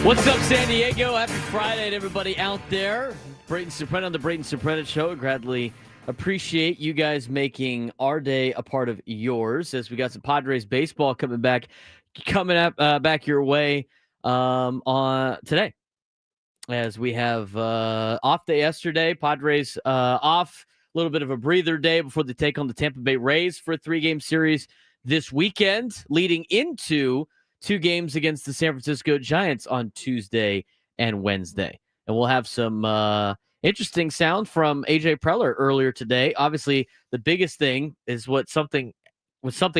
What's up, San Diego? Happy Friday to everybody out there. Braden Surprenant on the Braden Surprenant Show. Gladly appreciate you guys making our day a part of yours as we got some Padres baseball coming back your way on today. As we have off day yesterday, Padres off, a little bit of a breather day before they take on the Tampa Bay Rays for a 3-game series this weekend, leading into 2 games against the San Francisco Giants on Tuesday and Wednesday. And we'll have some interesting sound from AJ Preller earlier today. Obviously, the biggest thing is something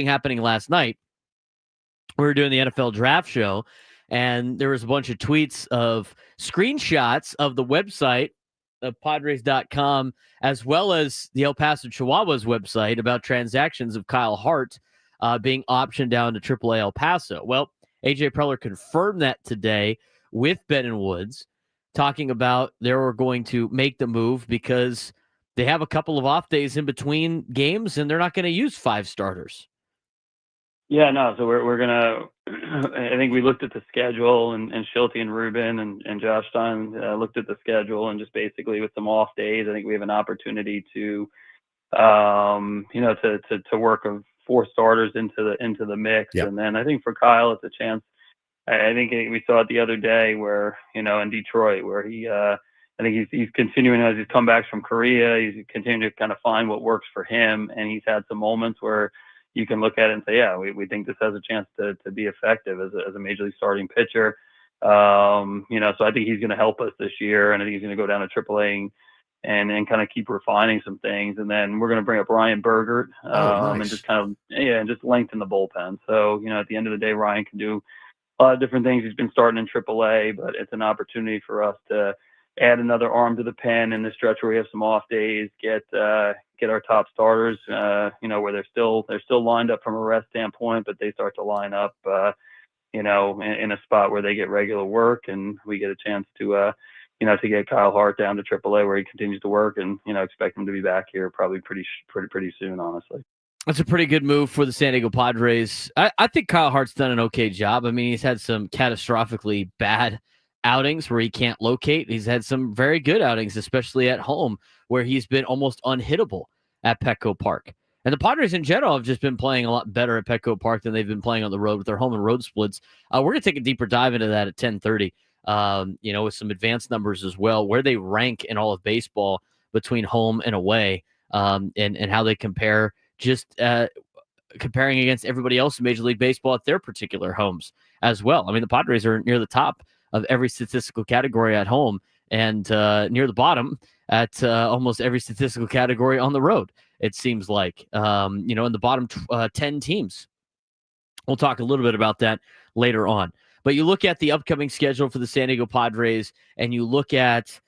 happening last night. We were doing the NFL draft show, and there was a bunch of tweets of screenshots of the website of Padres.com, as well as the El Paso Chihuahuas website about transactions of Kyle Hart being optioned down to AAA El Paso. Well, AJ Preller confirmed that today with Ben and Woods, talking about they were going to make the move because they have a couple of off days in between games, and they're not going to use 5 starters. Yeah, no. So we're gonna. I think we looked at the schedule, and Shildt and Ruben and Josh Stein looked at the schedule, and just basically with some off days, I think we have an opportunity to, to work 4 starters into the mix. Yep. And then I think for Kyle, it's a chance. I think we saw it the other day where, in Detroit, where he, I think he's continuing as he's come back from Korea. He's continuing to kind of find what works for him. And he's had some moments where you can look at it and say, yeah, we think this has a chance to be effective as a major league starting pitcher. So I think he's going to help us this year. And I think he's going to go down to AAA and kind of keep refining some things. And then we're going to bring up Ryan Bogaerts nice. And just kind of, just lengthen the bullpen. So, at the end of the day, Ryan can do a lot of different things. He's been starting in AAA, but it's an opportunity for us to add another arm to the pen in the stretch where we have some off days, get our top starters, where they're still lined up from a rest standpoint, but they start to line up, in a spot where they get regular work, and we get a chance to get Kyle Hart down to AAA where he continues to work, and, expect him to be back here probably pretty soon, honestly. That's a pretty good move for the San Diego Padres. I think Kyle Hart's done an okay job. I mean, he's had some catastrophically bad outings where he can't locate. He's had some very good outings, especially at home, where he's been almost unhittable at Petco Park. And the Padres in general have just been playing a lot better at Petco Park than they've been playing on the road with their home and road splits. We're going to take a deeper dive into that at 10:30. With some advanced numbers as well, where they rank in all of baseball between home and away, and how they compare, just comparing against everybody else in Major League Baseball at their particular homes as well. I mean, the Padres are near the top of every statistical category at home, and near the bottom at almost every statistical category on the road, it seems like, in the bottom 10 teams. We'll talk a little bit about that later on. But you look at the upcoming schedule for the San Diego Padres, and you look at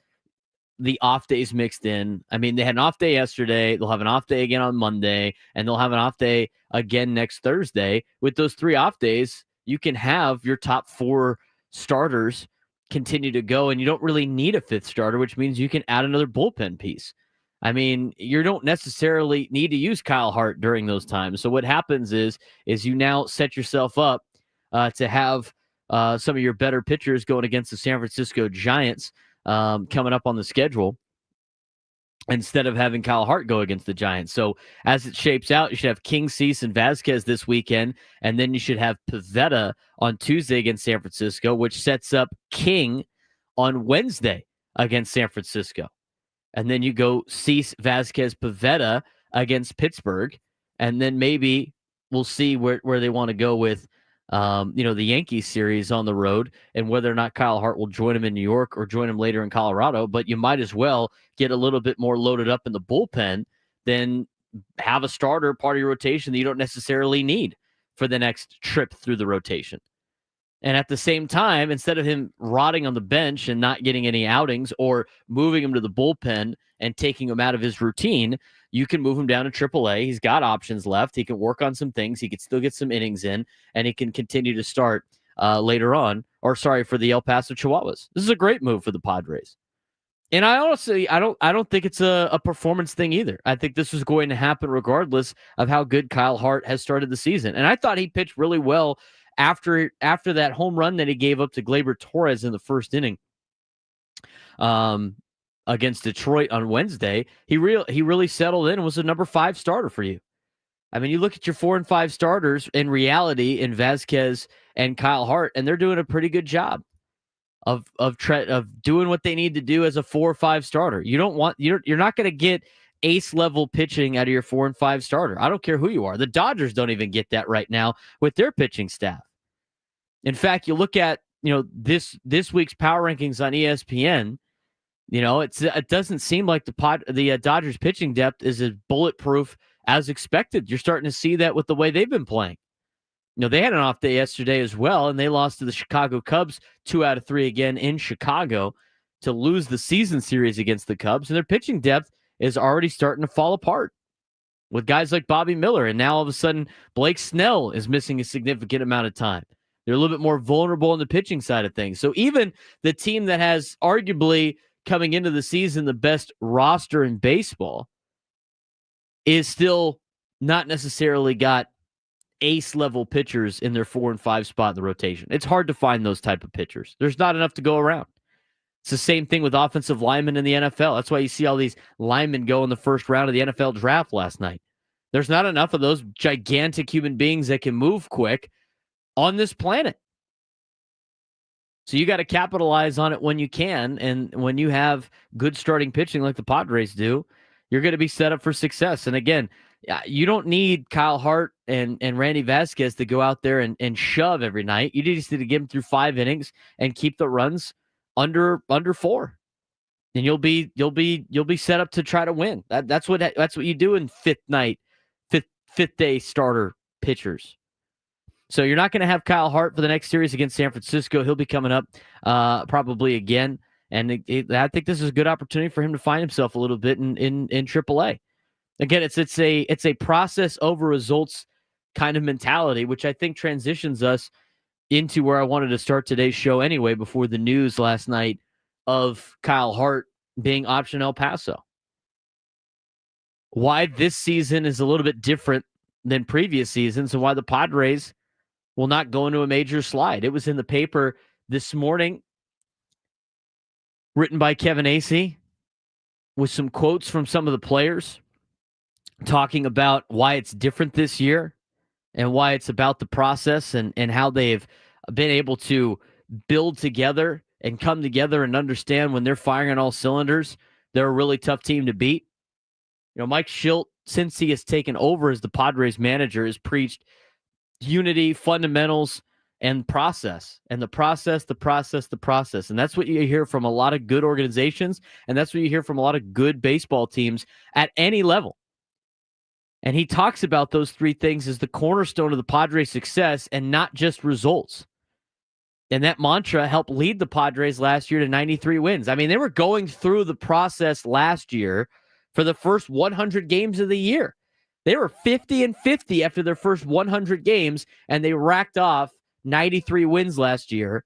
the off days mixed in. I mean, they had an off day yesterday. They'll have an off day again on Monday, and they'll have an off day again next Thursday. With those 3 off days, you can have your top 4 starters continue to go, and you don't really need a 5th starter, which means you can add another bullpen piece. I mean, you don't necessarily need to use Kyle Hart during those times. So what happens is you now set yourself up to have some of your better pitchers going against the San Francisco Giants coming up on the schedule, instead of having Kyle Hart go against the Giants. So as it shapes out, you should have King, Cease, and Vasquez this weekend, and then you should have Pivetta on Tuesday against San Francisco, which sets up King on Wednesday against San Francisco. And then you go Cease, Vasquez, Pivetta against Pittsburgh, and then maybe we'll see where they want to go with the Yankees series on the road, and whether or not Kyle Hart will join him in New York or join him later in Colorado. But you might as well get a little bit more loaded up in the bullpen than have a starter part of your rotation that you don't necessarily need for the next trip through the rotation. And at the same time, instead of him rotting on the bench and not getting any outings, or moving him to the bullpen and taking him out of his routine, you can move him down to AAA. He's got options left. He can work on some things. He can still get some innings in, and he can continue to start later on, for the El Paso Chihuahuas. This is a great move for the Padres. And I honestly, I don't think it's a performance thing either. I think this is going to happen regardless of how good Kyle Hart has started the season. And I thought he pitched really well after that home run that he gave up to Gleyber Torres in the first inning against Detroit on Wednesday, he really settled in and was a number 5 starter for you. I mean, you look at your 4 and 5 starters in reality in Vasquez and Kyle Hart, and they're doing a pretty good job of doing what they need to do as a 4 or 5 starter. You're not going to get ace level pitching out of your 4 and 5 starter. I don't care who you are. The Dodgers don't even get that right now with their pitching staff. In fact, you look at, this week's power rankings on ESPN, it doesn't seem like the Dodgers pitching depth is as bulletproof as expected. You're starting to see that with the way they've been playing. They had an off day yesterday as well, and they lost to the Chicago Cubs 2 out of 3 again in Chicago to lose the season series against the Cubs. And their pitching depth is already starting to fall apart with guys like Bobby Miller. And now all of a sudden, Blake Snell is missing a significant amount of time. They're a little bit more vulnerable on the pitching side of things. So even the team that has arguably coming into the season the best roster in baseball is still not necessarily got ace level pitchers in their 4 and 5 spot in the rotation. It's hard to find those type of pitchers. There's not enough to go around. It's the same thing with offensive linemen in the NFL. That's why you see all these linemen go in the first round of the NFL draft last night. There's not enough of those gigantic human beings that can move quick on this planet. So you got to capitalize on it when you can. And when you have good starting pitching like the Padres do, you're going to be set up for success. And again, you don't need Kyle Hart and Randy Vasquez to go out there and shove every night. You just need to get them through 5 innings and keep the runs under 4, and you'll be set up to try to win. That's what you do in fifth day starter pitchers. So you're not going to have Kyle Hart for the next series against San Francisco. He'll be coming up probably again, and I think this is a good opportunity for him to find himself a little bit in AAA. Again, it's a process over results kind of mentality, which I think transitions us into where I wanted to start today's show anyway, before the news last night of Kyle Hart being option El Paso. Why this season is a little bit different than previous seasons, and why the Padres will not go into a major slide. It was in the paper this morning, written by Kevin Acee, with some quotes from some of the players talking about why it's different this year and why it's about the process and how they've been able to build together and come together and understand when they're firing on all cylinders, they're a really tough team to beat. Mike Shildt, since he has taken over as the Padres manager, has preached unity, fundamentals, and process. And the process. And that's what you hear from a lot of good organizations, and that's what you hear from a lot of good baseball teams at any level. And he talks about those 3 things as the cornerstone of the Padres' success and not just results. And that mantra helped lead the Padres last year to 93 wins. I mean, they were going through the process last year for the first 100 games of the year. They were 50-50 after their first 100 games, and they racked off 93 wins last year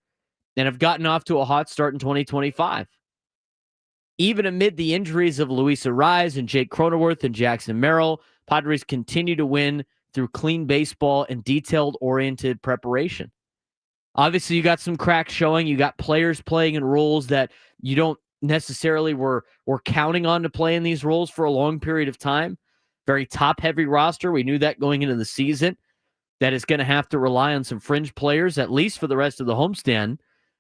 and have gotten off to a hot start in 2025. Even amid the injuries of Luis Arraez and Jake Cronenworth and Jackson Merrill, Padres continue to win through clean baseball and detailed-oriented preparation. Obviously, you got some cracks showing. You got players playing in roles that you don't necessarily were counting on to play in these roles for a long period of time. Very top-heavy roster. We knew that going into the season, that is going to have to rely on some fringe players, at least for the rest of the homestand,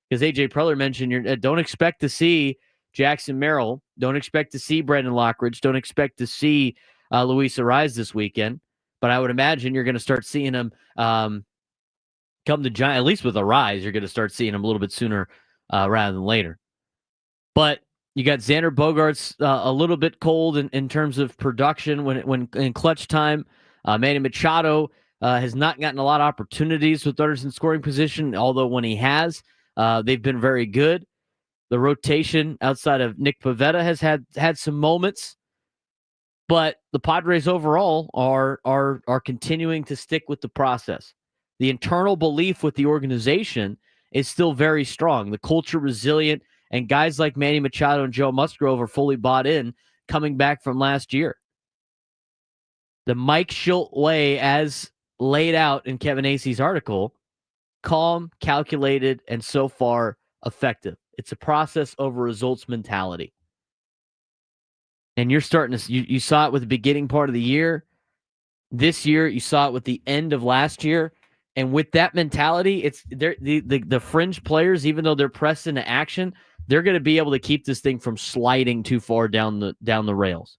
because A.J. Preller mentioned, don't expect to see Jackson Merrill. Don't expect to see Brendan Lockridge. Don't expect to see Luis Arraez this weekend. But I would imagine you're going to start seeing him come to Giant. At least with Arraez, you're going to start seeing him a little bit sooner rather than later. But you got Xander Bogaerts a little bit cold in terms of production when in clutch time. Manny Machado has not gotten a lot of opportunities with runners in scoring position, although when he has, they've been very good. The rotation outside of Nick Pivetta has had some moments, but the Padres overall are continuing to stick with the process. The internal belief with the organization is still very strong. The culture resilient, and guys like Manny Machado and Joe Musgrove are fully bought in, coming back from last year. The Mike Shildt way, as laid out in Kevin Acee's article, calm, calculated, and so far effective. It's a process over results mentality. And you're starting to, you saw it with the beginning part of the year. This year, you saw it with the end of last year. And with that mentality, it's the fringe players, even though they're pressed into action, they're going to be able to keep this thing from sliding too far down the rails.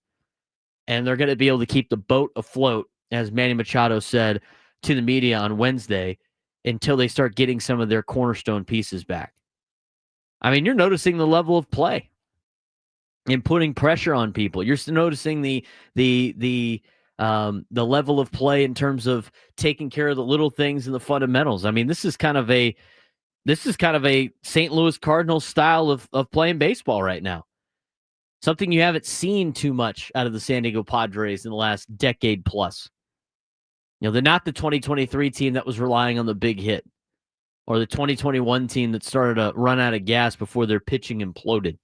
And they're going to be able to keep the boat afloat, as Manny Machado said to the media on Wednesday, until they start getting some of their cornerstone pieces back. I mean, you're noticing the level of play and putting pressure on people. You're noticing the level of play in terms of taking care of the little things and the fundamentals. I mean, this is kind of a St. Louis Cardinals style of playing baseball right now. Something you haven't seen too much out of the San Diego Padres in the last decade plus. You know, they're not the 2023 team that was relying on the big hit, or the 2021 team that started to run out of gas before their pitching imploded.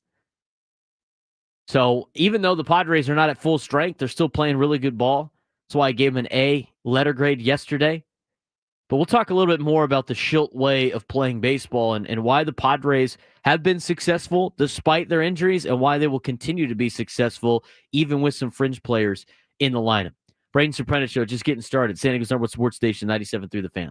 So even though the Padres are not at full strength, they're still playing really good ball. That's why I gave them an A letter grade yesterday. But we'll talk a little bit more about the Shildt way of playing baseball and why the Padres have been successful despite their injuries, and why they will continue to be successful even with some fringe players in the lineup. Braden Surprenant Show just getting started. San Diego's number one sports station, 97.3 The Fan.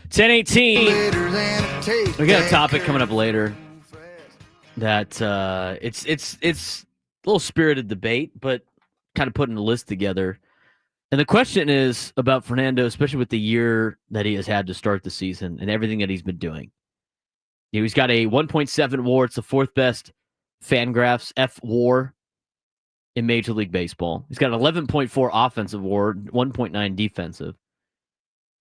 10:18. We got a topic coming up later that it's a little spirited debate, but kind of putting a list together. And the question is about Fernando, especially with the year that he has had to start the season and everything that he's been doing. He's got a 1.7 WAR. It's the fourth best Fangraphs F WAR in Major League Baseball. He's got an 11.4 offensive WAR, 1.9 defensive.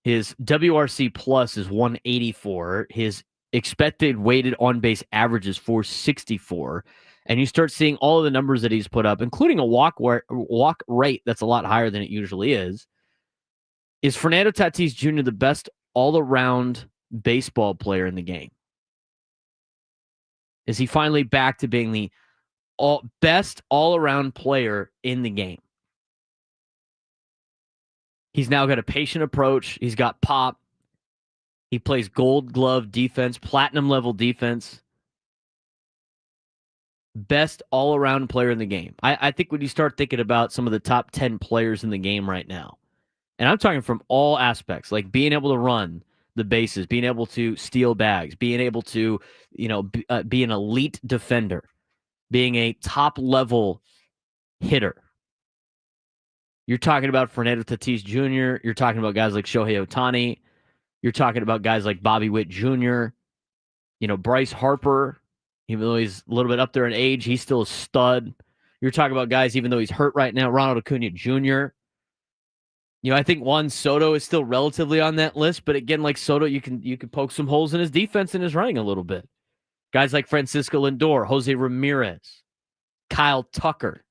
His WRC plus is 184. His expected weighted on-base average is 464. And you start seeing all of the numbers that he's put up, including a walk rate that's a lot higher than it usually is. Is Fernando Tatis Jr. the best all-around baseball player in the game? Is he finally back to being the best all-around player in the game? He's now got a patient approach. He's got pop. He plays gold glove defense, platinum level defense. Best all-around player in the game. I think when you start thinking about some of the top 10 players in the game right now, and I'm talking from all aspects, like being able to run the bases, being able to steal bags, being able to, be an elite defender, being a top-level hitter. You're talking about Fernando Tatis Jr. You're talking about guys like Shohei Ohtani. You're talking about guys like Bobby Witt Jr., Bryce Harper. Even though he's a little bit up there in age, he's still a stud. You're talking about guys, even though he's hurt right now, Ronald Acuña Jr. I think Juan Soto is still relatively on that list, but again, like Soto, you can poke some holes in his defense and his running a little bit. Guys like Francisco Lindor, Jose Ramirez, Kyle Tucker.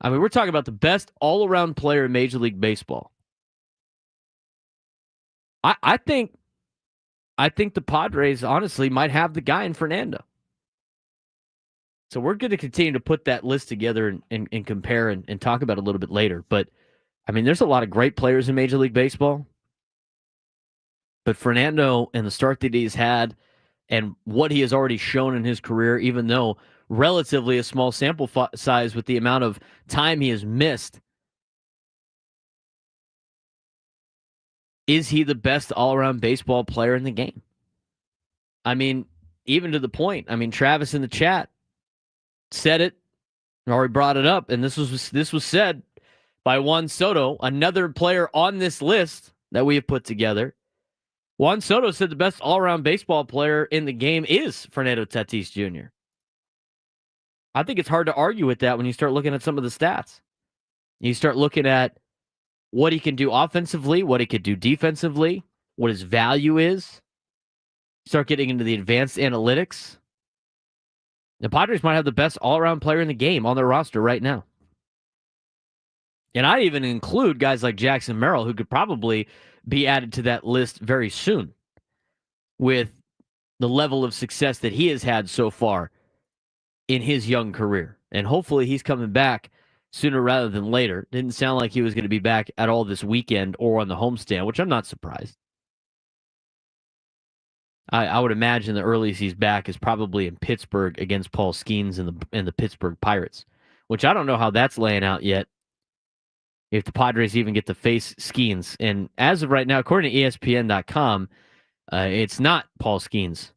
I mean, we're talking about the best all-around player in Major League Baseball. I think the Padres, honestly, might have the guy in Fernando. So we're going to continue to put that list together and compare and talk about it a little bit later. But, I mean, there's a lot of great players in Major League Baseball. But Fernando and the start that he's had and what he has already shown in his career, even though relatively a small sample size with the amount of time he has missed, is he the best all-around baseball player in the game? I mean, even to the point, Travis in the chat said it, or he brought it up, and this was said by Juan Soto, another player on this list that we have put together. Juan Soto said the best all-around baseball player in the game is Fernando Tatis Jr. I think it's hard to argue with that when you start looking at some of the stats. You start looking at what he can do offensively, what he could do defensively, what his value is. Start getting into the advanced analytics. The Padres might have the best all-around player in the game on their roster right now. And I even include guys like Jackson Merrill, who could probably be added to that list very soon with the level of success that he has had so far in his young career. And hopefully he's coming back sooner rather than later. Didn't sound like he was going to be back at all this weekend or on the homestand, which I'm not surprised. I would imagine the earliest he's back is probably in Pittsburgh against Paul Skeens and the Pittsburgh Pirates, which I don't know how that's laying out yet. If the Padres even get to face Skeens. And as of right now, according to ESPN.com, it's not Paul Skeens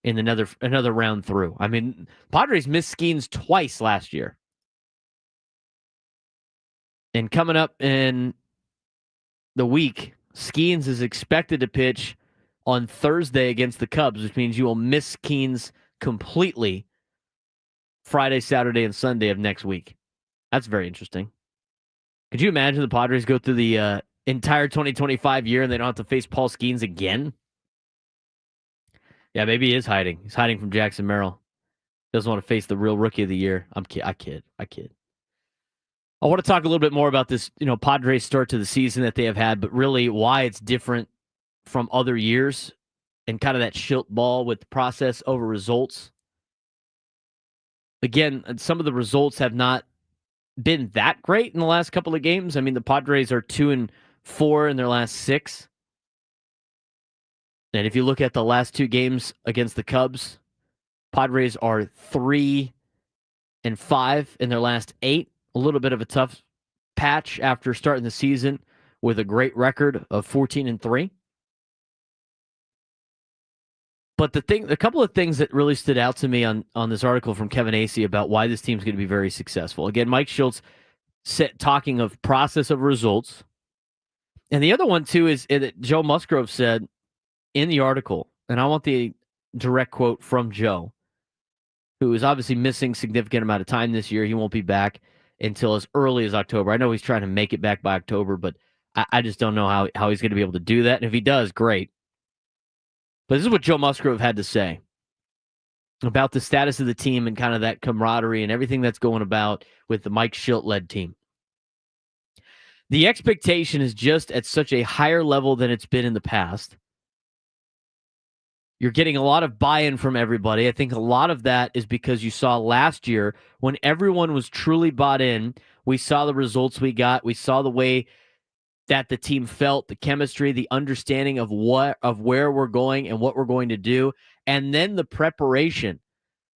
in another round through. I mean, Padres missed Skeens twice last year. And coming up in the week, Skeens is expected to pitch on Thursday against the Cubs, which means you will miss Skeens completely Friday, Saturday, and Sunday of next week. That's very interesting. Could you imagine the Padres go through the entire 2025 year and they don't have to face Paul Skeens again? Yeah, maybe he is hiding. He's hiding from Jackson Merrill. Doesn't want to face the real rookie of the year. I kid. I want to talk a little bit more about this, Padres start to the season that they have had, but really why it's different from other years and kind of that Shildt ball with process over results. Again, some of the results have not been that great in the last couple of games. I mean, the Padres are 2-4 in their last 6. And if you look at the last 2 games against the Cubs, Padres are 3-5 in their last 8. A little bit of a tough patch after starting the season with a great record of 14-3. But a couple of things that really stood out to me on this article from Kevin Acee about why this team's going to be very successful. Again, Mike Shildt talking of process of results. And the other one, too, is that Joe Musgrove said in the article, and I want the direct quote from Joe, who is obviously missing significant amount of time this year. He won't be back until as early as October. I know he's trying to make it back by October, but I just don't know how he's going to be able to do that. And if he does, great. But this is what Joe Musgrove had to say about the status of the team and kind of that camaraderie and everything that's going about with the Mike Shildt-led team. The expectation is just at such a higher level than it's been in the past. You're getting a lot of buy-in from everybody. I think a lot of that is because you saw last year when everyone was truly bought in. We saw the results we got. We saw the way that the team felt, the chemistry, the understanding of where we're going and what we're going to do, and then the preparation.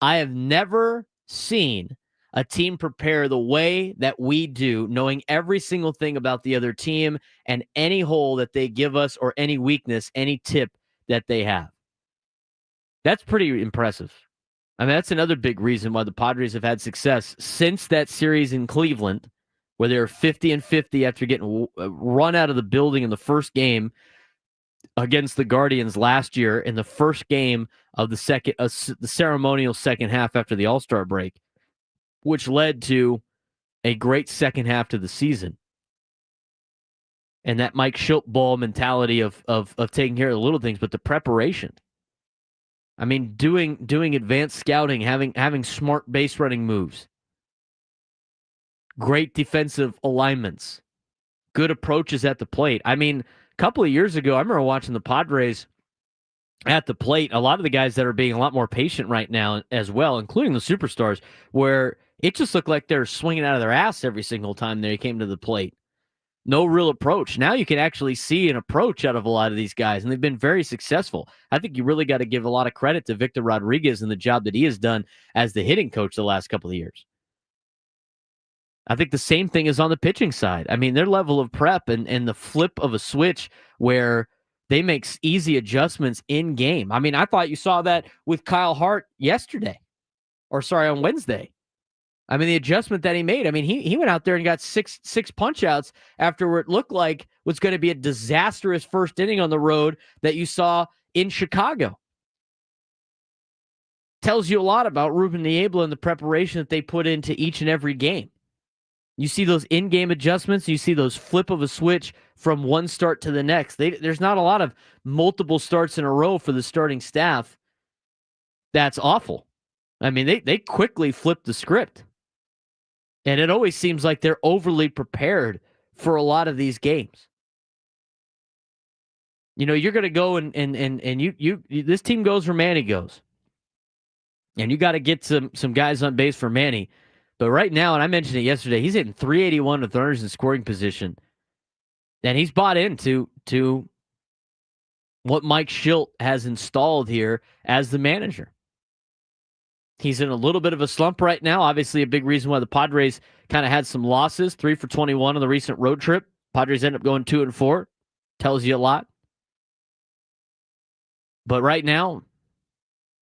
I have never seen a team prepare the way that we do, knowing every single thing about the other team and any hole that they give us or any weakness, any tip that they have. That's pretty impressive. I mean, that's another big reason why the Padres have had success since that series in Cleveland, where they were 50-50 after getting run out of the building in the first game against the Guardians last year in the first game of the ceremonial second half after the All-Star break, which led to a great second half to the season. And that Mike Shildt ball mentality of taking care of the little things, but the preparation. I mean, doing advanced scouting, having smart base running moves, great defensive alignments, good approaches at the plate. I mean, a couple of years ago, I remember watching the Padres at the plate. A lot of the guys that are being a lot more patient right now as well, including the superstars, where it just looked like they're swinging out of their ass every single time they came to the plate. No real approach. Now you can actually see an approach out of a lot of these guys, and they've been very successful. I think you really got to give a lot of credit to Victor Rodriguez and the job that he has done as the hitting coach the last couple of years. I think the same thing is on the pitching side. I mean, their level of prep and the flip of a switch where they make easy adjustments in game. I mean, I thought you saw that with Kyle Hart on Wednesday. I mean, the adjustment that he made. I mean, he went out there and got six punch outs after what it looked like was going to be a disastrous first inning on the road that you saw in Chicago. Tells you a lot about Ruben Niebla and the preparation that they put into each and every game. You see those in-game adjustments. You see those flip of a switch from one start to the next. There's not a lot of multiple starts in a row for the starting staff. That's awful. I mean, they quickly flip the script. And it always seems like they're overly prepared for a lot of these games. You know, you're going to go and you this team goes where Manny goes. And you got to get some guys on base for Manny. But right now, and I mentioned it yesterday, he's hitting .381 with runners in scoring position. And he's bought into what Mike Shildt has installed here as the manager. He's in a little bit of a slump right now. Obviously, a big reason why the Padres kind of had some losses. 3 for 21 on the recent road trip. Padres end up going 2-4. Tells you a lot. But right now,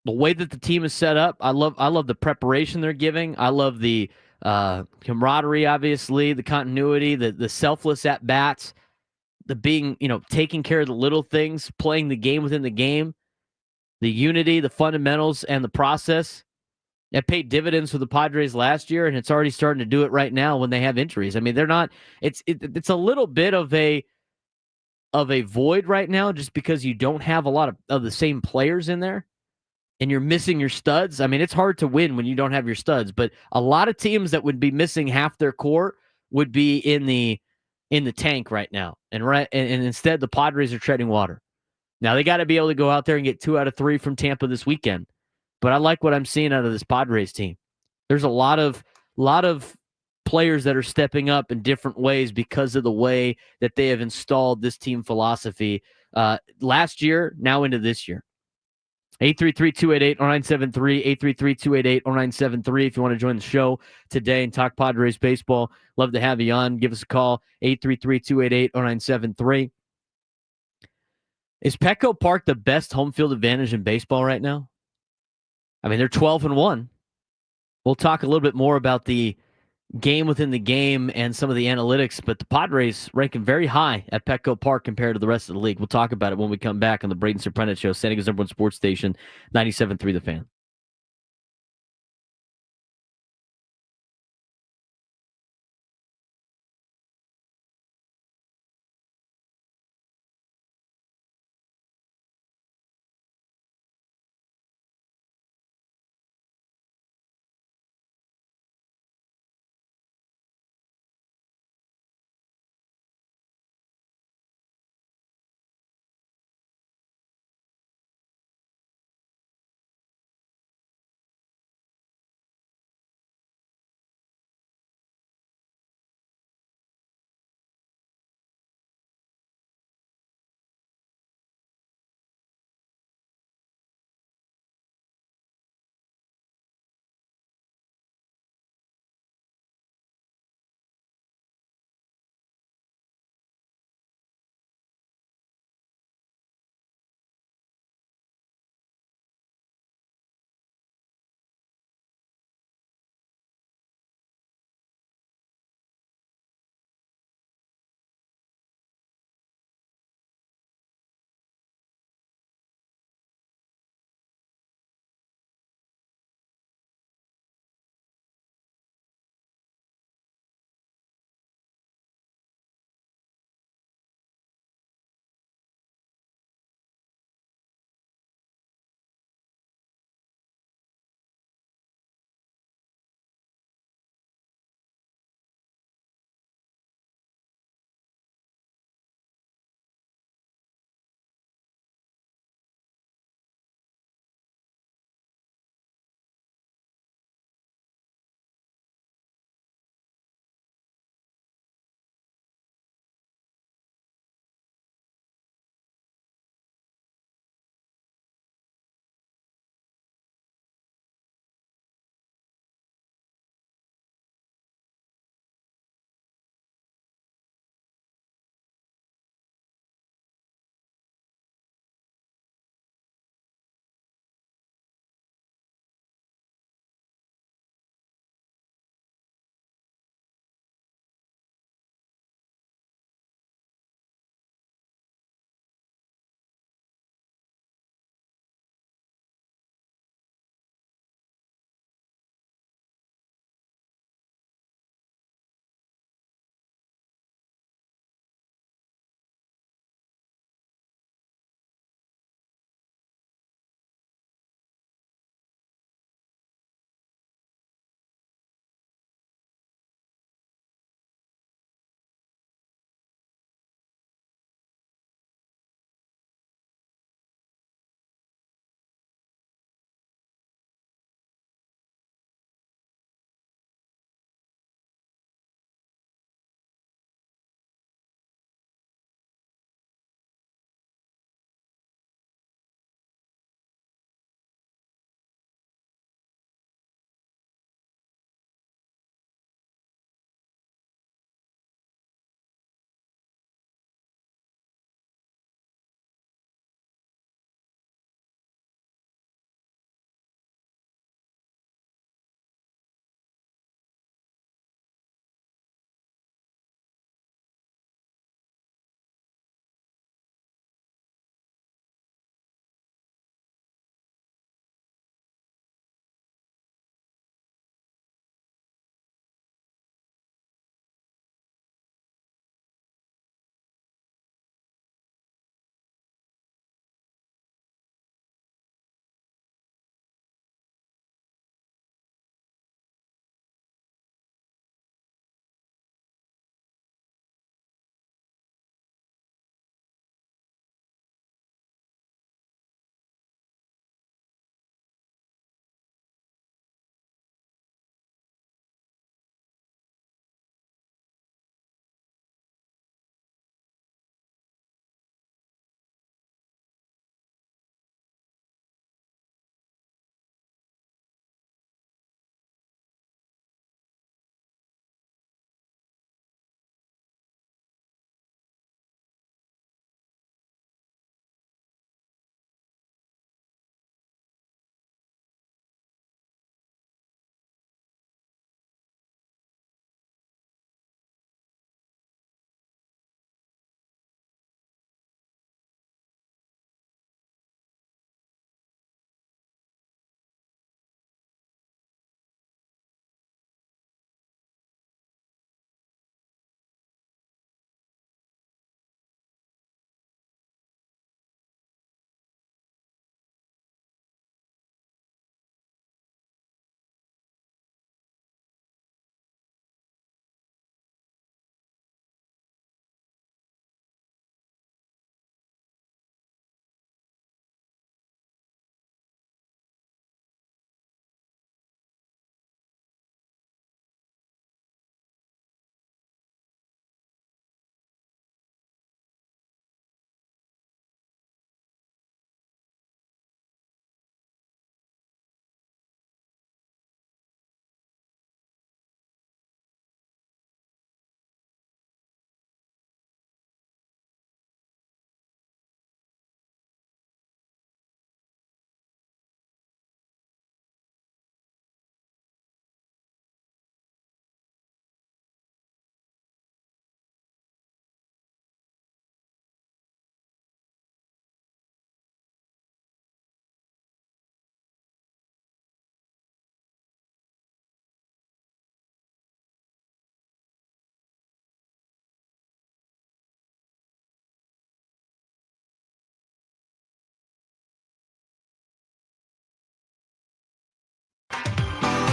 the way that the team is set up, I love the preparation they're giving. I love the camaraderie, obviously, the continuity, the selfless at bats, the being, taking care of the little things, playing the game within the game, the unity, the fundamentals, and the process. It paid dividends for the Padres last year, and it's already starting to do it right now when they have injuries. I mean, they're not. It's a little bit of a void right now, just because you don't have a lot of the same players in there, and you're missing your studs. I mean, it's hard to win when you don't have your studs. But a lot of teams that would be missing half their core would be in the tank right now, and instead the Padres are treading water. Now they got to be able to go out there and get 2 out of 3 from Tampa this weekend. But I like what I'm seeing out of this Padres team. There's a lot of players that are stepping up in different ways because of the way that they have installed this team philosophy last year, now into this year. 833-288-0973, 833-288-0973. If you want to join the show today and talk Padres baseball, love to have you on. Give us a call, 833-288-0973. Is Petco Park the best home field advantage in baseball right now? I mean, they're 12-1. We'll talk a little bit more about the game within the game and some of the analytics, but the Padres ranking very high at Petco Park compared to the rest of the league. We'll talk about it when we come back on the Braden Surprenant Show, San Diego's #1 sports station, 97.3 The Fan.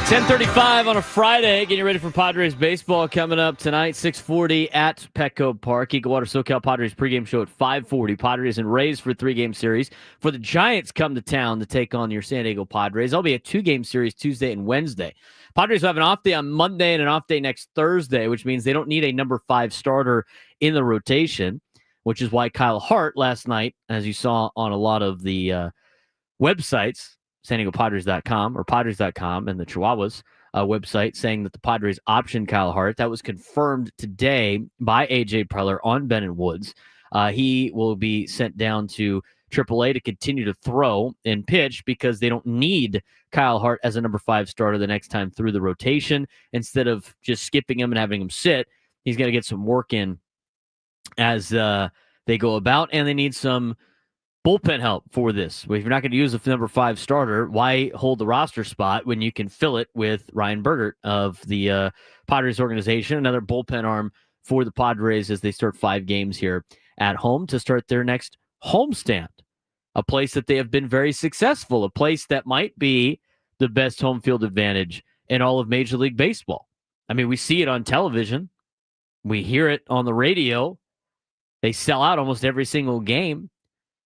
10:35 on a Friday, getting ready for Padres baseball coming up tonight, 6:40 at Petco Park. Eaglewater SoCal Padres pregame show at 5:40. Padres and Rays for a 3-game series. For the Giants come to town to take on your San Diego Padres. That'll be a 2-game series Tuesday and Wednesday. Padres will have an off day on Monday and an off day next Thursday, which means they don't need a number 5 starter in the rotation, which is why Kyle Hart last night, as you saw on a lot of the websites, SanDiegoPadres.com or Padres.com and the Chihuahuas website, saying that the Padres optioned Kyle Hart. That was confirmed today by A.J. Preller on Ben and Woods. He will be sent down to AAA to continue to throw and pitch because they don't need Kyle Hart as a number 5 starter the next time through the rotation. Instead of just skipping him and having him sit, he's going to get some work in as they go about, and they need some bullpen help for this. If you're not going to use a number 5 starter, why hold the roster spot when you can fill it with Ryan Bergert of the Padres organization, another bullpen arm for the Padres as they start 5 games here at home to start their next homestand, a place that they have been very successful, a place that might be the best home field advantage in all of Major League Baseball. I mean, we see it on television. We hear it on the radio. They sell out almost every single game.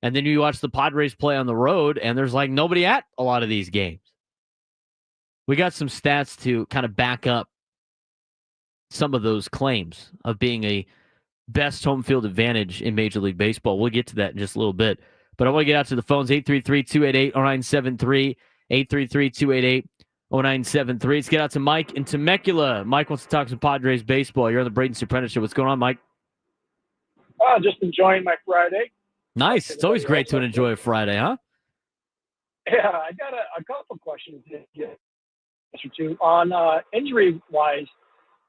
And then you watch the Padres play on the road, and there's like nobody at a lot of these games. We got some stats to kind of back up some of those claims of being a best home field advantage in Major League Baseball. We'll get to that in just a little bit. But I want to get out to the phones, 833-288-0973, 833-288-0973. Let's get out to Mike in Temecula. Mike wants to talk some Padres baseball. You're on the Braden Surprenant Show. What's going on, Mike? Just enjoying my Friday. Nice. It's always great to enjoy a Friday, huh? Yeah, I got a couple questions to get answer to. On injury-wise,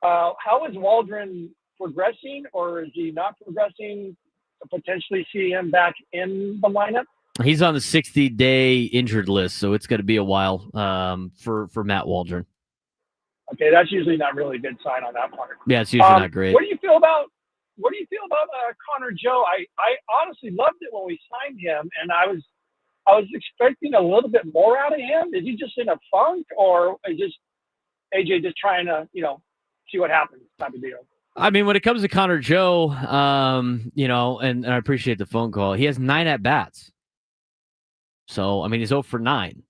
how is Waldron progressing, or is he not progressing to potentially see him back in the lineup? He's on the 60-day injured list, so it's going to be a while for Matt Waldron. Okay, that's usually not really a good sign on that part. Yeah, it's usually not great. What do you feel about Connor Joe? I honestly loved it when we signed him, and I was expecting a little bit more out of him. Is he just in a funk, or is just AJ just trying to see what happens type of deal? I mean, when it comes to Connor Joe, and I appreciate the phone call. He has 9 at bats, so I mean he's 0 for 9.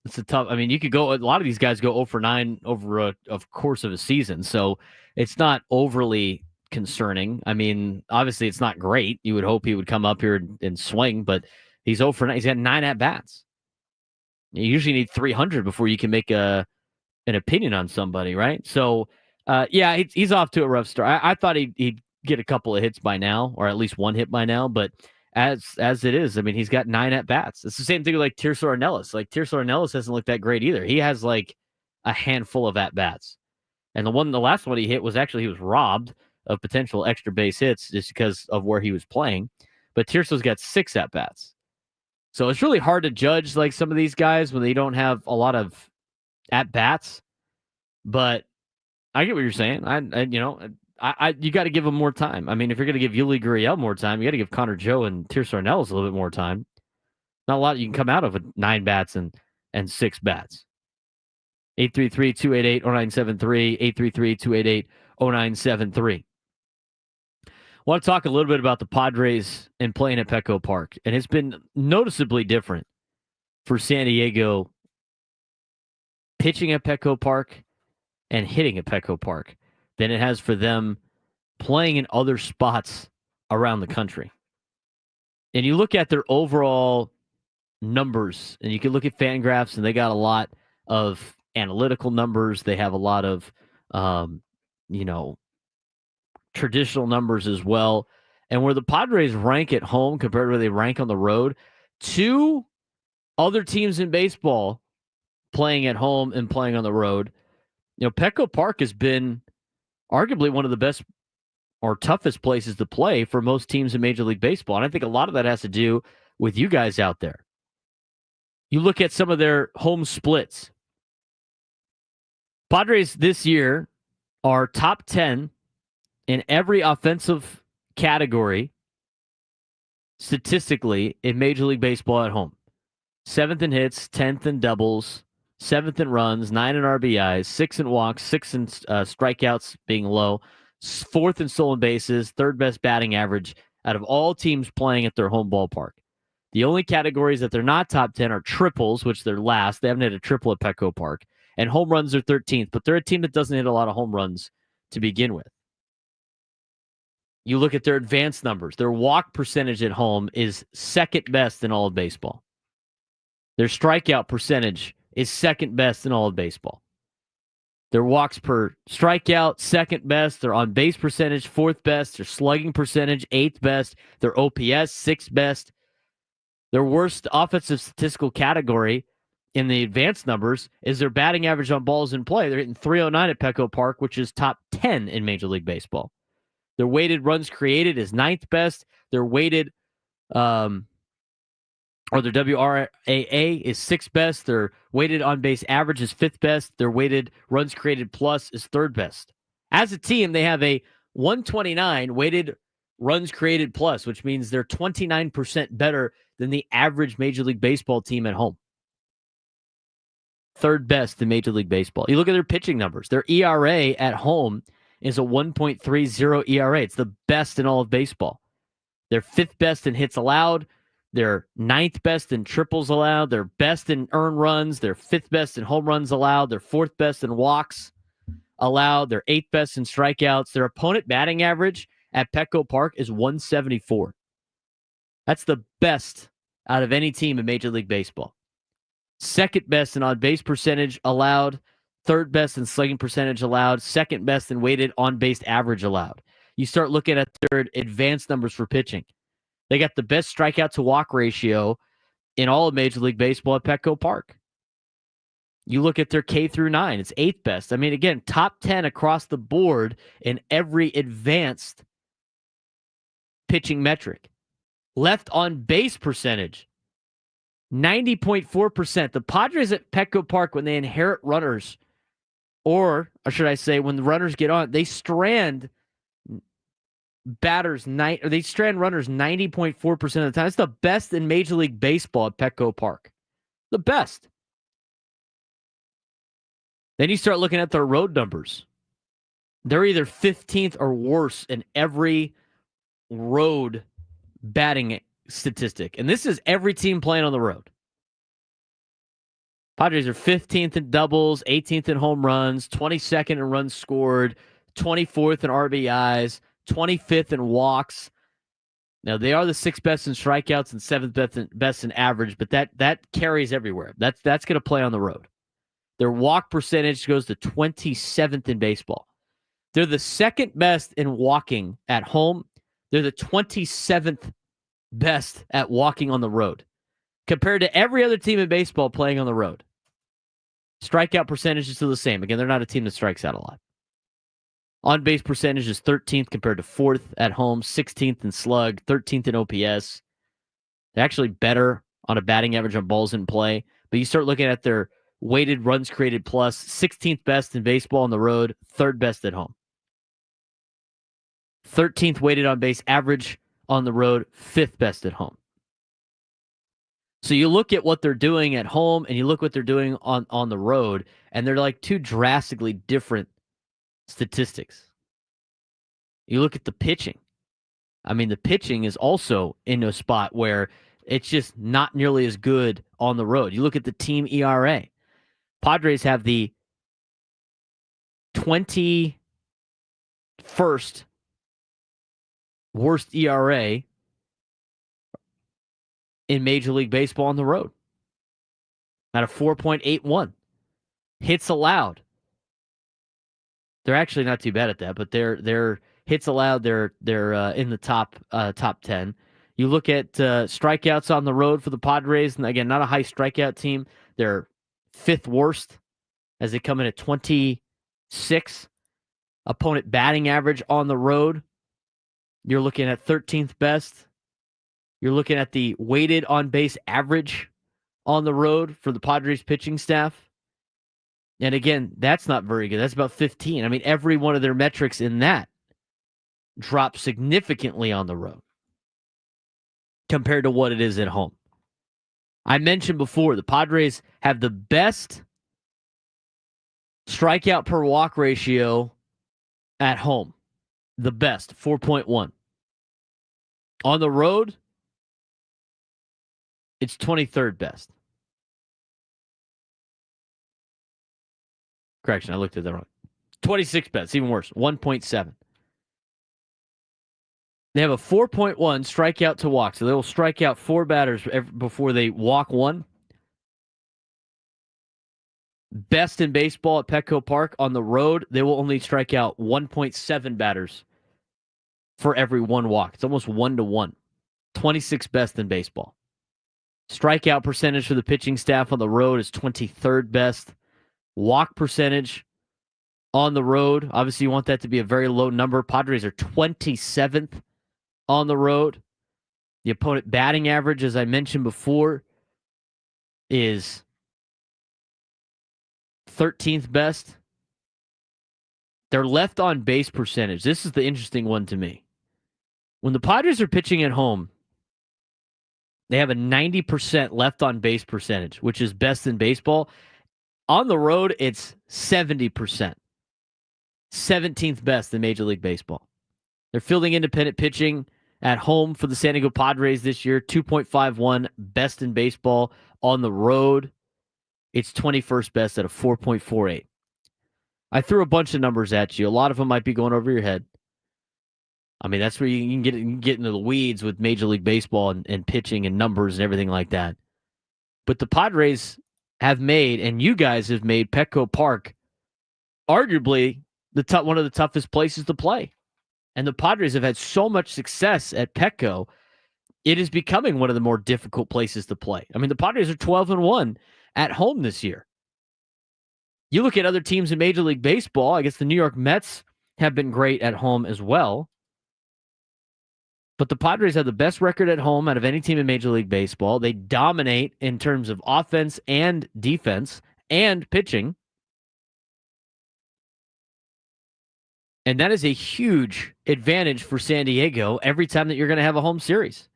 It's a tough. I mean, you could go. A lot of these guys go 0 for 9 over a course of a season, so it's not overly concerning. I mean, obviously it's not great. You would hope he would come up here and swing, but he's 0 for 9. He's got 9 at bats. You usually need 300 before you can make an opinion on somebody, right? So, he's off to a rough start. I thought he'd get a couple of hits by now, or at least one hit by now, but as it is, I mean, he's got 9 at bats. It's the same thing with like Tirso Ornelas. Like Tirso Ornelas hasn't looked that great either. He has like a handful of at bats, and the last one he hit was actually he was robbed of potential extra base hits just because of where he was playing. But Tirso's got 6 at bats. So it's really hard to judge like some of these guys when they don't have a lot of at bats. But I get what you're saying. You got to give them more time. I mean, if you're going to give Yuli Gurriel more time, you got to give Connor Joe and Tirso Ornelas a little bit more time. Not a lot you can come out of with 9 bats and 6 bats. 833-288-0973, 833-288-0973. I want to talk a little bit about the Padres and playing at Petco Park. And it's been noticeably different for San Diego pitching at Petco Park and hitting at Petco Park than it has for them playing in other spots around the country. And you look at their overall numbers, and you can look at Fangraphs, and they got a lot of analytical numbers. They have a lot of, traditional numbers as well. And where the Padres rank at home compared to where they rank on the road, 2 other teams in baseball playing at home and playing on the road. Petco Park has been arguably one of the best or toughest places to play for most teams in Major League Baseball. And I think a lot of that has to do with you guys out there. You look at some of their home splits. Padres this year are top 10 in every offensive category statistically in Major League Baseball at home. 7th in hits, 10th in doubles, 7th in runs, 9 in RBIs, 6 in walks, 6 in strikeouts being low, 4th in stolen bases, 3rd best batting average out of all teams playing at their home ballpark. The only categories that they're not top 10 are triples, which they're last. They haven't hit a triple at Petco Park. And home runs are 13th, but they're a team that doesn't hit a lot of home runs to begin with. You look at their advanced numbers. Their walk percentage at home is 2nd best in all of baseball. Their strikeout percentage is 2nd best in all of baseball. Their walks per strikeout, 2nd best. Their on-base percentage, 4th best. Their slugging percentage, 8th best. Their OPS, 6th best. Their worst offensive statistical category in the advanced numbers is their batting average on balls in play. They're hitting .309 at Petco Park, which is top 10 in Major League Baseball. Their weighted runs created is 9th best. Their weighted, or their WRAA is 6th best. Their weighted on-base average is 5th best. Their weighted runs created plus is 3rd best. As a team, they have a 129 weighted runs created plus, which means they're 29% better than the average Major League Baseball team at home. 3rd best in Major League Baseball. You look at their pitching numbers. Their ERA at home is a 1.30 ERA. It's the best in all of baseball. They're 5th best in hits allowed. They're 9th best in triples allowed. They're best in earned runs. They're 5th best in home runs allowed. They're 4th best in walks allowed. They're 8th best in strikeouts. Their opponent batting average at Petco Park is 174. That's the best out of any team in Major League Baseball. 2nd best in on-base percentage allowed. 3rd best in slugging percentage allowed. 2nd best in weighted on-base average allowed. You start looking at their advanced numbers for pitching. They got the best strikeout to walk ratio in all of Major League Baseball at Petco Park. You look at their K through 9, it's 8th best. I mean, again, top 10 across the board in every advanced pitching metric. Left on base percentage, 90.4%. The Padres at Petco Park, when they inherit runners, or should I say, when the runners get on, they strand runners 90.4% of the time. It's the best in Major League Baseball at Petco Park. The best. Then you start looking at their road numbers. They're either 15th or worse in every road batting statistic. And this is every team playing on the road. Padres are 15th in doubles, 18th in home runs, 22nd in runs scored, 24th in RBIs, 25th in walks. Now, they are the 6th best in strikeouts and 7th best in average, but that carries everywhere. That's going to play on the road. Their walk percentage goes to 27th in baseball. They're the 2nd best in walking at home. They're the 27th best at walking on the road compared to every other team in baseball playing on the road. Strikeout percentage is still the same. Again, they're not a team that strikes out a lot. On-base percentage is 13th compared to 4th at home, 16th in slug, 13th in OPS. They're actually better on a batting average on balls in play. But you start looking at their weighted runs created plus, 16th best in baseball on the road, 3rd best at home. 13th weighted on base average on the road, 5th best at home. So you look at what they're doing at home and you look what they're doing on the road, and they're like two drastically different statistics. You look at the pitching. I mean, the pitching is also in a spot where it's just not nearly as good on the road. You look at the team ERA. Padres have the 21st worst ERA in Major League Baseball on the road at a 4.81. Hits allowed. They're actually not too bad at that, but they're hits allowed. They're in the top 10. You look at strikeouts on the road for the Padres, and again, not a high strikeout team. They're 5th worst as they come in at 26. Opponent batting average on the road, you're looking at 13th best. You're looking at the weighted on-base average on the road for the Padres pitching staff. And again, that's not very good. That's about 15. I mean, every one of their metrics in that drops significantly on the road compared to what it is at home. I mentioned before, the Padres have the best strikeout per walk ratio at home, the best, 4.1. On the road, it's 23rd best. Correction, I looked at that wrong. 26th best, even worse, 1.7. They have a 4.1 strikeout to walk, so they will strike out 4 batters before they walk 1. Best in baseball at Petco Park. On the road, they will only strike out 1.7 batters for every 1 walk. It's almost 1-to-1. 26th best in baseball. Strikeout percentage for the pitching staff on the road is 23rd best. Walk percentage on the road, obviously you want that to be a very low number. Padres are 27th on the road. The opponent batting average, as I mentioned before, is 13th best. Their left on base percentage, this is the interesting one to me. When the Padres are pitching at home, they have a 90% left on base percentage, which is best in baseball. On the road, it's 70%. 17th best in Major League Baseball. They're fielding independent pitching at home for the San Diego Padres this year, 2.51, best in baseball. On the road, it's 21st best at a 4.48. I threw a bunch of numbers at you. A lot of them might be going over your head. I mean, that's where you can get into the weeds with Major League Baseball and pitching and numbers and everything like that. But the Padres have made, and you guys have made, Petco Park arguably one of the toughest places to play. And the Padres have had so much success at Petco, it is becoming one of the more difficult places to play. I mean, the Padres are 12-1 at home this year. You look at other teams in Major League Baseball, I guess the New York Mets have been great at home as well. But the Padres have the best record at home out of any team in Major League Baseball. They dominate in terms of offense and defense and pitching. And that is a huge advantage for San Diego every time that you're going to have a home series.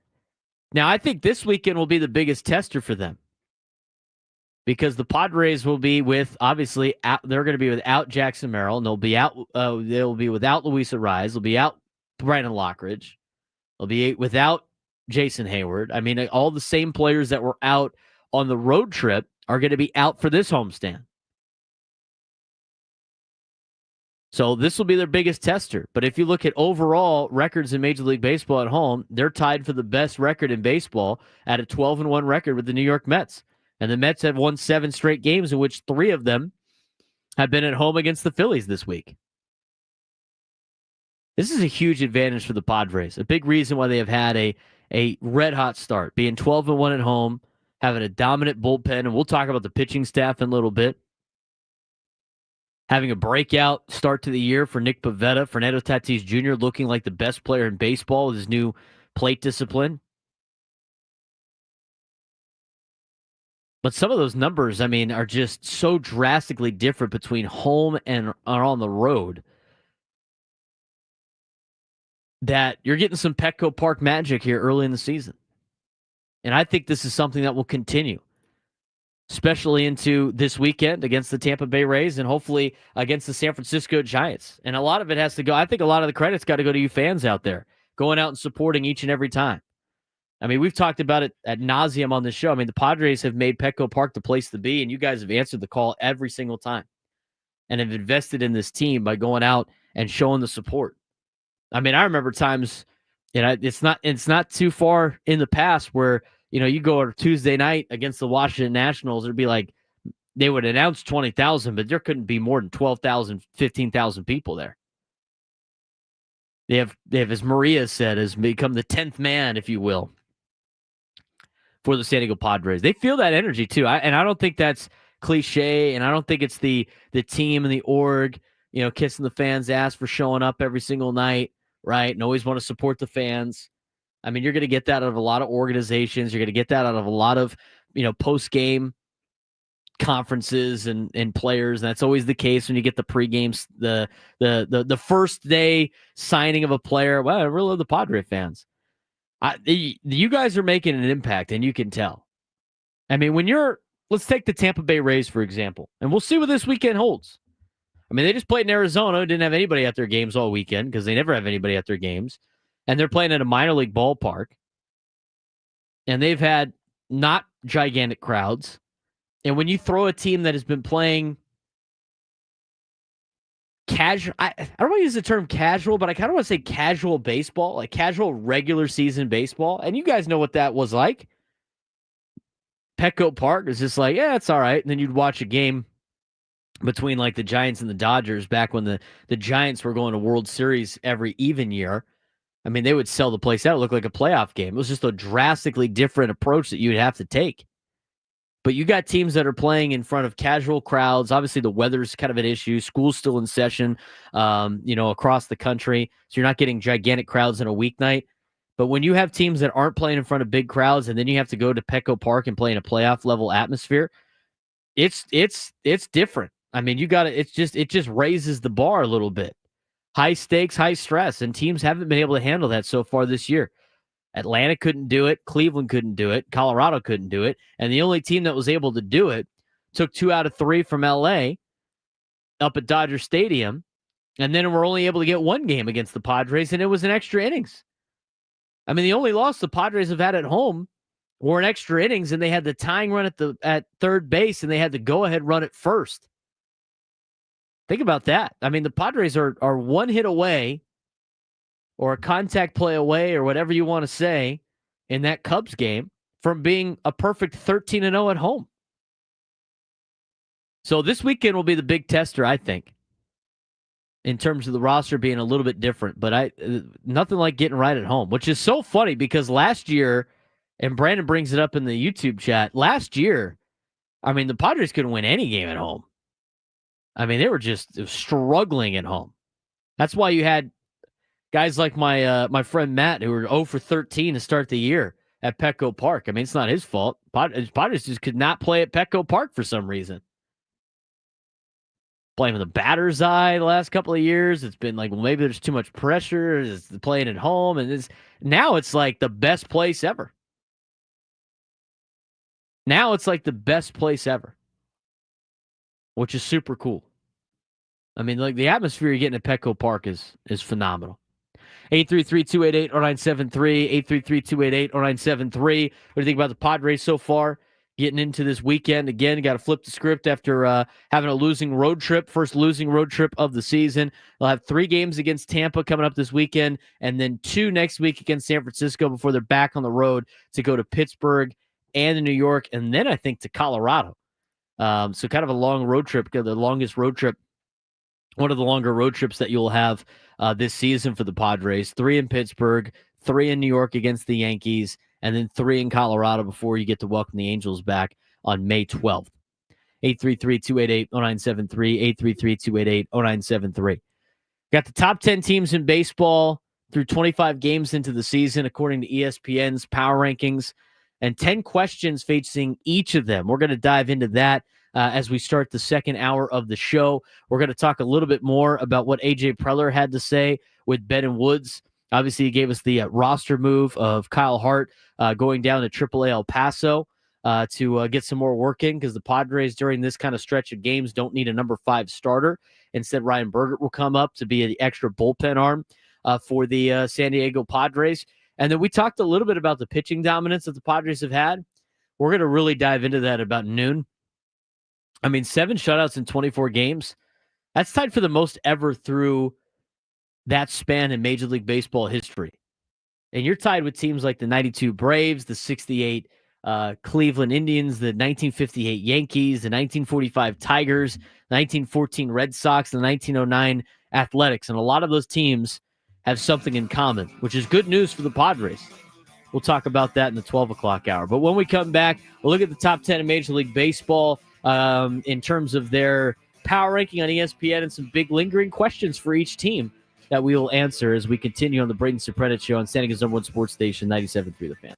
Now, I think this weekend will be the biggest tester for them because the Padres will be with, obviously, they're going to be without Jackson Merrill, and they'll be without Luis Arraez. They'll be out Brandon Lockridge. They'll be without Jason Hayward. I mean, all the same players that were out on the road trip are going to be out for this homestand. So this will be their biggest tester. But if you look at overall records in Major League Baseball at home, they're tied for the best record in baseball at a 12-1 record with the New York Mets. And the Mets have won 7 straight games, in which 3 of them have been at home against the Phillies this week. This is a huge advantage for the Padres. A big reason why they have had a red-hot start, being 12-1 at home, having a dominant bullpen, and we'll talk about the pitching staff in a little bit. Having a breakout start to the year for Nick Pivetta, Fernando Tatis Jr. looking like the best player in baseball with his new plate discipline. But some of those numbers, I mean, are just so drastically different between home and on the road that you're getting some Petco Park magic here early in the season. And I think this is something that will continue, especially into this weekend against the Tampa Bay Rays and hopefully against the San Francisco Giants. And a lot of it has to go, I think a lot of the credit's got to go to you fans out there, going out and supporting each and every time. I mean, we've talked about it ad nauseum on this show. I mean, the Padres have made Petco Park the place to be, and you guys have answered the call every single time and have invested in this team by going out and showing the support. I mean, I remember times, it's not too far in the past where, you go on Tuesday night against the Washington Nationals, it'd be like they would announce 20,000, but there couldn't be more than 12,000, 15,000 people there. They have, as Maria said, has become the 10th man, if you will, for the San Diego Padres. They feel that energy too. And I don't think that's cliche, and I don't think it's the team and the org, kissing the fans' ass for showing up every single night, right? And always want to support the fans. I mean, you're going to get that out of a lot of organizations. You're going to get that out of a lot of, post-game conferences and players. And that's always the case when you get the pre-games, the first day signing of a player. Well, I really love the Padre fans. You guys are making an impact, and you can tell. I mean, let's take the Tampa Bay Rays, for example, and we'll see what this weekend holds. I mean, they just played in Arizona, didn't have anybody at their games all weekend because they never have anybody at their games. And they're playing at a minor league ballpark. And they've had not gigantic crowds. And when you throw a team that has been playing casual, I don't want to use the term casual, but I kind of want to say casual baseball, like casual regular season baseball. And you guys know what that was like. Petco Park is just like, yeah, it's all right. And then you'd watch a game between like the Giants and the Dodgers back when the Giants were going to World Series every even year. I mean, they would sell the place out. It looked like a playoff game. It was just a drastically different approach that you'd have to take. But you got teams that are playing in front of casual crowds. Obviously, the weather's kind of an issue. School's still in session, across the country. So you're not getting gigantic crowds in a weeknight. But when you have teams that aren't playing in front of big crowds, and then you have to go to Petco Park and play in a playoff level atmosphere, it's different. I mean, it just raises the bar a little bit. High stakes, high stress, and teams haven't been able to handle that so far this year. Atlanta couldn't do it. Cleveland couldn't do it. Colorado couldn't do it. And the only team that was able to do it took 2 out of 3 from LA up at Dodger Stadium. And then we're only able to get 1 game against the Padres, and it was an extra innings. I mean, the only loss the Padres have had at home were an extra innings, and they had the tying run at third base, and they had the go-ahead run at first. Think about that. I mean, the Padres are 1 hit away or a contact play away or whatever you want to say in that Cubs game from being a perfect 13-0 at home. So this weekend will be the big tester, I think, in terms of the roster being a little bit different. But nothing like getting right at home, which is so funny because last year, and Brandon brings it up in the YouTube chat, last year, I mean, the Padres couldn't win any game at home. I mean, they were just struggling at home. That's why you had guys like my friend Matt, who were 0 for 13 to start the year at Petco Park. I mean, it's not his fault. Padres just could not play at Petco Park for some reason. Playing with a batter's eye the last couple of years. It's been like, well, maybe there's too much pressure. It's playing at home. And now it's like the best place ever. Now it's like the best place ever, which is super cool. I mean, like the atmosphere you're getting at Petco Park is phenomenal. 833-288-0973, 833-288-0973. What do you think about the Padres so far? Getting into this weekend. Again, got to flip the script after having a losing road trip. First losing road trip of the season. They'll have 3 games against Tampa coming up this weekend, and then 2 next week against San Francisco before they're back on the road to go to Pittsburgh and to New York, and then I think to Colorado. So kind of a long road trip, the longest road trip, one of the longer road trips that you'll have this season for the Padres. 3 in Pittsburgh, 3 in New York against the Yankees, and then 3 in Colorado before you get to welcome the Angels back on May 12th. 833-288-0973, 833-288-0973. Got the top 10 teams in baseball through 25 games into the season, according to ESPN's Power Rankings, and 10 questions facing each of them. We're going to dive into that as we start the second hour of the show. We're going to talk a little bit more about what A.J. Preller had to say with Ben and Woods. Obviously, he gave us the roster move of Kyle Hart going down to AAA El Paso to get some more work in, because the Padres during this kind of stretch of games don't need a number 5 starter. Instead, Ryan Bergert will come up to be the extra bullpen arm for the San Diego Padres. And then we talked a little bit about the pitching dominance that the Padres have had. We're going to really dive into that about noon. I mean, 7 shutouts in 24 games. That's tied for the most ever through that span in Major League Baseball history. And you're tied with teams like the 92 Braves, the 68 Cleveland Indians, the 1958 Yankees, the 1945 Tigers, 1914 Red Sox, the 1909 Athletics. And a lot of those teams have something in common, which is good news for the Padres. We'll talk about that in the 12 o'clock hour. But when we come back, we'll look at the top 10 in Major League Baseball in terms of their power ranking on ESPN and some big lingering questions for each team that we will answer as we continue on the Braden Surprenant Show on San Diego's #1 sports station, 97.3 The Fan.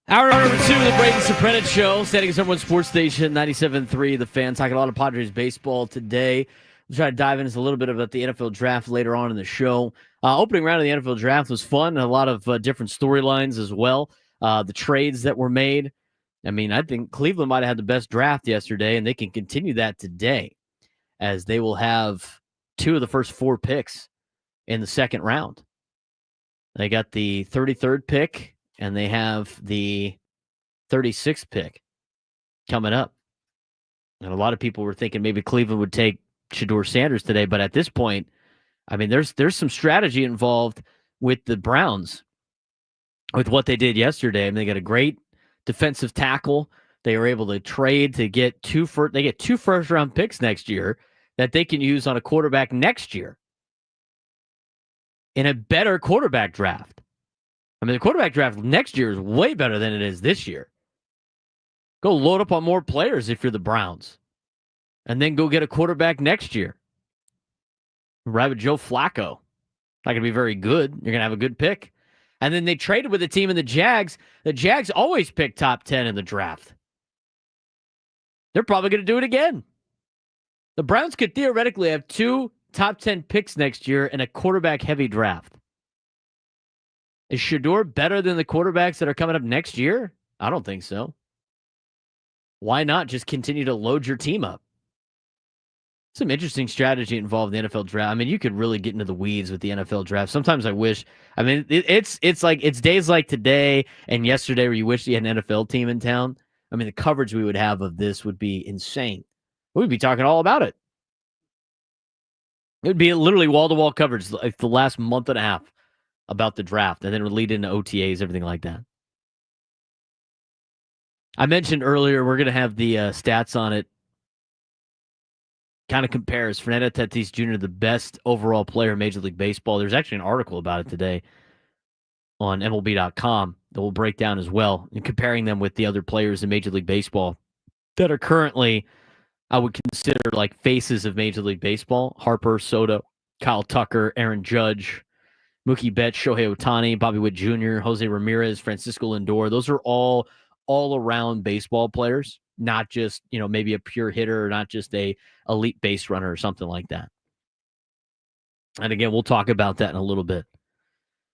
Hour number 2 of the Braden Surprenant Show, San Diego Union-Tribune Sports Station, 97.3, The Fan. Talking a lot of Padres baseball today. We'll try to dive into a little bit about the NFL draft later on in the show. Opening round of the NFL draft was fun. A lot of different storylines as well. The trades that were made. I mean, I think Cleveland might have had the best draft yesterday, and they can continue that today as they will have 2 of the first 4 picks in the second round. They got the 33rd pick, and they have the 36th pick coming up. And a lot of people were thinking maybe Cleveland would take Shedeur Sanders today, but at this point, I mean, there's some strategy involved with the Browns with what they did yesterday. I mean, they got a great defensive tackle. They were able to trade to get 2 first-round picks next year that they can use on a quarterback next year in a better quarterback draft. I mean, the quarterback draft next year is way better than it is this year. Go load up on more players if you're the Browns. And then go get a quarterback next year. Ride with Joe Flacco. Not going to be very good. You're going to have a good pick. And then they traded with a team in the Jags. The Jags always pick top 10 in the draft. They're probably going to do it again. The Browns could theoretically have 2 top 10 picks next year in a quarterback-heavy draft. Is Shedeur better than the quarterbacks that are coming up next year? I don't think so. Why not just continue to load your team up? Some interesting strategy involved in the NFL draft. I mean, you could really get into the weeds with the NFL draft. Sometimes I wish. I mean, it's days like today and yesterday where you wish you had an NFL team in town. I mean, the coverage we would have of this would be insane. We'd be talking all about it. It would be literally wall-to-wall coverage like the last month and a half about the draft, and then it would lead into OTAs, everything like that. I mentioned earlier we're going to have the stats on it. Kind of compares Fernando Tatis Jr. the best overall player in Major League Baseball. There's actually an article about it today on MLB.com that we'll break down as well, and comparing them with the other players in Major League Baseball that are currently, I would consider, like faces of Major League Baseball. Harper, Soto, Kyle Tucker, Aaron Judge, Mookie Betts, Shohei Ohtani, Bobby Witt Jr., Jose Ramirez, Francisco Lindor. Those are all around baseball players, not just, maybe a pure hitter or not just a elite base runner or something like that. And again, we'll talk about that in a little bit.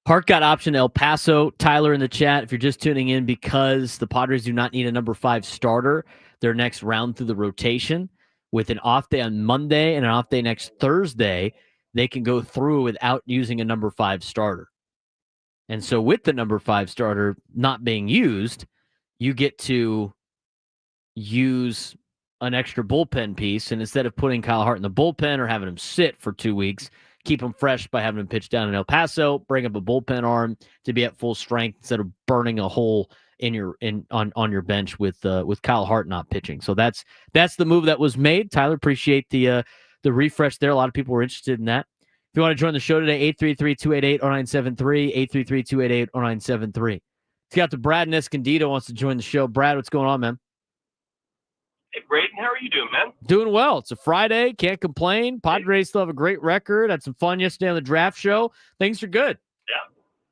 Hart got option El Paso. Tyler in the chat, if you're just tuning in because the Padres do not need a number 5 starter their next round through the rotation, with an off day on Monday and an off day next Thursday, they can go through without using a number 5 starter. And so with the number 5 starter not being used, you get to use an extra bullpen piece. And instead of putting Kyle Hart in the bullpen or having him sit for 2 weeks, keep him fresh by having him pitch down in El Paso, bring up a bullpen arm to be at full strength instead of burning a hole on your bench with Kyle Hart not pitching. So that's the move that was made. Tyler, appreciate the refresh there. A lot of people were interested in that. If you want to join the show today, 833-288-0973, 833-288-0973. It's got the Brad in Escondido wants to join the show. Brad, what's going on, man? Hey, Braden, how are you doing, man? Doing well. It's a Friday. Can't complain. Padres still have a great record. Had some fun yesterday on the draft show. Things are good. Yeah,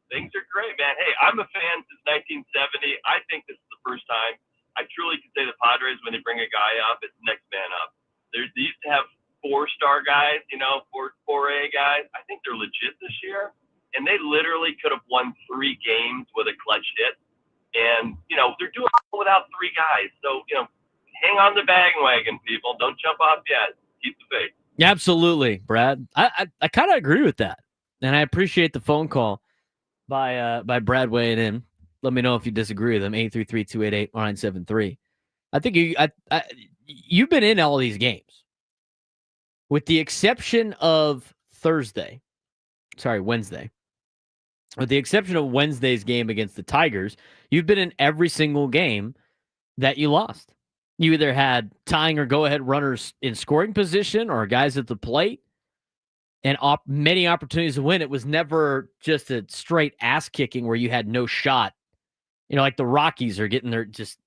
things are great, man. Hey, I'm a fan since 1970. I think this is the first time I truly can say the Padres, when they bring a guy up, it's next man up. They used to have 4-star guys, 4A guys. I think they're legit this year. And they literally could have won 3 games with a clutch hit. And, they're doing it without 3 guys. So, hang on the bandwagon, people. Don't jump off yet. Keep the faith. Absolutely, Brad. I kind of agree with that. And I appreciate the phone call by Brad weighing in. Let me know if you disagree with him. 833-288-0973. I think you've been in all these games. With the exception of Wednesday. With the exception of Wednesday's game against the Tigers, you've been in every single game that you lost. You either had tying or go-ahead runners in scoring position or guys at the plate and many opportunities to win. It was never just a straight ass-kicking where you had no shot. Like the Rockies are getting their just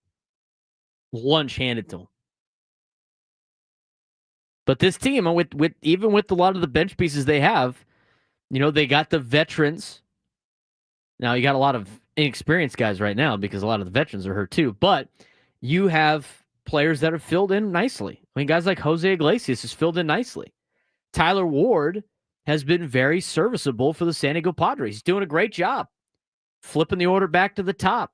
lunch handed to them. But this team, even with a lot of the bench pieces they have, they got the veterans. Now, you got a lot of inexperienced guys right now because a lot of the veterans are hurt too. But you have players that are filled in nicely. I mean, guys like Jose Iglesias is filled in nicely. Tyler Ward has been very serviceable for the San Diego Padres. He's doing a great job flipping the order back to the top,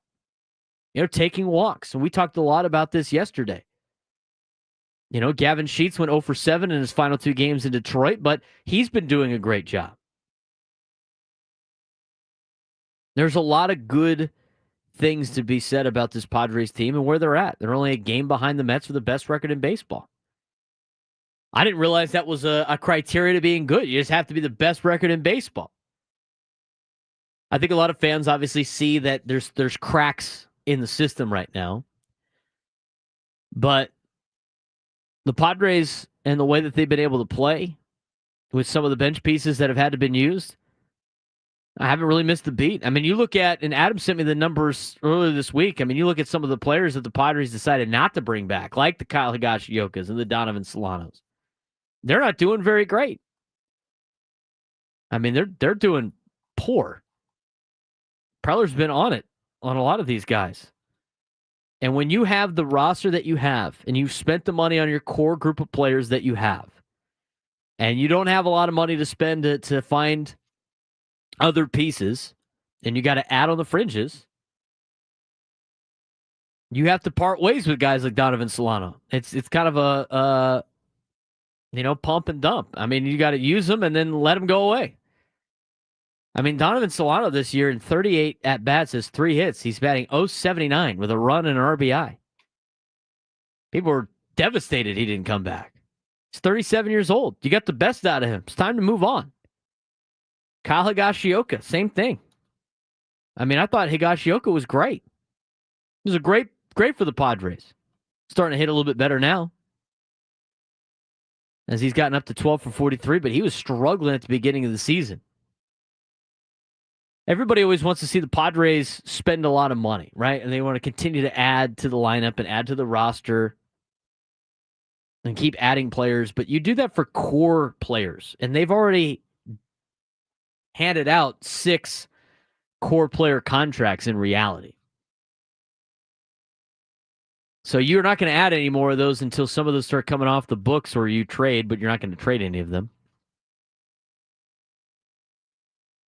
taking walks. And we talked a lot about this yesterday. Gavin Sheets went 0 for 7 in his final 2 games in Detroit, but he's been doing a great job. There's a lot of good things to be said about this Padres team and where they're at. They're only a game behind the Mets for the best record in baseball. I didn't realize that was a criteria to being good. You just have to be the best record in baseball. I think a lot of fans obviously see that there's cracks in the system right now. But the Padres and the way that they've been able to play with some of the bench pieces that have had to been used, I haven't really missed the beat. I mean, you look at, and Adam sent me the numbers earlier this week. I mean, you look at some of the players that the Padres decided not to bring back, like the Kyle Higashiokas and the Donovan Solanos. They're not doing very great. I mean, they're doing poor. Preller's been on it on a lot of these guys. And when you have the roster that you have, and you've spent the money on your core group of players that you have, and you don't have a lot of money to spend to find other pieces, and you got to add on the fringes, you have to part ways with guys like Donovan Solano. It's kind of a pump and dump. I mean, you got to use them and then let them go away. I mean, Donovan Solano this year in 38 at-bats has 3 hits. He's batting .079 with a run and an RBI. People were devastated he didn't come back. He's 37 years old. You got the best out of him. It's time to move on. Kyle Higashioka, same thing. I mean, I thought Higashioka was great. He was great for the Padres. Starting to hit a little bit better now, as he's gotten up to 12 for 43, but he was struggling at the beginning of the season. Everybody always wants to see the Padres spend a lot of money, right? And they want to continue to add to the lineup and add to the roster and keep adding players. But you do that for core players. And they've already handed out 6 core player contracts in reality. So you're not going to add any more of those until some of those start coming off the books, or you trade, but you're not going to trade any of them.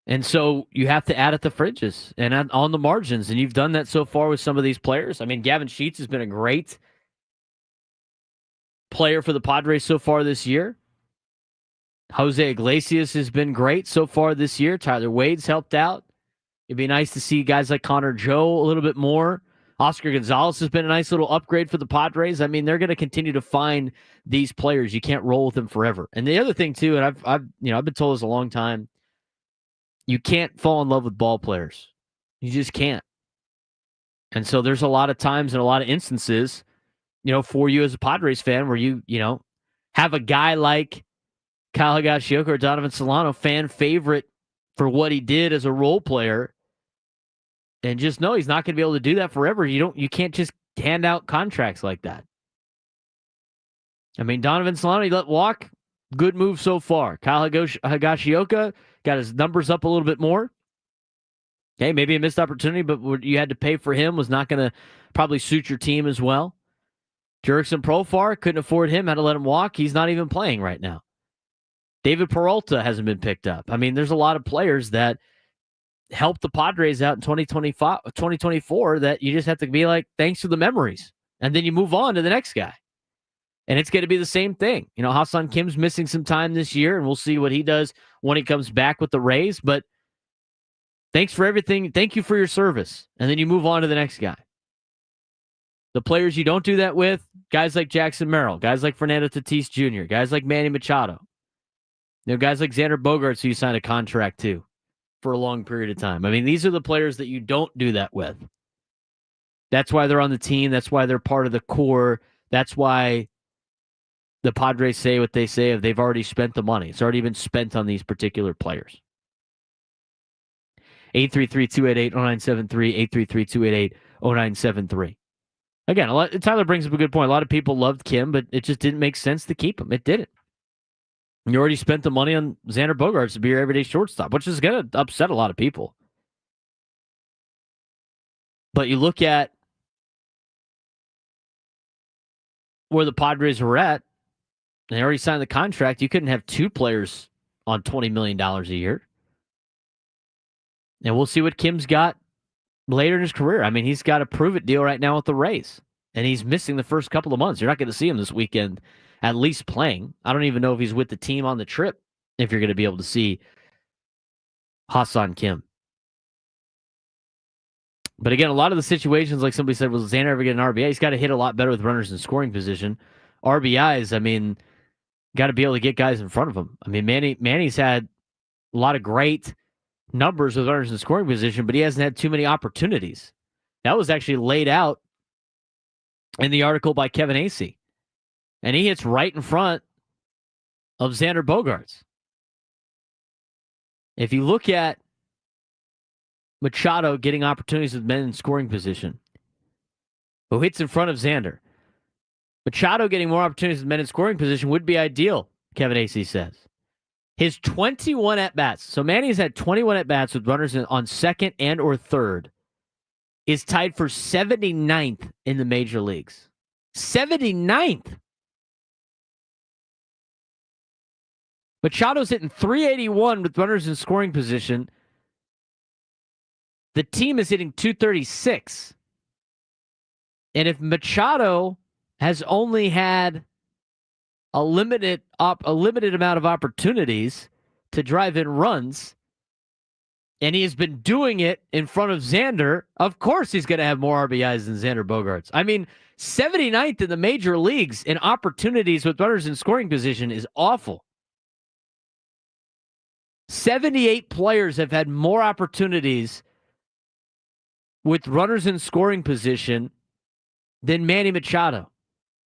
And so you have to add at the fringes and on the margins, and you've done that so far with some of these players. I mean, Gavin Sheets has been a great player for the Padres so far this year. Jose Iglesias has been great so far this year. Tyler Wade's helped out. It'd be nice to see guys like Connor Joe a little bit more. Oscar Gonzalez has been a nice little upgrade for the Padres. I mean, they're going to continue to find these players. You can't roll with them forever. And the other thing too, and I've been told this a long time, you can't fall in love with ball players. You just can't. And so there's a lot of times and a lot of instances, for you as a Padres fan where you have a guy like Kyle Higashioka or Donovan Solano, fan favorite for what he did as a role player, and just know he's not going to be able to do that forever. You can't just hand out contracts like that. I mean, Donovan Solano, he let walk. Good move so far. Kyle Higashioka got his numbers up a little bit more. Okay, maybe a missed opportunity, but what you had to pay for him was not going to probably suit your team as well. Jurickson Profar, couldn't afford him, had to let him walk. He's not even playing right now. David Peralta hasn't been picked up. I mean, there's a lot of players that helped the Padres out in 2024 that you just have to be like, thanks for the memories. And then you move on to the next guy. And it's going to be the same thing. Hassan Kim's missing some time this year, and we'll see what he does when he comes back with the Rays. But thanks for everything. Thank you for your service. And then you move on to the next guy. The players you don't do that with, guys like Jackson Merrill, guys like Fernando Tatis Jr., guys like Manny Machado, guys like Xander Bogaerts who you signed a contract to for a long period of time. I mean, these are the players that you don't do that with. That's why they're on the team. That's why they're part of the core. That's why the Padres say what they say if they've already spent the money. It's already been spent on these particular players. 833-288-0973, 833-288-0973. Again, Tyler brings up a good point. A lot of people loved Kim, but it just didn't make sense to keep him. It didn't. You already spent the money on Xander Bogaerts to be your everyday shortstop, which is going to upset a lot of people. But you look at where the Padres were at, they already signed the contract. You couldn't have two players on $20 million a year. And we'll see what Kim's got later in his career. I mean, he's got a prove-it deal right now with the Rays, and he's missing the first couple of months. You're not going to see him this weekend, at least playing. I don't even know if he's with the team on the trip, if you're going to be able to see Ha-Seong Kim. But again, a lot of the situations, like somebody said, will Xander ever get an RBI? He's got to hit a lot better with runners in scoring position. RBIs, I mean, got to be able to get guys in front of him. I mean, Manny's had a lot of great numbers with runners in scoring position, but he hasn't had too many opportunities. That was actually laid out in the article by Kevin Acee. And he hits right in front of Xander Bogaerts. If you look at Machado getting opportunities with men in scoring position, who hits in front of Xander, Machado getting more opportunities with men in scoring position would be ideal, Kevin Acee says. His 21 at-bats, so Manny's had 21 at-bats with runners on second and or third, is tied for 79th in the major leagues. 79th! Machado's hitting .381 with runners in scoring position. The team is hitting .236. And if Machado has only had a limited amount of opportunities to drive in runs, and he has been doing it in front of Xander, of course he's going to have more RBIs than Xander Bogaerts. I mean, 79th in the major leagues in opportunities with runners in scoring position is awful. 78 players have had more opportunities with runners in scoring position than Manny Machado.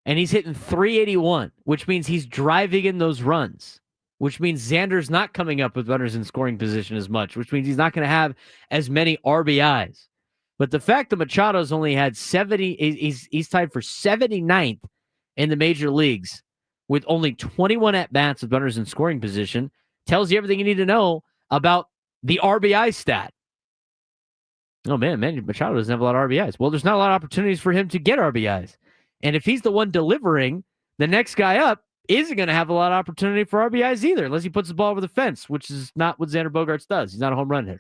And he's hitting .381, which means he's driving in those runs, which means Xander's not coming up with runners in scoring position as much, which means he's not going to have as many RBIs. But the fact that Machado's only had 70, he's tied for 79th in the major leagues with only 21 at-bats with runners in scoring position tells you everything you need to know about the RBI stat. Oh, man, Machado doesn't have a lot of RBIs. Well, there's not a lot of opportunities for him to get RBIs. And if he's the one delivering, the next guy up isn't going to have a lot of opportunity for RBIs either, unless he puts the ball over the fence, which is not what Xander Bogaerts does. He's not a home run hitter.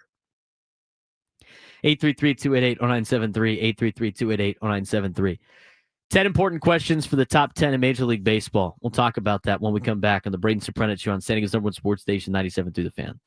833-288-0973, 833-288-0973. 10 important questions for the top 10 in Major League Baseball. We'll talk about that when we come back on the Braden Surprenant Show on San Diego's #1 sports station, 97.3 The Fan.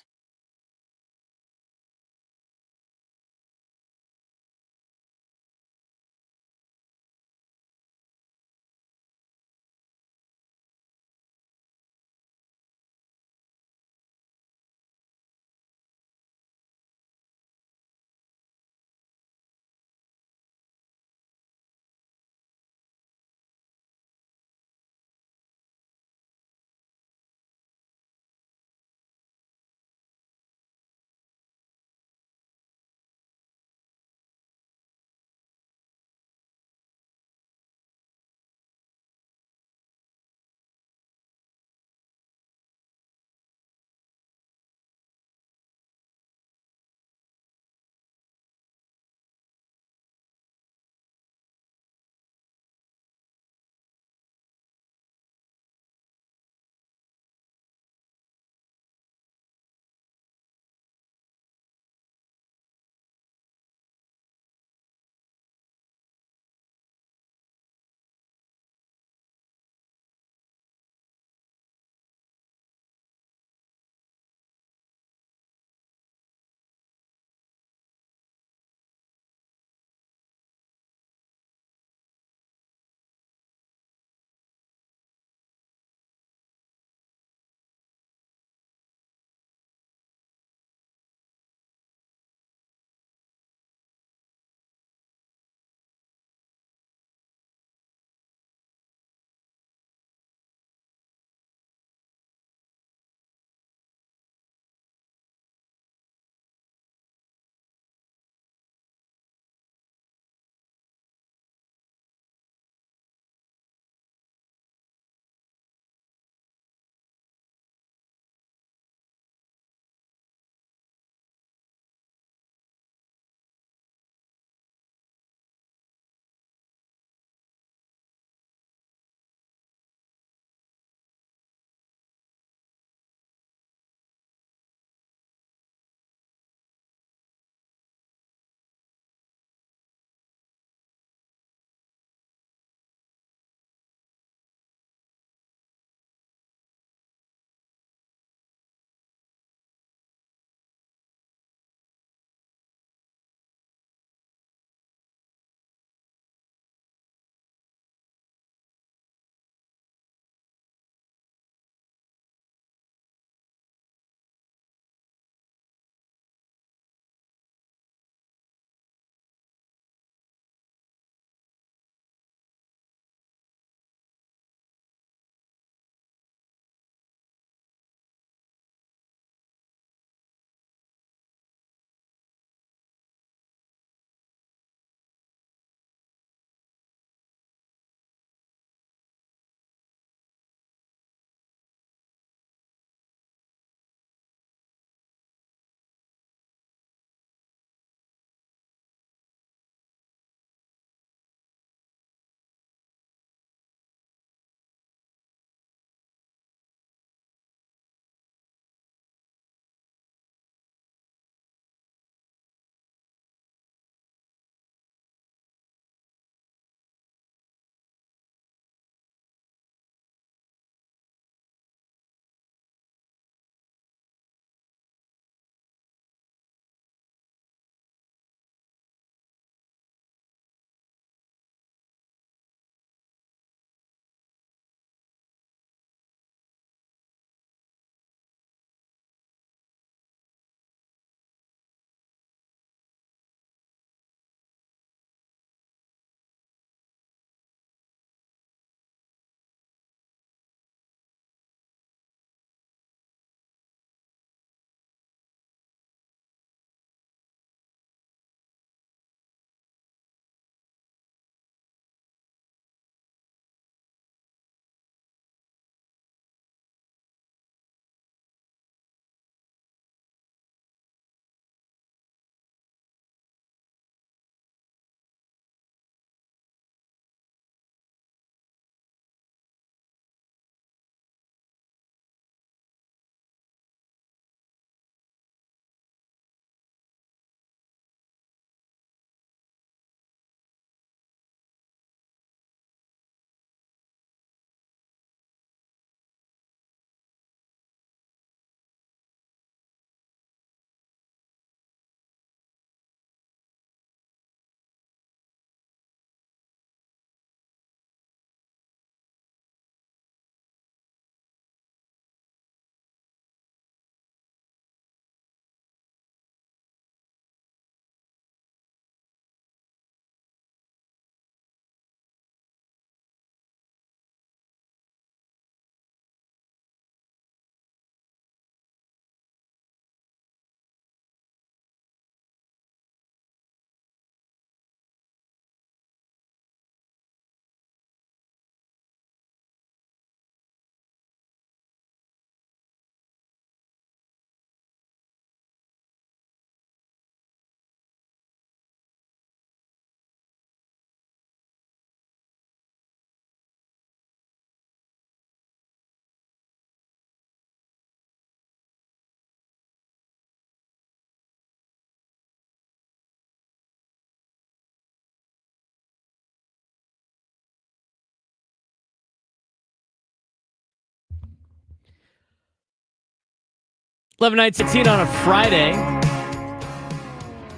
11/9/16 on a Friday.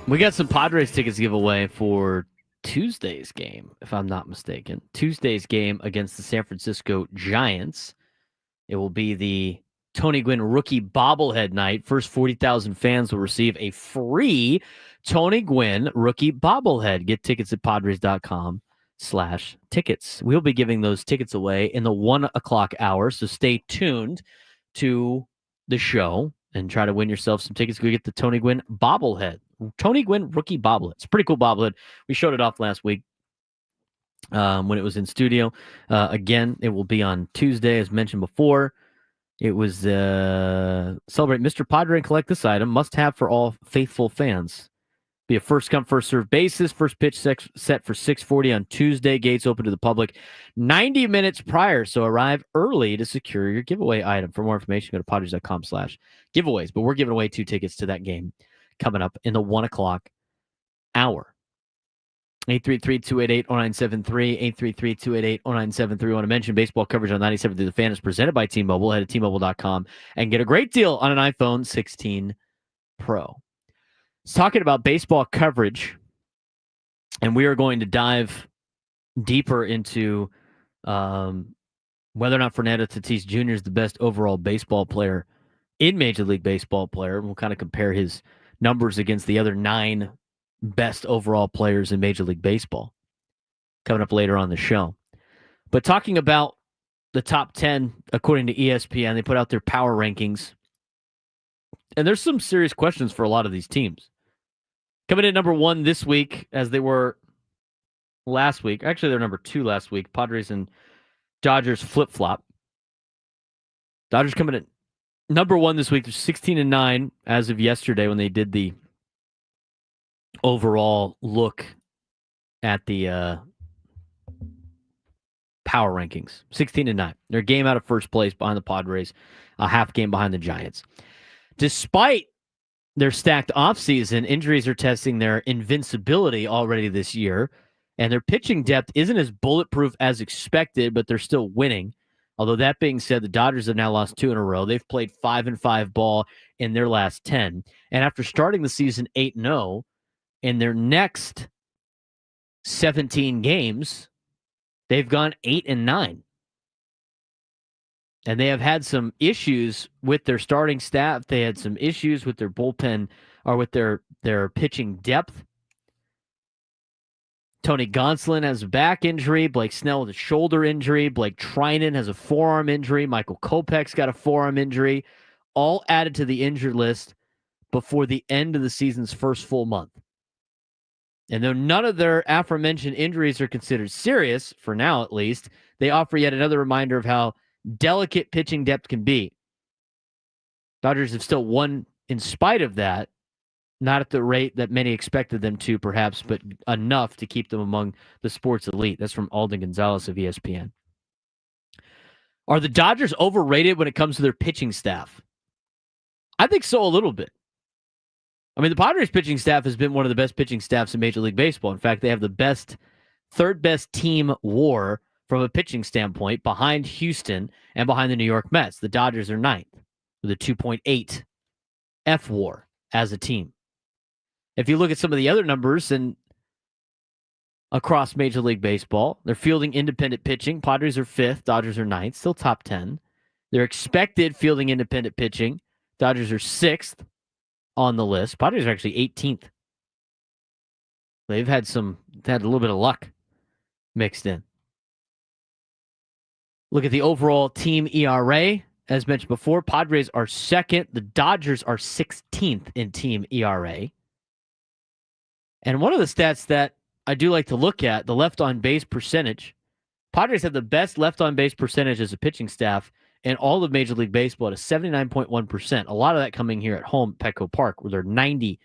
We got some Padres tickets to give away for Tuesday's game, if I'm not mistaken. Tuesday's game against the San Francisco Giants. It will be the Tony Gwynn rookie bobblehead night. First 40,000 fans will receive a free Tony Gwynn rookie bobblehead. Get tickets at padres.com/tickets. We'll be giving those tickets away in the 1 o'clock hour, so stay tuned to the show and try to win yourself some tickets. Go get the Tony Gwynn bobblehead. Tony Gwynn rookie bobblehead. It's a pretty cool bobblehead. We showed it off last week when it was in studio. Again, it will be on Tuesday, as mentioned before. It was celebrate Mr. Padre and collect this item. Must have for all faithful fans. Be a first come, first served basis. First pitch set for 6:40 on Tuesday. Gates open to the public 90 minutes prior. So arrive early to secure your giveaway item. For more information, go to padres.com/giveaways. But we're giving away 2 tickets to that game coming up in the 1 o'clock hour. 833-288-0973, 833-288-0973. I want to mention baseball coverage on 97 through the Fan is presented by T-Mobile. Head to T-Mobile.com and get a great deal on an iPhone 16 Pro. It's talking about baseball coverage, and we are going to dive deeper into whether or not Fernando Tatis Jr. is the best overall baseball player in Major League Baseball player. We'll kind of compare his numbers against the other 9 best overall players in Major League Baseball coming up later on the show. But talking about the top 10, according to ESPN, they put out their power rankings. And there's some serious questions for a lot of these teams. Coming in number 1 this week, as they were last week. Actually, they're number 2 last week. Padres and Dodgers flip-flop. Dodgers coming in number 1 this week. They're 16-9 as of yesterday when they did the overall look at the power rankings. 16-9. They're a game out of first place behind the Padres, a half game behind the Giants. Despite their stacked offseason, injuries are testing their invincibility already this year, and their pitching depth isn't as bulletproof as expected, but they're still winning. Although that being said, the Dodgers have now lost 2 in a row. They've played 5-5 ball in their last 10. And after starting the season 8-0, in their next 17 games, they've gone 8-9. And they have had some issues with their starting staff. They had some issues with their bullpen or with their pitching depth. Tony Gonsolin has a back injury. Blake Snell with a shoulder injury. Blake Trinan has a forearm injury. Michael Kopech's got a forearm injury. All added to the injured list before the end of the season's first full month. And though none of their aforementioned injuries are considered serious, for now at least, they offer yet another reminder of how delicate pitching depth can be. Dodgers have still won in spite of that, not at the rate that many expected them to, perhaps, but enough to keep them among the sports elite. That's from Alden Gonzalez of ESPN. Are the Dodgers overrated when it comes to their pitching staff? I think so, a little bit. I mean, the Padres pitching staff has been one of the best pitching staffs in Major League Baseball. In fact, they have the third best team WAR from a pitching standpoint behind Houston and behind the New York Mets. The Dodgers are 9th with a 2.8 F-WAR as a team. If you look at some of the other numbers and across Major League Baseball, they're fielding independent pitching. Padres are 5th, Dodgers are 9th, still top 10. They're expected fielding independent pitching. Dodgers are 6th on the list. Padres are actually 18th. They've had a little bit of luck mixed in. Look at the overall team ERA. As mentioned before, Padres are 2nd. The Dodgers are 16th in team ERA. And one of the stats that I do like to look at, the left-on-base percentage. Padres have the best left-on-base percentage as a pitching staff in all of Major League Baseball at a 79.1%. A lot of that coming here at home, Petco Park, where they're 90%.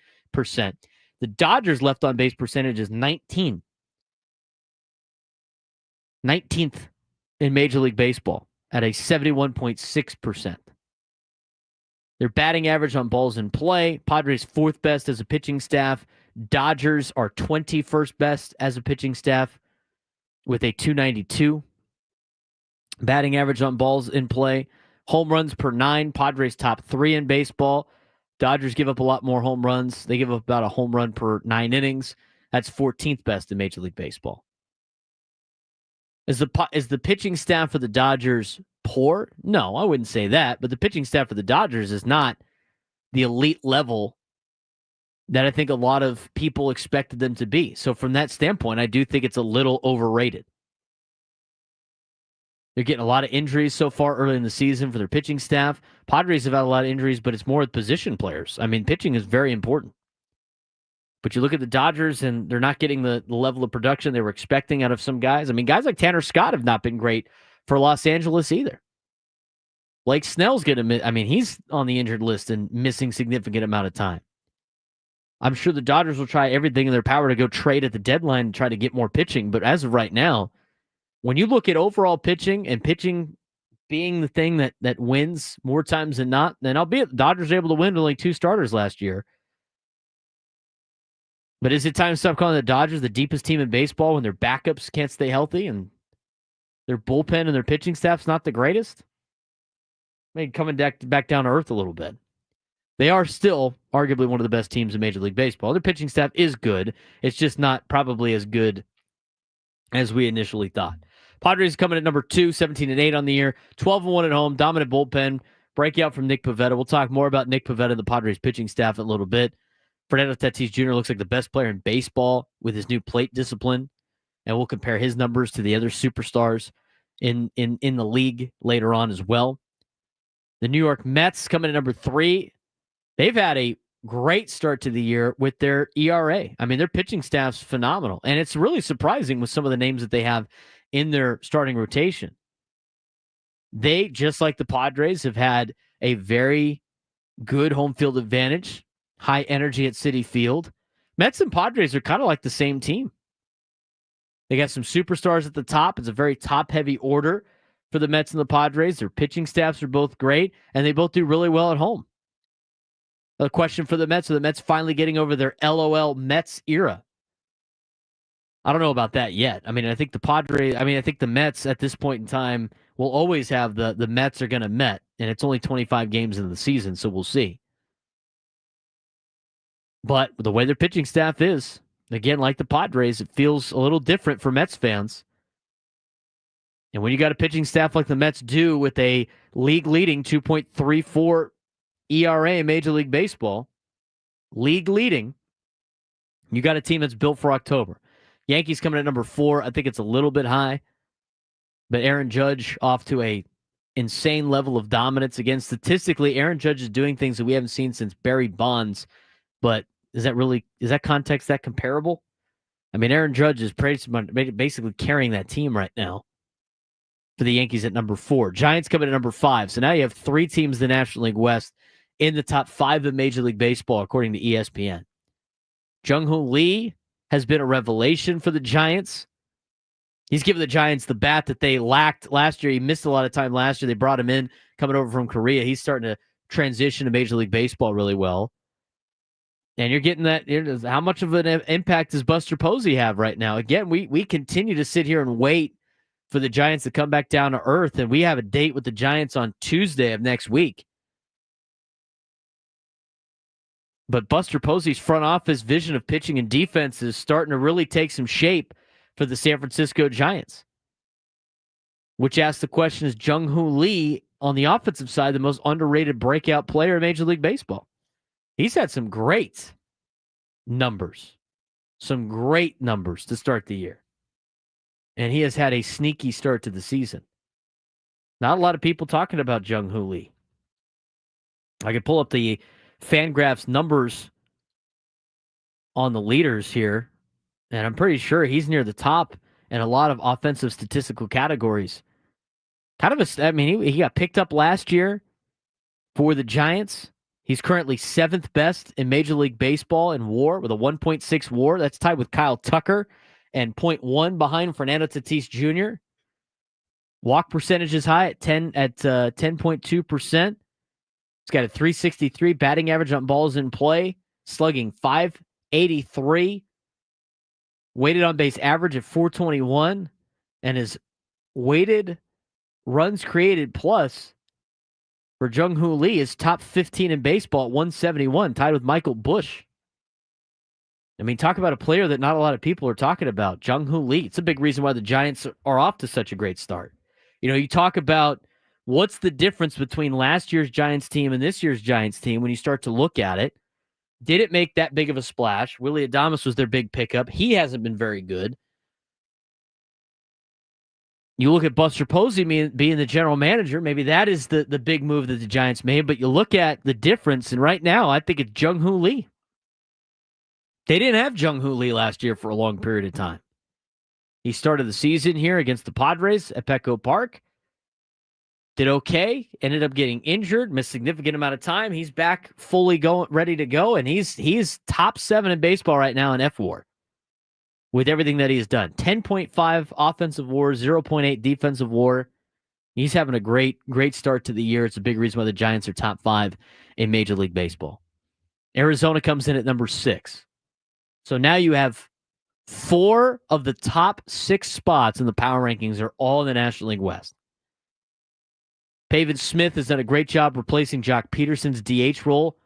The Dodgers' left-on-base percentage is 19th in Major League Baseball at a 71.6%. Their batting average on balls in play, Padres 4th best as a pitching staff. Dodgers are 21st best as a pitching staff with a 292 batting average on balls in play. Home runs per 9, Padres top 3 in baseball. Dodgers give up a lot more home runs. They give up about a home run per 9 innings. That's 14th best in Major League Baseball. Is the pitching staff for the Dodgers poor? No, I wouldn't say that. But the pitching staff for the Dodgers is not the elite level that I think a lot of people expected them to be. So from that standpoint, I do think it's a little overrated. They're getting a lot of injuries so far early in the season for their pitching staff. Padres have had a lot of injuries, but it's more with position players. I mean, pitching is very important. But you look at the Dodgers, and they're not getting the level of production they were expecting out of some guys. I mean, guys like Tanner Scott have not been great for Los Angeles either. Blake Snell's going to miss. I mean, he's on the injured list and missing significant amount of time. I'm sure the Dodgers will try everything in their power to go trade at the deadline and try to get more pitching. But as of right now, when you look at overall pitching and pitching being the thing that wins more times than not, then albeit the Dodgers were able to win with only 2 starters last year. But is it time to stop calling the Dodgers the deepest team in baseball when their backups can't stay healthy and their bullpen and their pitching staff's not the greatest? Maybe coming back down to earth a little bit. They are still arguably one of the best teams in Major League Baseball. Their pitching staff is good. It's just not probably as good as we initially thought. Padres coming at number 2, 17-8 on the year, 12-1 at home, dominant bullpen, breakout from Nick Pivetta. We'll talk more about Nick Pivetta and the Padres pitching staff in a little bit. Fernando Tatis Jr. looks like the best player in baseball with his new plate discipline, and we'll compare his numbers to the other superstars in the league later on as well. The New York Mets coming at number 3. They've had a great start to the year with their ERA. I mean, their pitching staff's phenomenal, and it's really surprising with some of the names that they have in their starting rotation. They, just like the Padres, have had a very good home field advantage, high energy at Citi Field. Mets and Padres are kind of like the same team. They got some superstars at the top. It's a very top-heavy order for the Mets and the Padres. Their pitching staffs are both great, and they both do really well at home. A question for the Mets: are the Mets finally getting over their LOL Mets era? I don't know about that yet. I mean, I think the Mets at this point in time will always have the Mets are going to Met, and it's only 25 games into the season, so we'll see. But the way their pitching staff is, again, like the Padres, it feels a little different for Mets fans. And when you got a pitching staff like the Mets do with a league-leading 2.34 ERA in Major League Baseball, league-leading, you got a team that's built for October. Yankees coming at number 4. I think it's a little bit high. But Aaron Judge off to a insane level of dominance. Again, statistically, Aaron Judge is doing things that we haven't seen since Barry Bonds. But is that context that comparable? I mean, Aaron Judge is basically carrying that team right now for the Yankees at number 4. Giants coming at number 5. So now you have 3 teams in the National League West in the top 5 of Major League Baseball, according to ESPN. Jung-Hoo Lee has been a revelation for the Giants. He's given the Giants the bat that they lacked last year. He missed a lot of time last year. They brought him in coming over from Korea. He's starting to transition to Major League Baseball really well. And you're getting that. How much of an impact does Buster Posey have right now? Again, we continue to sit here and wait for the Giants to come back down to earth, and we have a date with the Giants on Tuesday of next week. But Buster Posey's front office vision of pitching and defense is starting to really take some shape for the San Francisco Giants. Which asks the question, is Jung-Hoo Lee on the offensive side the most underrated breakout player in Major League Baseball? He's had some great numbers. Some great numbers to start the year. And he has had a sneaky start to the season. Not a lot of people talking about Jung-Hoo Lee. I could pull up the Fangraphs numbers on the leaders here, and I'm pretty sure he's near the top in a lot of offensive statistical categories. He got picked up last year for the Giants. He's currently 7th best in Major League Baseball in WAR with a 1.6 WAR. That's tied with Kyle Tucker and 0.1 behind Fernando Tatis Jr. Walk percentage is high at 10.2%. He's got a 363 batting average on balls in play, slugging 583, weighted on base average at 421, and his weighted runs created plus for Jung-Hoo Lee is top 15 in baseball at 171, tied with Michael Busch. I mean, talk about a player that not a lot of people are talking about, Jung-Hoo Lee. It's a big reason why the Giants are off to such a great start. You know, you talk about what's the difference between last year's Giants team and this year's Giants team when you start to look at it. Did it make that big of a splash? Willy Adames was their big pickup. He hasn't been very good. You look at Buster Posey being the general manager. Maybe that is the big move that the Giants made. But you look at the difference, and right now, I think it's Jung-Hoo Lee. They didn't have Jung-Hoo Lee last year for a long period of time. He started the season here against the Padres at Petco Park. Did okay. Ended up getting injured. Missed a significant amount of time. He's back fully ready to go, and he's top 7 in baseball right now in F-WAR. With everything that he's done. 10.5 offensive WAR, 0.8 defensive WAR. He's having a great start to the year. It's a big reason why the Giants are top 5 in Major League Baseball. Arizona comes in at number 6. So now you have 4 of the top 6 spots in the power rankings are all in the National League West. Pavin Smith has done a great job replacing Jock Peterson's DH role.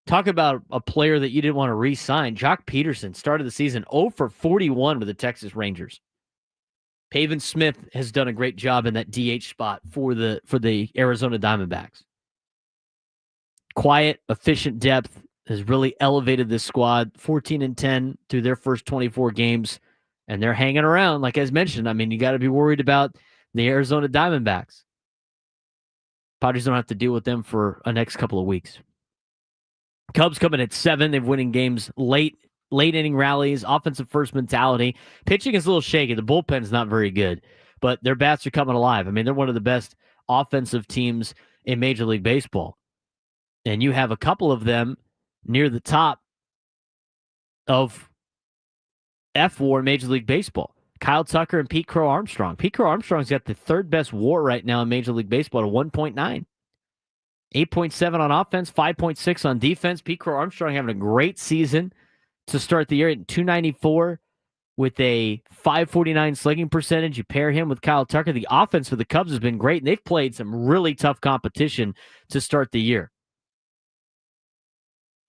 Talk about a player that you didn't want to re-sign. Jock Peterson started the season 0 for 41 with the Texas Rangers. Pavin Smith has done a great job in that DH spot for the Arizona Diamondbacks. Quiet, efficient depth has really elevated this squad. 14-10 through their first 24 games, and they're hanging around. Like I mentioned, I mean, you got to be worried about the Arizona Diamondbacks. Padres don't have to deal with them for a next couple of weeks. Cubs coming at 7. They've winning games late inning rallies, offensive first mentality. Pitching is a little shaky. The bullpen's not very good, but their bats are coming alive. I mean, they're one of the best offensive teams in Major League Baseball. And you have a couple of them near the top of F-WAR in Major League Baseball. Kyle Tucker and Pete Crow Armstrong. Pete Crow Armstrong's got the 3rd best WAR right now in Major League Baseball at 1.9. 8.7 on offense, 5.6 on defense. Pete Crow Armstrong having a great season to start the year at 294 with a 549 slugging percentage. You pair him with Kyle Tucker. The offense for the Cubs has been great, and they've played some really tough competition to start the year.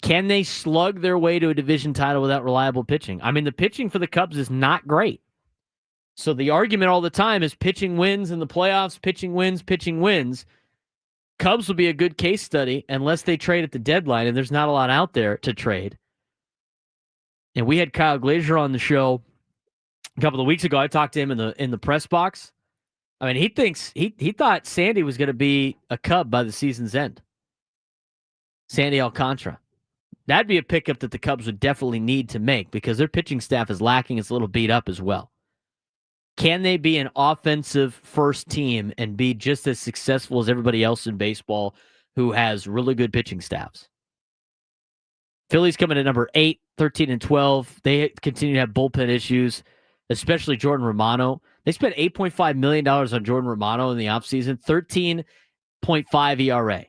Can they slug their way to a division title without reliable pitching? I mean, the pitching for the Cubs is not great. So the argument all the time is pitching wins in the playoffs, pitching wins. Cubs will be a good case study unless they trade at the deadline, and there's not a lot out there to trade. And we had Kyle Glazier on the show a couple of weeks ago. I talked to him in the press box. I mean, he thought Sandy was going to be a Cub by the season's end. Sandy Alcantara. That'd be a pickup that the Cubs would definitely need to make because their pitching staff is lacking. It's a little beat up as well. Can they be an offensive first team and be just as successful as everybody else in baseball who has really good pitching staffs? Phillies coming at number 8, 13-12. They continue to have bullpen issues, especially Jordan Romano. They spent $8.5 million on Jordan Romano in the offseason, 13.5 ERA.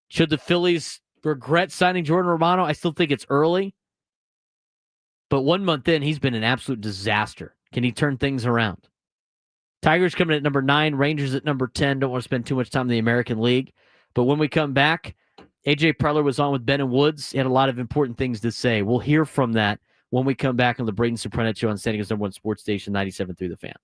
Should the Phillies regret signing Jordan Romano? I still think it's early. But 1 month in, he's been an absolute disaster. Can he turn things around? Tigers coming at number 9, Rangers at number 10. Don't want to spend too much time in the American League. But when we come back, AJ Preller was on with Ben and Woods. He had a lot of important things to say. We'll hear from that when we come back on the Braden Surprenant Show on San Diego's #1 sports station, 97.3 The Fan.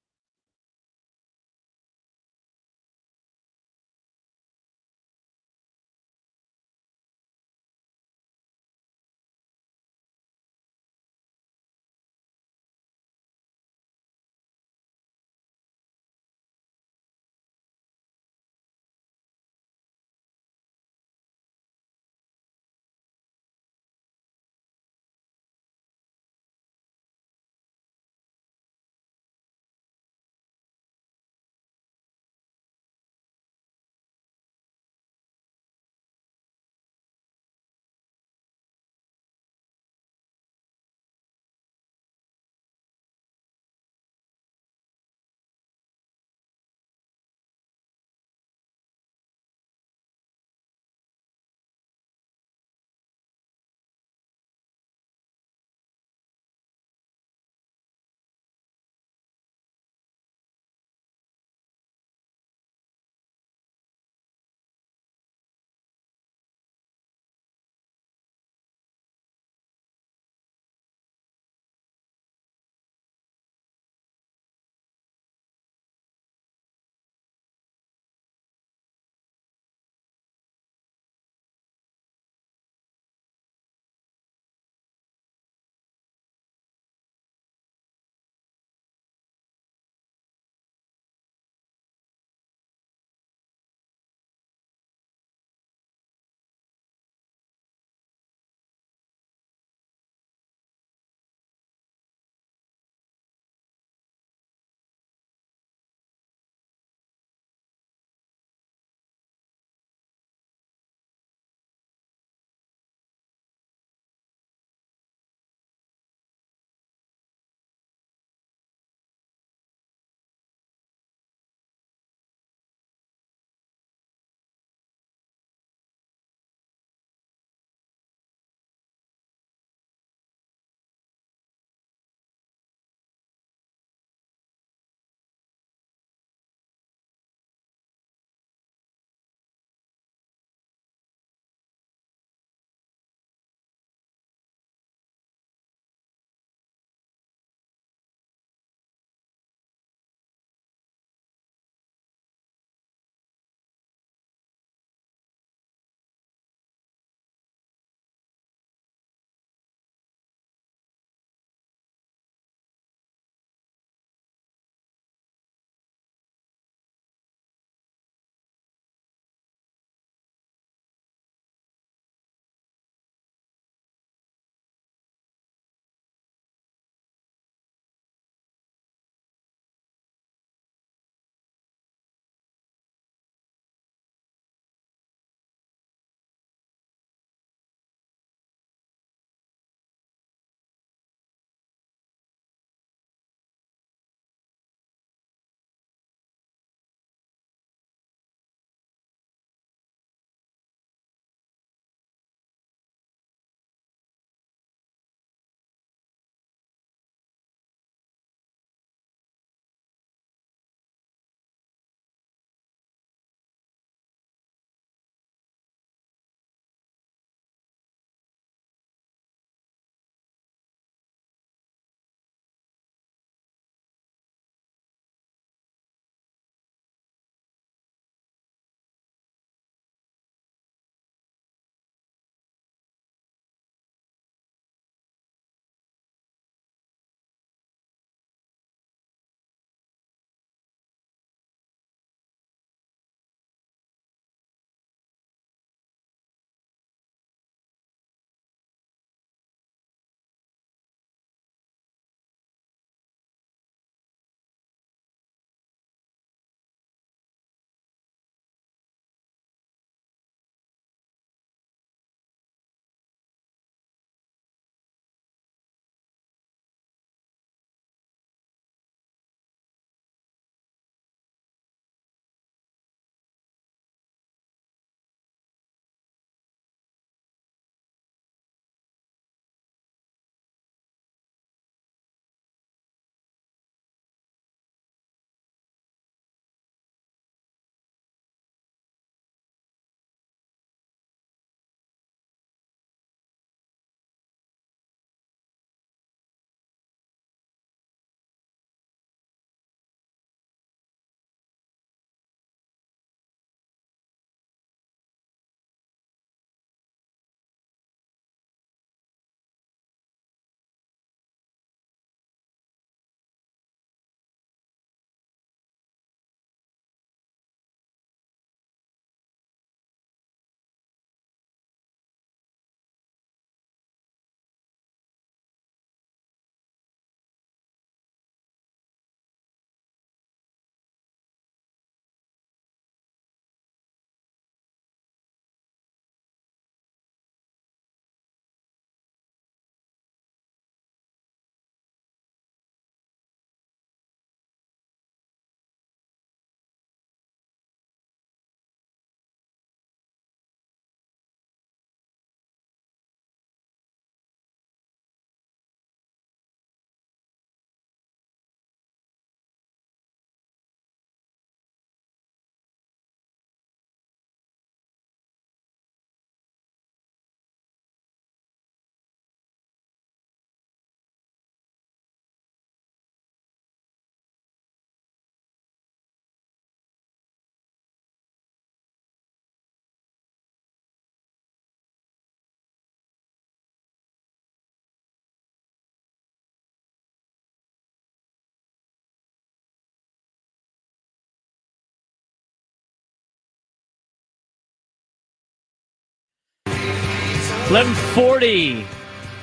11:40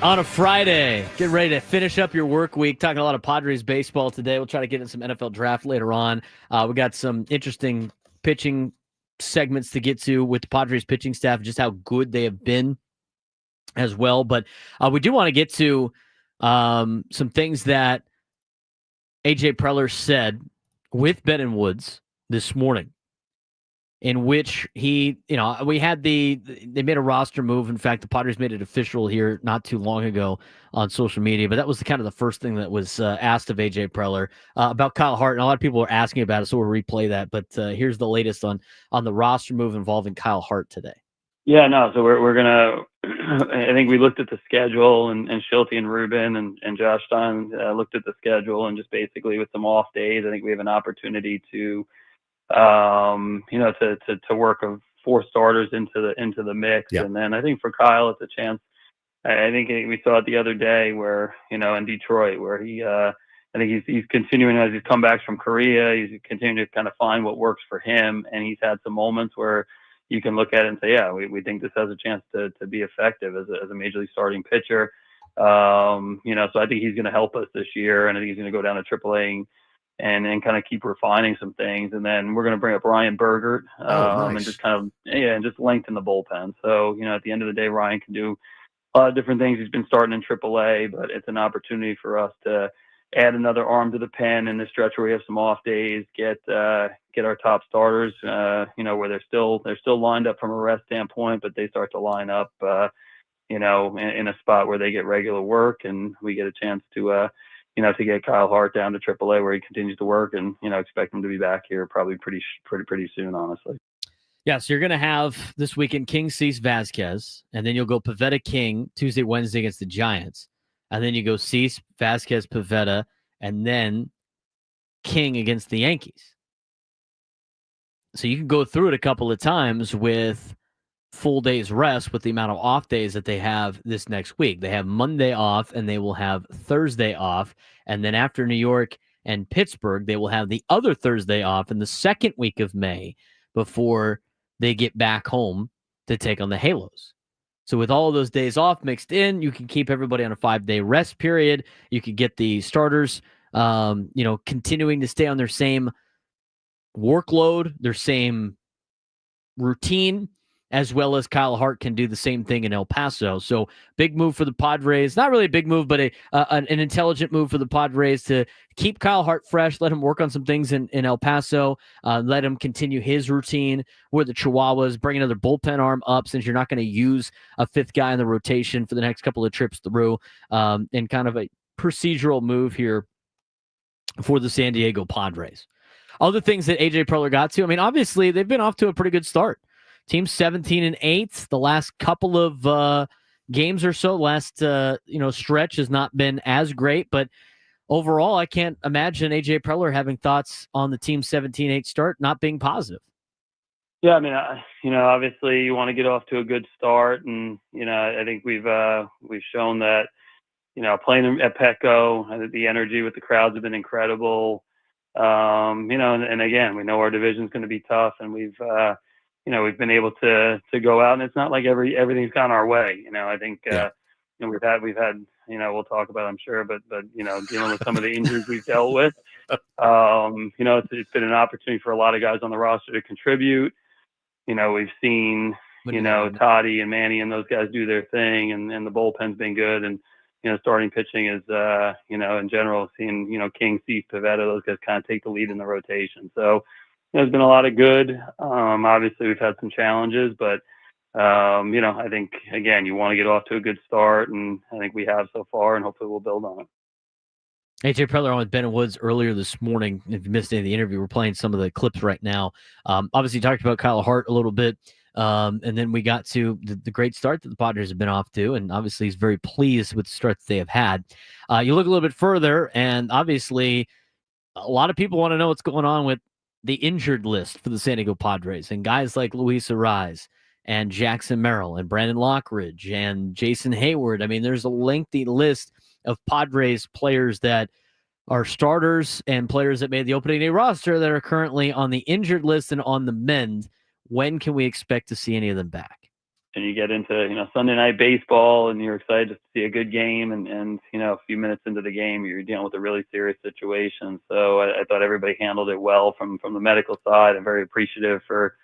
on a Friday. Get ready to finish up your work week. Talking a lot of Padres baseball today. We'll try to get in some NFL draft later on. We got some interesting pitching segments to get to with the Padres pitching staff, just how good they have been as well. But we do want to get to some things that AJ Preller said with Ben and Woods this morning, in which he, we had they made a roster move. In fact, the Padres made it official here not too long ago on social media, but that was kind of the first thing that was asked of AJ Preller about Kyle Hart. And a lot of people were asking about it, so we'll replay that. But here's the latest on the roster move involving Kyle Hart today. Yeah, no, so we're going to, I think we looked at the schedule and Shildt and Ruben and Josh Stein looked at the schedule, and just basically with some off days, I think we have an opportunity to work of 4 starters into the mix. Yeah. And then I think for Kyle, it's a chance. I think we saw it the other day where, in Detroit, where he, I think he's continuing as he's come back from Korea. He's continuing to kind of find what works for him. And he's had some moments where you can look at it and say, yeah, we think this has a chance to be effective as a major league starting pitcher. So I think he's going to help us this year. And I think he's going to go down to AAA and kind of keep refining some things. And then we're going to bring up Ryan Bogaerts nice. and just and just lengthen the bullpen. So, at the end of the day, Ryan can do a lot of different things. He's been starting in AAA, but it's an opportunity for us to add another arm to the pen in this stretch where we have some off days, get our top starters, where they're still lined up from a rest standpoint, but they start to line up, in a spot where they get regular work, and we get a chance to get Kyle Hart down to AAA where he continues to work, and, expect him to be back here probably pretty soon, honestly. Yeah, so you're going to have this weekend King, Cease, Vasquez, and then you'll go Pivetta, King, Tuesday, Wednesday against the Giants. And then you go Cease, Vasquez, Pivetta, and then King against the Yankees. So you can go through it a couple of times with full days rest with the amount of off days that they have this next week. They have Monday off, and they will have Thursday off. And then after New York and Pittsburgh, they will have the other Thursday off in the second week of May before they get back home to take on the Halos. So with all of those days off mixed in, you can keep everybody on a 5-day rest period. You could get the starters, continuing to stay on their same workload, their same routine, as well as Kyle Hart can do the same thing in El Paso. So big move for the Padres. Not really a big move, but an intelligent move for the Padres to keep Kyle Hart fresh, let him work on some things in El Paso, let him continue his routine with the Chihuahuas, bring another bullpen arm up since you're not going to use a 5th guy in the rotation for the next couple of trips through, and kind of a procedural move here for the San Diego Padres. Other things that AJ Preller got to, obviously they've been off to a pretty good start. Team 17-8. The last couple of games or so, stretch has not been as great, but overall, I can't imagine AJ Preller having thoughts on the team 17-8 start not being positive. Yeah, obviously you want to get off to a good start, and I think we've shown that playing at Petco, I think the energy with the crowds have been incredible. And again, we know our division's going to be tough, and we've been able to go out, and it's not like everything's gone our way. I think, we've had, we'll talk about it, I'm sure, but dealing with some of the injuries we've dealt with, it's been an opportunity for a lot of guys on the roster to contribute. We've seen, Toddy and Manny and those guys do their thing, and the bullpen's been good. And, starting pitching is, in general, seeing, King, Cease, Pivetta, those guys kind of take the lead in the rotation. So, there's been a lot of good. Obviously, we've had some challenges, but, I think, again, you want to get off to a good start, and I think we have so far, and hopefully we'll build on it. AJ Preller on with Ben and Woods earlier this morning. If you missed any of the interview, we're playing some of the clips right now. Obviously, talked about Kyle Hart a little bit, and then we got to the great start that the Padres have been off to, and obviously he's very pleased with the start that they have had. You look a little bit further, and obviously a lot of people want to know what's going on with the injured list for the San Diego Padres, and guys like Luis Arraez and Jackson Merrill and Brandon Lockridge and Jason Hayward. There's a lengthy list of Padres players that are starters and players that made the opening day roster that are currently on the injured list and on the mend. When can we expect to see any of them back? and you get into, Sunday night baseball and you're excited to see a good game. And a few minutes into the game, you're dealing with a really serious situation. So I thought everybody handled it well from the medical side. I'm very appreciative for,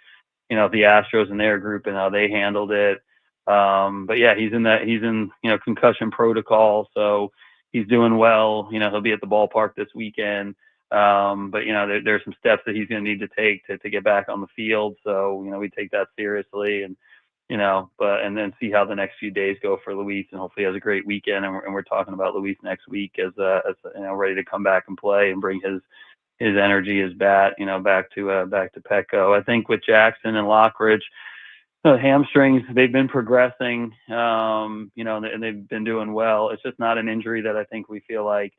the Astros and their group and how they handled it. But yeah, he's in concussion protocol. So he's doing well. He'll be at the ballpark this weekend. But there's some steps that he's going to need to take to get back on the field. So, we take that seriously and then see how the next few days go for Luis, and hopefully he has a great weekend. And we're talking about Luis next week as ready to come back and play and bring his energy, his bat, back to Petco. I think with Jackson and Lockridge, hamstrings, they've been progressing, and they've been doing well. It's just not an injury that I think we feel like,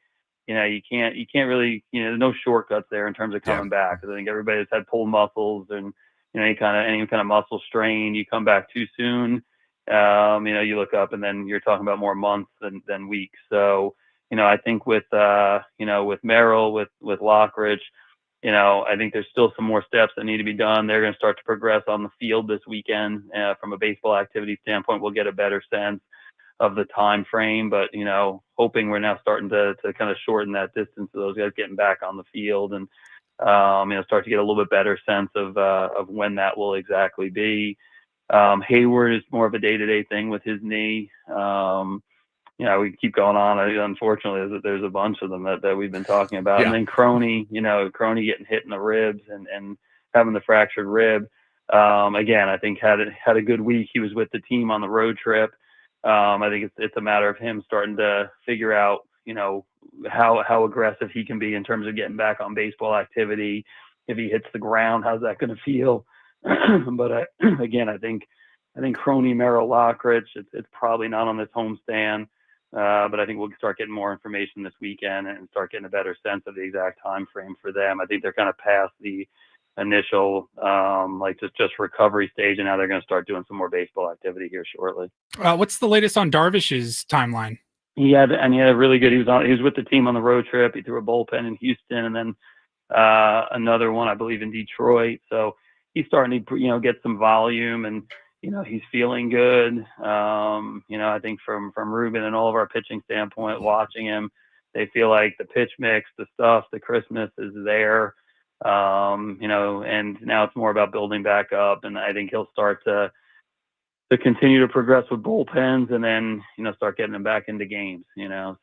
you can't really, there's no shortcuts there in terms of coming back. I think everybody's had pulled muscles and, any kind of muscle strain, you come back too soon. You look up and then you're talking about more months than weeks. So, I think with Merrill, with Lockridge, I think there's still some more steps that need to be done. They're going to start to progress on the field this weekend. From a baseball activity standpoint, we'll get a better sense of the time frame, but hoping we're now starting to kind of shorten that distance of those guys getting back on the field and start to get a little bit better sense of when that will exactly be. Hayward is more of a day-to-day thing with his knee. We keep going on. Unfortunately, there's a bunch of them that we've been talking about. And then Crony getting hit in the ribs and having the fractured rib. Again, I think had a good week. He was with the team on the road trip. I think it's a matter of him starting to figure out, how aggressive he can be in terms of getting back on baseball activity. If he hits the ground, how's that going to feel? But again, I think Crony, Merrill, Lockridge, it's probably not on this homestand. But I think we'll start getting more information this weekend and start getting a better sense of the exact time frame for them. I think they're kind of past the initial just recovery stage, and now they're going to start doing some more baseball activity here shortly. What's the latest on Darvish's timeline? He had really good. He was with the team on the road trip. He threw a bullpen in Houston, and then another one, I believe, in Detroit. So he's starting to get some volume, and he's feeling good. I think from Ruben and all of our pitching standpoint, watching him, they feel like the pitch mix, the stuff, the crispness is there. And now it's more about building back up, and I think he'll start to continue to progress with bullpens and then, start getting them back into games,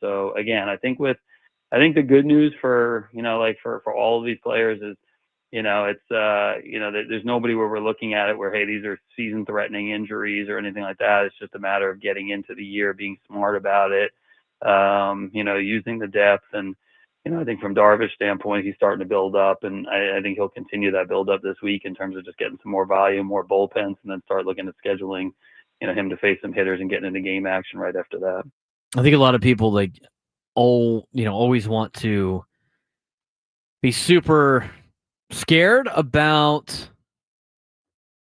So again, I think the good news for, for all of these players is, there's nobody where we're looking at it where, hey, these are season threatening injuries or anything like that. It's just a matter of getting into the year, being smart about it, using the depth. And, I think from Darvish standpoint, he's starting to build up, and I think he'll continue that build up this week in terms of just getting some more volume, more bullpens, and then start looking at scheduling, him to face some hitters and getting into game action right after that. I think a lot of people always want to be super scared about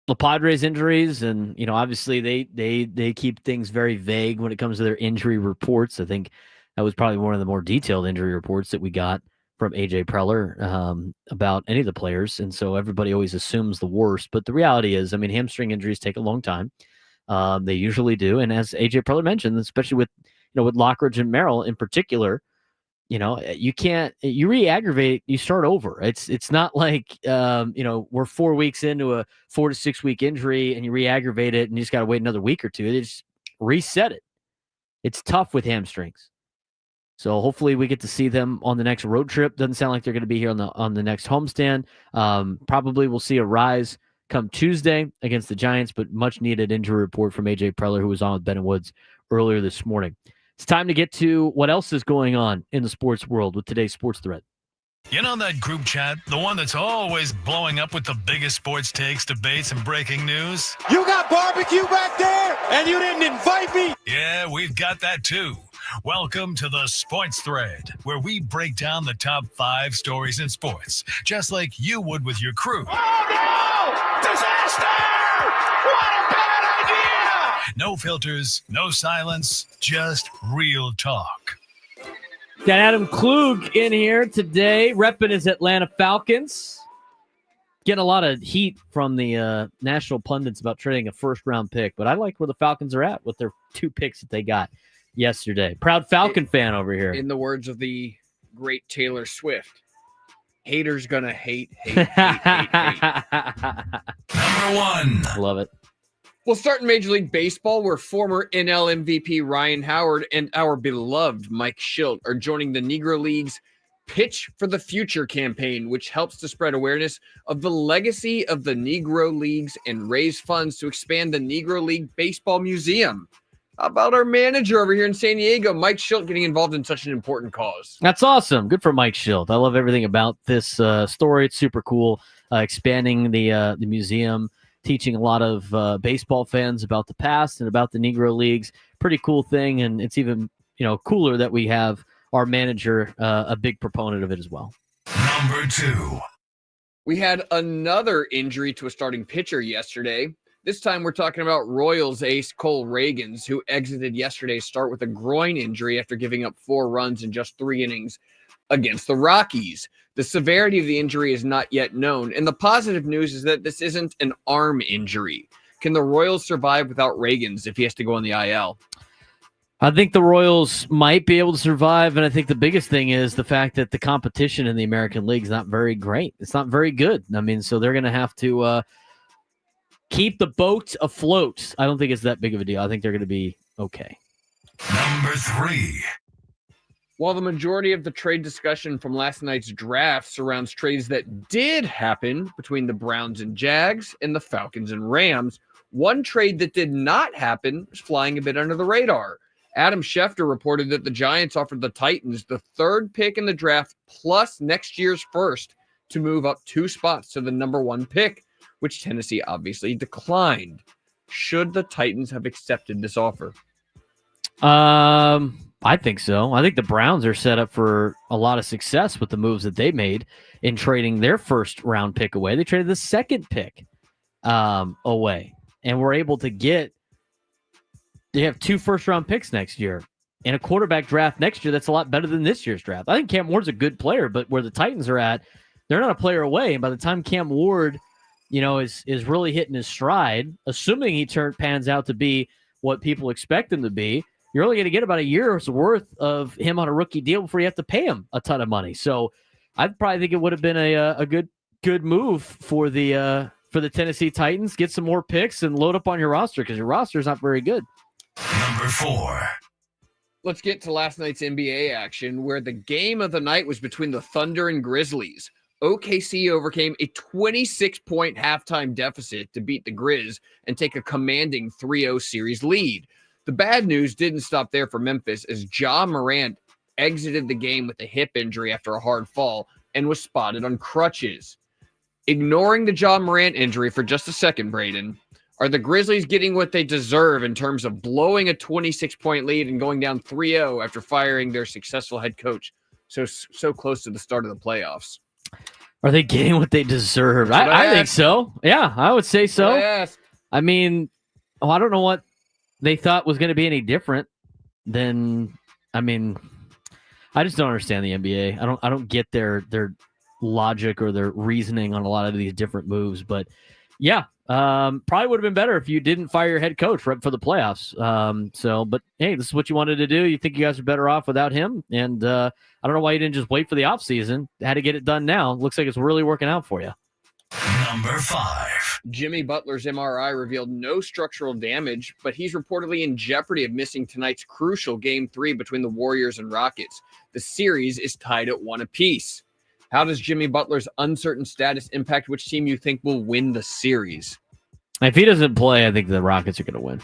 the Padres injuries, and obviously they keep things very vague when it comes to their injury reports. I think that was probably one of the more detailed injury reports that we got from AJ Preller about any of the players, and so everybody always assumes the worst. But the reality is, hamstring injuries take a long time. They usually do, and as AJ Preller mentioned, especially with with Lockridge and Merrill in particular, you re-aggravate, you start over. It's not like, we're 4 weeks into a 4 to 6 week injury and you re-aggravate it and you just got to wait another week or two. They just reset it. It's tough with hamstrings. So hopefully we get to see them on the next road trip. Doesn't sound like they're going to be here on the next homestand. Probably we'll see a rise come Tuesday against the Giants, but much needed injury report from AJ Preller, who was on with Ben and Woods earlier this morning. It's time to get to what else is going on in the sports world with today's Sports Thread. That group chat, the one that's always blowing up with the biggest sports takes, debates, and breaking news? You got barbecue back there, and you didn't invite me? Yeah, we've got that too. Welcome to the Sports Thread, where we break down the top 5 stories in sports, just like you would with your crew. Oh, no! Disaster! What a bad idea! No filters, no silence, just real talk. Got Adam Klug in here today, repping his Atlanta Falcons. getting a lot of heat from the national pundits about trading a first-round pick, but I like where the Falcons are at with their 2 picks that they got yesterday. Proud Falcon fan over here. In the words of the great Taylor Swift, haters gonna hate. Number 1. Love it. We'll start in Major League Baseball, where former NL MVP Ryan Howard and our beloved Mike Shildt are joining the Negro League's Pitch for the Future campaign, which helps to spread awareness of the legacy of the Negro Leagues and raise funds to expand the Negro League Baseball Museum. How about our manager over here in San Diego, Mike Shildt, getting involved in such an important cause? That's awesome. Good for Mike Shildt. I love everything about this story. It's super cool. Expanding the museum, teaching a lot of baseball fans about the past and about the Negro Leagues. Pretty cool thing, and it's even cooler that we have our manager a big proponent of it as well. Number 2. We had another injury to a starting pitcher yesterday. This time we're talking about Royals ace Cole Reagans, who exited yesterday's start with a groin injury after giving up 4 runs in just 3 innings against the Rockies. The severity of the injury is not yet known, and the positive news is that this isn't an arm injury. Can the Royals survive without Reagans if he has to go on the IL? I think the Royals might be able to survive, and I think the biggest thing is the fact that the competition in the American League is not very great. It's not very good. I mean, so they're going to have to keep the boat afloat. I don't think it's that big of a deal. I think they're going to be okay. Number 3. While the majority of the trade discussion from last night's draft surrounds trades that did happen between the Browns and Jags and the Falcons and Rams, one trade that did not happen is flying a bit under the radar. Adam Schefter reported that the Giants offered the Titans the 3rd pick in the draft plus next year's first to move up 2 spots to the number 1 pick, which Tennessee obviously declined. Should the Titans have accepted this offer? I think so. I think the Browns are set up for a lot of success with the moves that they made in trading their 1st round pick away. They traded the 2nd pick away, and were able to get. They have 2 first-round picks next year and a quarterback draft next year that's a lot better than this year's draft. I think Cam Ward's a good player, but where the Titans are at, they're not a player away. And by the time Cam Ward, is really hitting his stride, assuming he pans out to be what people expect him to be, you're only going to get about a year's worth of him on a rookie deal before you have to pay him a ton of money. So I probably think it would have been a good move for the Tennessee Titans. Get some more picks and load up on your roster because your roster is not very good. Number 4. Let's get to last night's NBA action, where the game of the night was between the Thunder and Grizzlies. OKC overcame a 26-point halftime deficit to beat the Grizz and take a commanding 3-0 series lead. The bad news didn't stop there for Memphis, as Ja Morant exited the game with a hip injury after a hard fall and was spotted on crutches. Ignoring the Ja Morant injury for just a second, Braden, are the Grizzlies getting what they deserve in terms of blowing a 26-point lead and going down 3-0 after firing their successful head coach so close to the start of the playoffs? Are they getting what they deserve? I think so. Yeah, I would say so. I mean, I don't know what they thought was going to be any different than. I mean, I just don't understand the NBA. I don't get their logic or their reasoning on a lot of these different moves. But yeah, probably would have been better if you didn't fire your head coach right for the playoffs. But hey, this is what you wanted to do. You think you guys are better off without him, and I don't know why you didn't just wait for the offseason. Had to get it done now. Looks like it's really working out for you. Number 5. Jimmy Butler's MRI revealed no structural damage, but he's reportedly in jeopardy of missing tonight's crucial Game 3 between the Warriors and Rockets. The series is tied at 1 apiece. How does Jimmy Butler's uncertain status impact which team you think will win the series? If he doesn't play, I think the Rockets are going to win.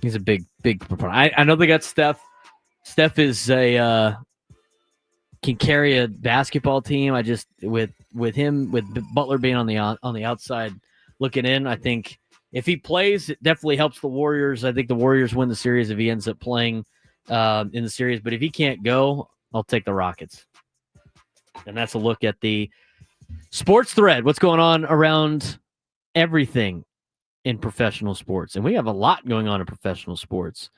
He's a big proponent. I know they got Steph. Steph is can carry a basketball team. I just with Butler being on the outside looking in, I think if he plays, it definitely helps the Warriors. I think the Warriors win the series if he ends up playing in the series. But if he can't go, I'll take the Rockets. And that's a look at the sports thread. What's going on around everything in professional sports? And we have a lot going on in professional sports.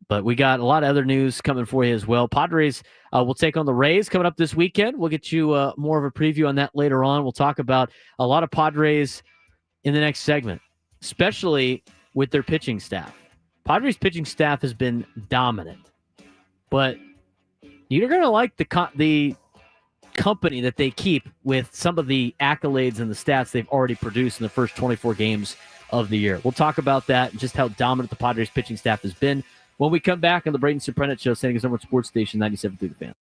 But we got a lot of other news coming for you as well. Padres will take on the Rays coming up this weekend. We'll get you more of a preview on that later on. We'll talk about a lot of Padres in the next segment, especially with their pitching staff. Padres pitching staff has been dominant, but you're going to like the company that they keep with some of the accolades and the stats they've already produced in the first 24 games of the year. We'll talk about that and just how dominant the Padres pitching staff has been when we come back on the Braden Surprenant Show, San Diego's #1 sports station, 97.3 The Fan.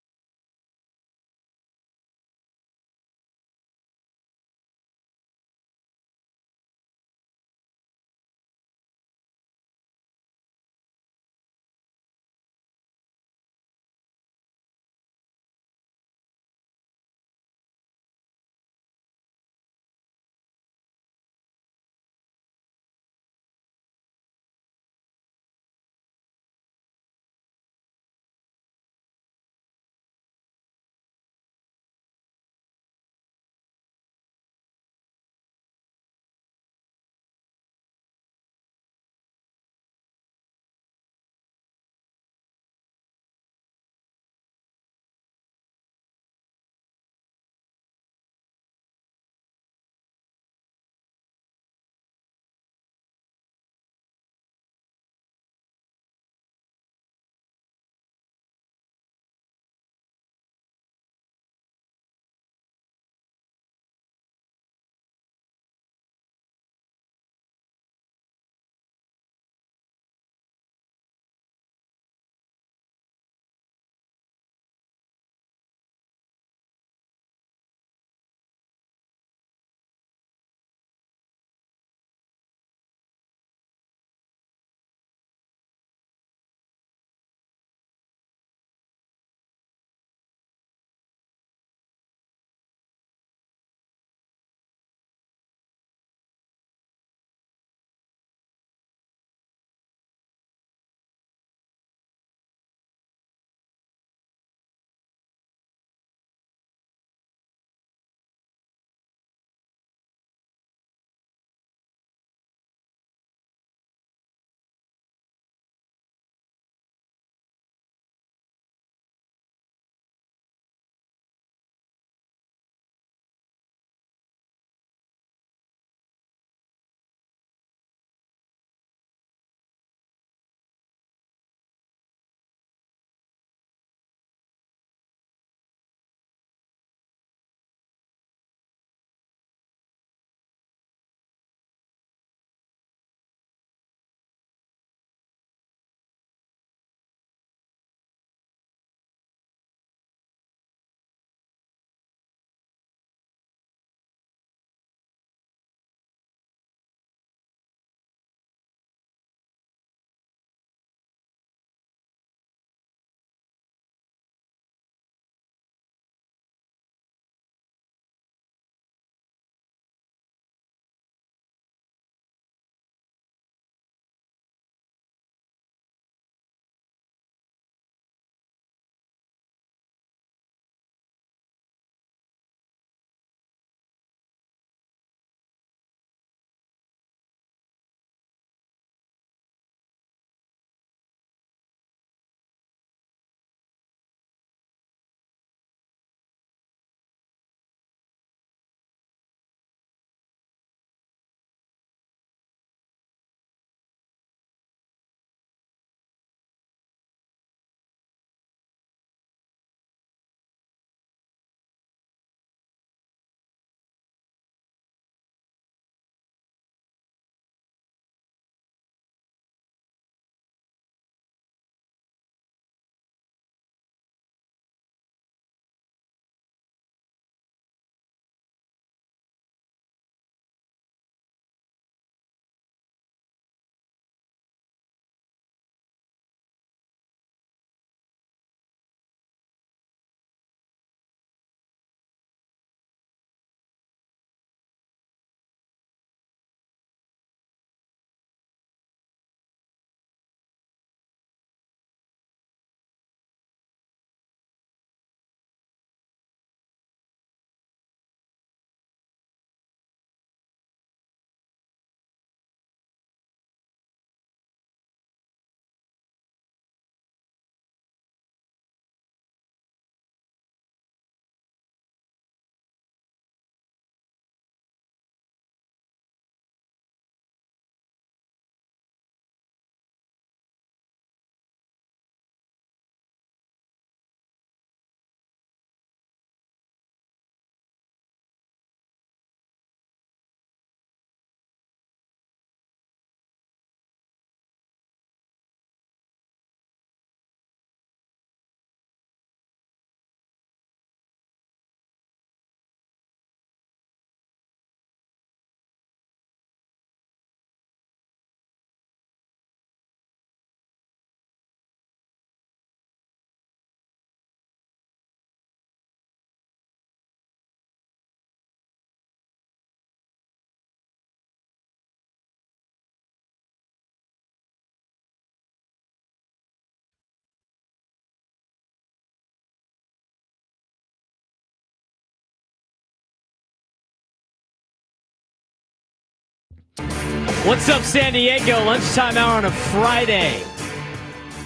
What's up, San Diego? Lunchtime hour on a Friday.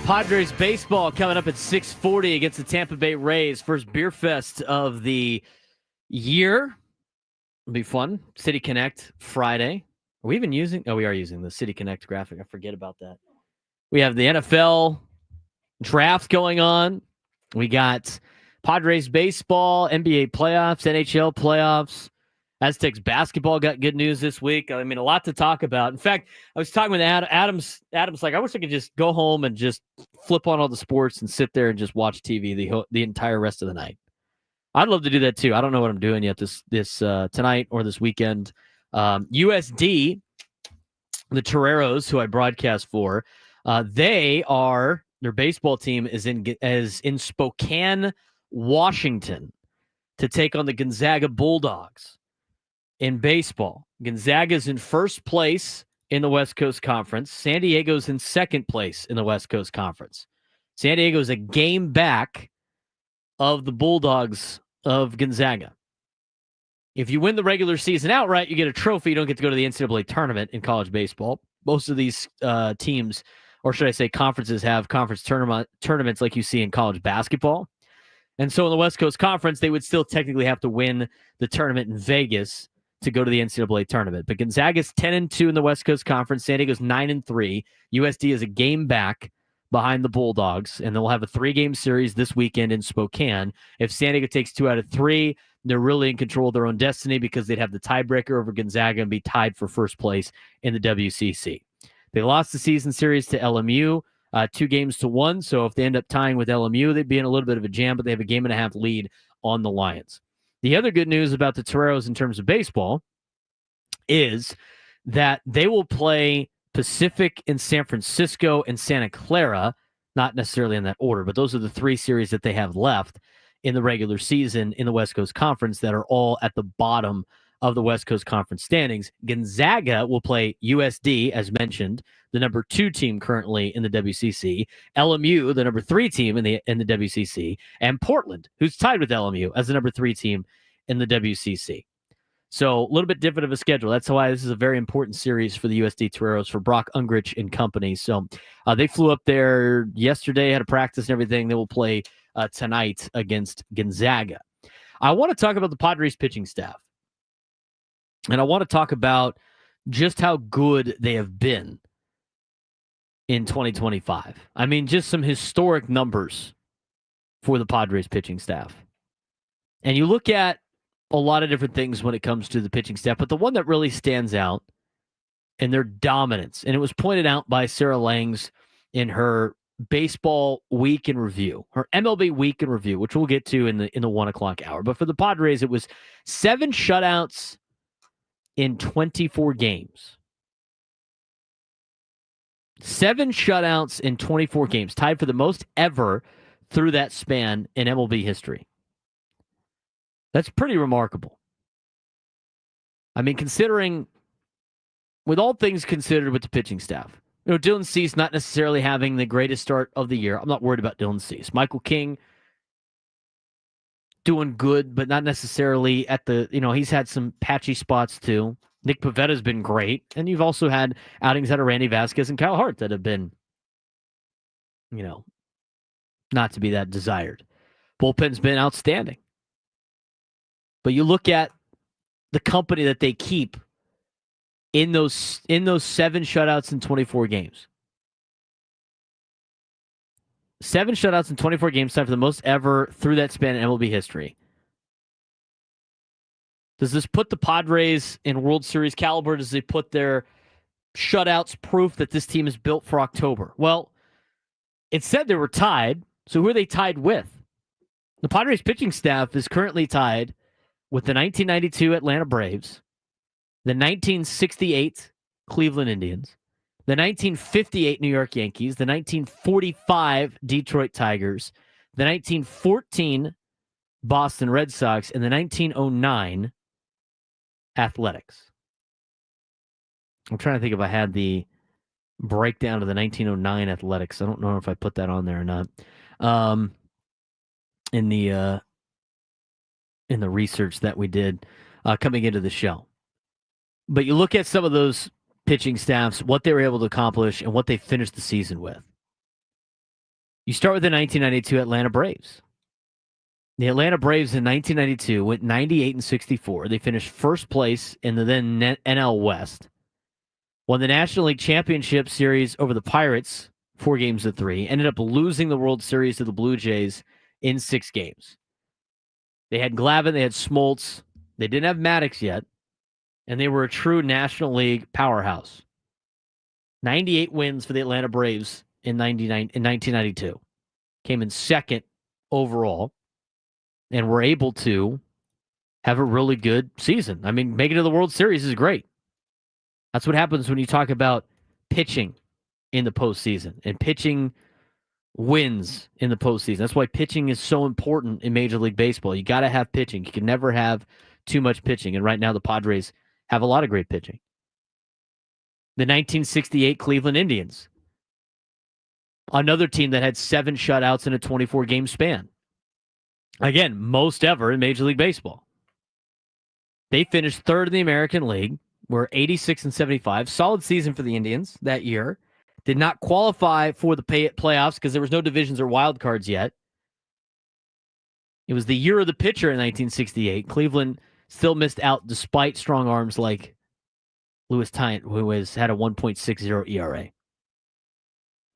Padres baseball coming up at 6:40 against the Tampa Bay Rays. First beer fest of the year. It'll be fun. City Connect Friday. Are we even using? Oh, we are using the City Connect graphic. I forget about that. We have the NFL draft going on. We got Padres baseball, NBA playoffs, NHL playoffs. Aztecs basketball got good news this week. I mean, a lot to talk about. In fact, I was talking with Adams. Adams like, I wish I could just go home and just flip on all the sports and sit there and just watch TV the entire rest of the night. I'd love to do that too. I don't know what I'm doing yet this tonight or this weekend. USD, the Toreros, who I broadcast for, their baseball team is in Spokane, Washington, to take on the Gonzaga Bulldogs. In baseball, Gonzaga's in first place in the West Coast Conference. San Diego's in second place in the West Coast Conference. San Diego's a game back of the Bulldogs of Gonzaga. If you win the regular season outright, you get a trophy. You don't get to go to the NCAA tournament in college baseball. Most of these teams, or should I say conferences, have conference tournaments like you see in college basketball. And so in the West Coast Conference, they would still technically have to win the tournament in Vegas to go to the NCAA tournament. But Gonzaga's 10-2 in the West Coast Conference. San Diego's 9-3. USD is a game back behind the Bulldogs, and they'll have a 3-game series this weekend in Spokane. If San Diego takes 2 out of 3, they're really in control of their own destiny because they'd have the tiebreaker over Gonzaga and be tied for first place in the WCC. They lost the season series to LMU, 2-1. So if they end up tying with LMU, they'd be in a little bit of a jam, but they have a 1.5 game lead on the Lions. The other good news about the Toreros in terms of baseball is that they will play Pacific in San Francisco and Santa Clara, not necessarily in that order, but those are the 3 series that they have left in the regular season in the West Coast Conference that are all at the bottom of the West Coast Conference standings. Gonzaga will play USD, as mentioned, the number 2 team currently in the WCC, LMU, the number 3 team in the WCC, and Portland, who's tied with LMU as the number 3 team in the WCC. So a little bit different of a schedule. That's why this is a very important series for the USD Toreros, for Brock Ungrich and company. So they flew up there yesterday, had a practice and everything. They will play tonight against Gonzaga. I want to talk about the Padres pitching staff. And I want to talk about just how good they have been in 2025. I mean, just some historic numbers for the Padres pitching staff. And you look at a lot of different things when it comes to the pitching staff, but the one that really stands out in their dominance, and it was pointed out by Sarah Langs in her baseball week in review, her MLB week in review, which we'll get to in the 1:00 hour. But for the Padres, it was 7 shutouts in 24 games. 7 shutouts in 24 games, tied for the most ever through that span in MLB history. That's pretty remarkable. I mean, considering, with all things considered with the pitching staff, Dylan Cease not necessarily having the greatest start of the year. I'm not worried about Dylan Cease. Michael King doing good, but not necessarily at the, he's had some patchy spots too. Nick Pivetta's been great. And you've also had outings out of Randy Vasquez and Kyle Hart that have been, not to be that desired. Bullpen's been outstanding. But you look at the company that they keep in those 7 shutouts in 24 games. 7 shutouts in 24 games, time for the most ever through that span in MLB history. Does this put the Padres in World Series caliber? Does it put their shutouts proof that this team is built for October? Well, it said they were tied. So who are they tied with? The Padres pitching staff is currently tied with the 1992 Atlanta Braves, the 1968 Cleveland Indians, the 1958 New York Yankees, the 1945 Detroit Tigers, the 1914 Boston Red Sox, and the 1909 Athletics. I'm trying to think if I had the breakdown of the 1909 Athletics. I don't know if I put that on there or not. In the research that we did coming into the show. But you look at some of those pitching staffs, what they were able to accomplish, and what they finished the season with. You start with the 1992 Atlanta Braves. The Atlanta Braves in 1992 went 98-64. They finished first place in the then NL West. Won the National League Championship Series over the Pirates 4-3. Ended up losing the World Series to the Blue Jays in 6 games. They had Glavine, they had Smoltz. They didn't have Maddox yet. And they were a true National League powerhouse. 98 wins for the Atlanta Braves in 1992. Came in second overall. And were able to have a really good season. I mean, making it to the World Series is great. That's what happens when you talk about pitching in the postseason and pitching wins in the postseason. That's why pitching is so important in Major League Baseball. You got to have pitching. You can never have too much pitching. And right now the Padres have a lot of great pitching. The 1968 Cleveland Indians. Another team that had 7 shutouts in a 24-game span. Again, most ever in Major League Baseball. They finished third in the American League. Were 86-75. Solid season for the Indians that year. Did not qualify for the playoffs because there was no divisions or wild cards yet. It was the year of the pitcher in 1968. Cleveland still missed out despite strong arms like Louis Tyant, who had a 1.60 ERA.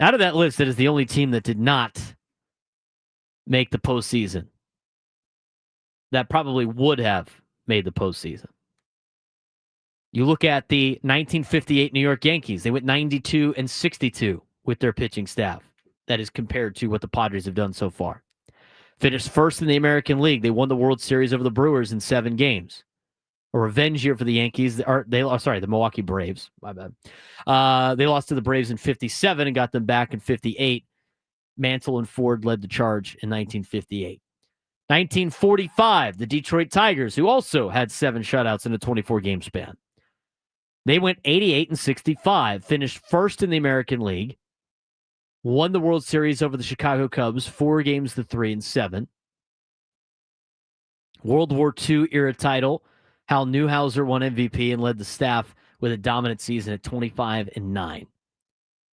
Out of that list, that is the only team that did not make the postseason. That probably would have made the postseason. You look at the 1958 New York Yankees. They went 92-62 with their pitching staff. That is compared to what the Padres have done so far. Finished first in the American League. They won the World Series over the Brewers in 7 games. A revenge year for the Yankees. The Milwaukee Braves. My bad. They lost to the Braves in 57 and got them back in 58. Mantle and Ford led the charge in 1958. 1945, the Detroit Tigers, who also had 7 shutouts in a 24-game span. They went 88-65, finished first in the American League, won the World Series over the Chicago Cubs 4-3 in 7. World War II era title. Hal Newhouser won MVP and led the staff with a dominant season at 25-9.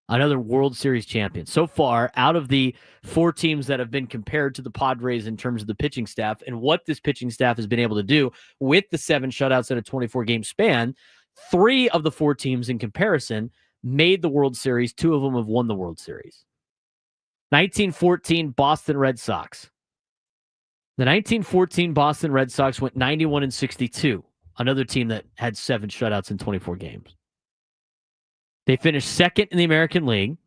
Another World Series champion. So far, out of the 4 teams that have been compared to the Padres in terms of the pitching staff and what this pitching staff has been able to do with the 7 shutouts in a 24-game span, 3 of the 4 teams in comparison made the World Series. 2 of them have won the World Series. 1914 Boston Red Sox. The 1914 Boston Red Sox went 91-62. Another team that had 7 shutouts in 24 games. They finished second in the American League,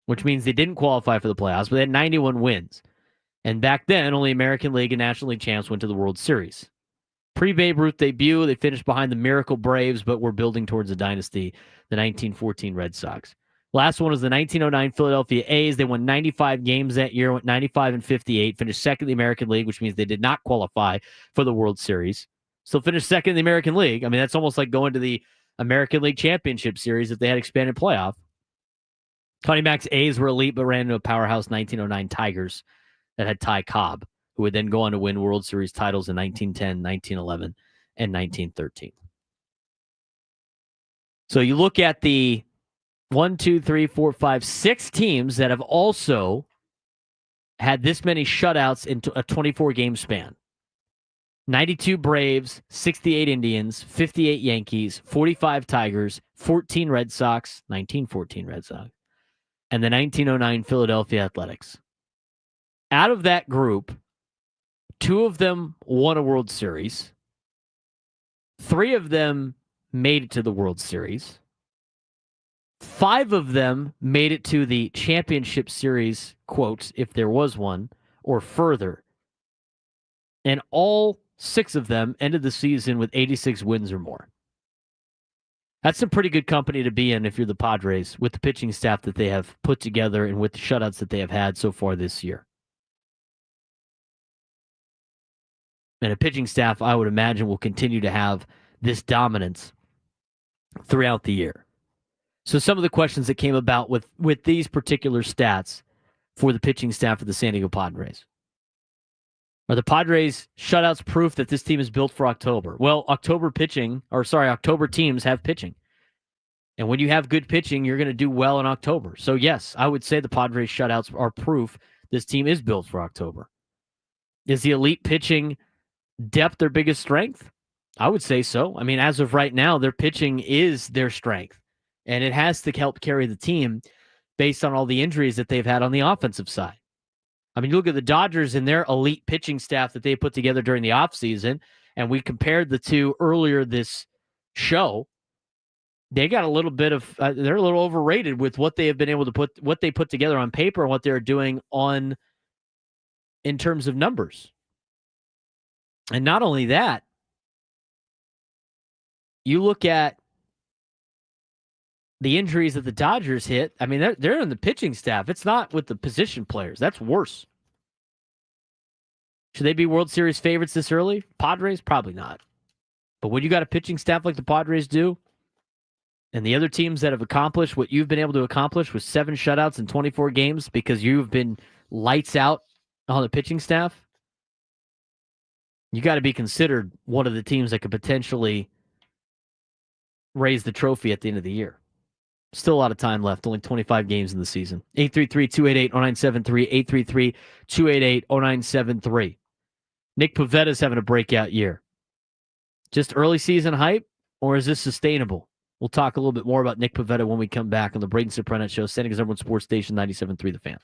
which means they didn't qualify for the playoffs, but they had 91 wins. And back then, only American League and National League champs went to the World Series. Pre-Babe Ruth debut, they finished behind the Miracle Braves, but were building towards a dynasty, the 1914 Red Sox. Last one was the 1909 Philadelphia A's. They won 95 games that year, went 95-58, finished second in the American League, which means they did not qualify for the World Series. Still finished second in the American League. I mean, that's almost like going to the American League Championship Series if they had expanded playoff. Connie Mack's A's were elite, but ran into a powerhouse 1909 Tigers that had Ty Cobb, who would then go on to win World Series titles in 1910, 1911, and 1913. So you look at the 6 teams that have also had this many shutouts into a 24-game span. 92 Braves, 68 Indians, 58 Yankees, 45 Tigers, 14 Red Sox, 1914 Red Sox, and the 1909 Philadelphia Athletics. Out of that group, 2 of them won a World Series. 3 of them made it to the World Series. 5 of them made it to the Championship Series, quote, if there was one, or further. And all 6 of them ended the season with 86 wins or more. That's some pretty good company to be in if you're the Padres, with the pitching staff that they have put together and with the shutouts that they have had so far this year. And a pitching staff, I would imagine, will continue to have this dominance throughout the year. So some of the questions that came about with these particular stats for the pitching staff of the San Diego Padres. Are the Padres shutouts proof that this team is built for October? Well, October teams have pitching. And when you have good pitching, you're going to do well in October. So, yes, I would say the Padres shutouts are proof this team is built for October. Is the elite pitching depth their biggest strength? I would say so. I mean, as of right now, their pitching is their strength, and it has to help carry the team based on all the injuries that they've had on the offensive side. I mean, you look at the Dodgers and their elite pitching staff that they put together during the offseason, and we compared the two earlier this show. They got a little bit of they're a little overrated with what they have been able to put together on paper and what they're doing in terms of numbers. And not only that, you look at the injuries that the Dodgers hit. I mean, they're in the pitching staff. It's not with the position players. That's worse. Should they be World Series favorites this early? Padres? Probably not. But when you got a pitching staff like the Padres do, and the other teams that have accomplished what you've been able to accomplish with 7 shutouts in 24 games because you've been lights out on the pitching staff, you got to be considered one of the teams that could potentially raise the trophy at the end of the year. Still a lot of time left, only 25 games in the season. 833-288-0973, 833-288-0973. Nick Pivetta's having a breakout year. Just early season hype, or is this sustainable? We'll talk a little bit more about Nick Pivetta when we come back on the Braden Surprenant Show, San Diego's #1 sports station, 97.3 The Fan.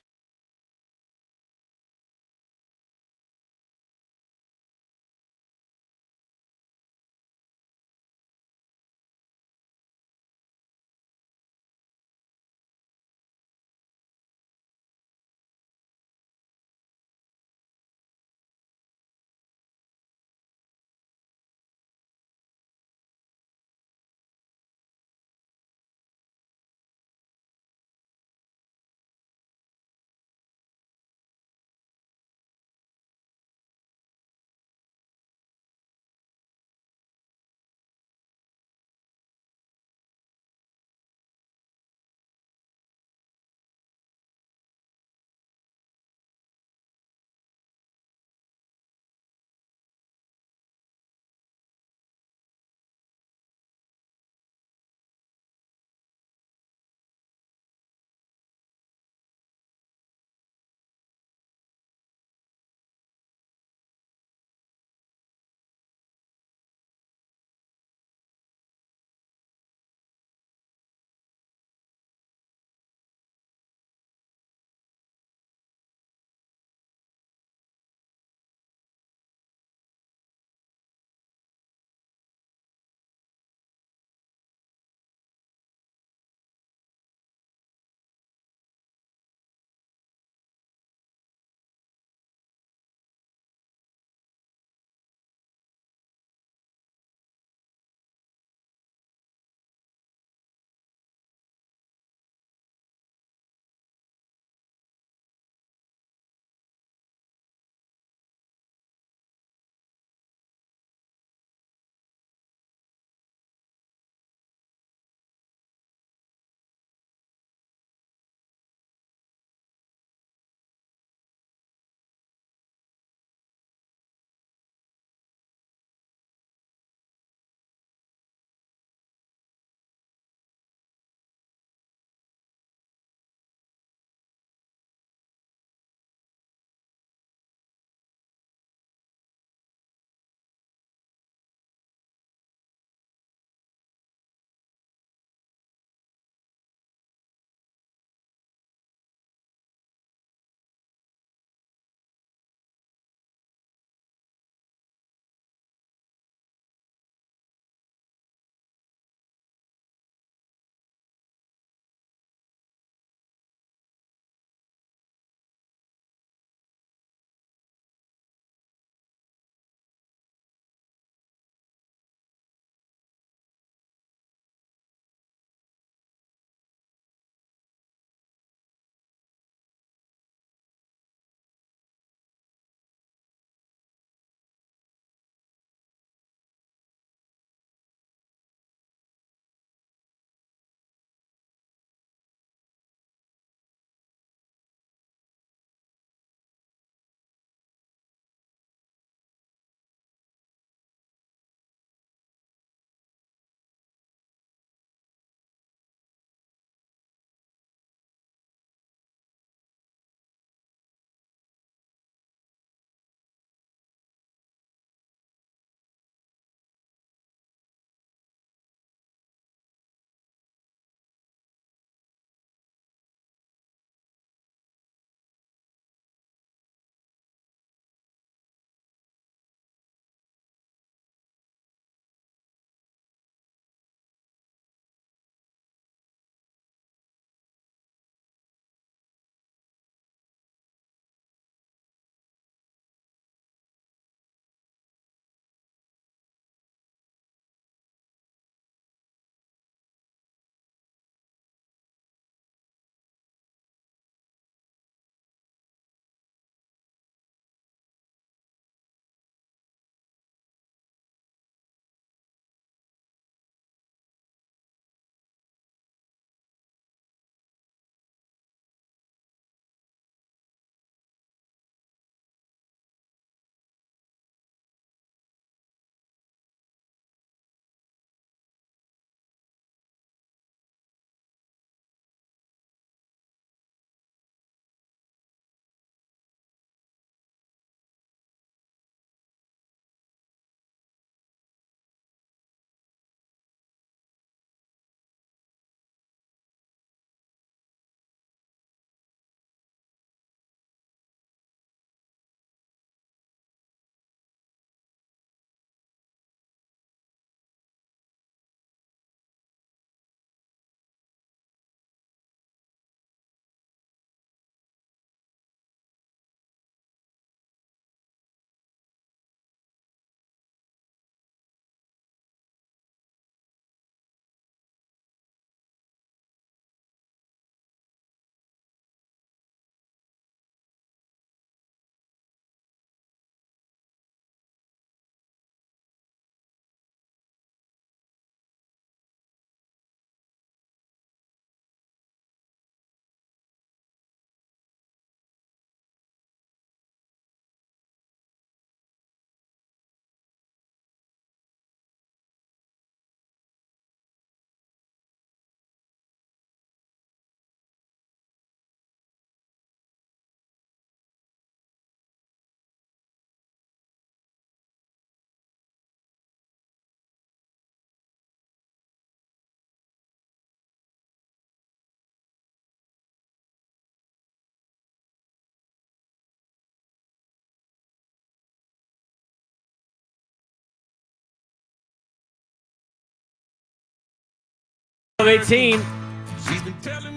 12:18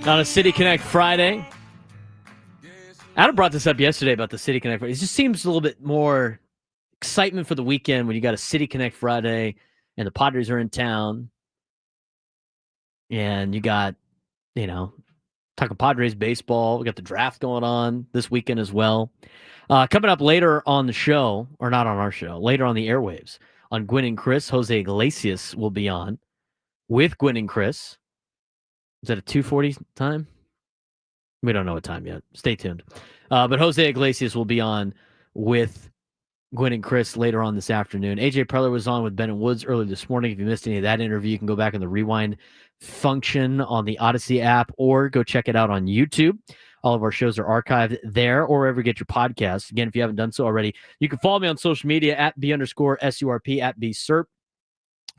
on a City Connect Friday. Adam brought this up yesterday about the City Connect Friday. It just seems a little bit more excitement for the weekend when you got a City Connect Friday and the Padres are in town. And you got, talking Padres baseball. We got the draft going on this weekend as well. Coming up later on the show, or not on our show, later on the airwaves, on Gwynn and Chris, Jose Iglesias will be on with Gwynn and Chris. Is that a 2:40 time? We don't know what time yet. Stay tuned. But Jose Iglesias will be on with Gwynn and Chris later on this afternoon. AJ Preller was on with Ben and Woods early this morning. If you missed any of that interview, you can go back in the rewind function on the Odyssey app or go check it out on YouTube. All of our shows are archived there or wherever you get your podcasts. Again, if you haven't done so already, you can follow me on social media at B_SURP at BSURP.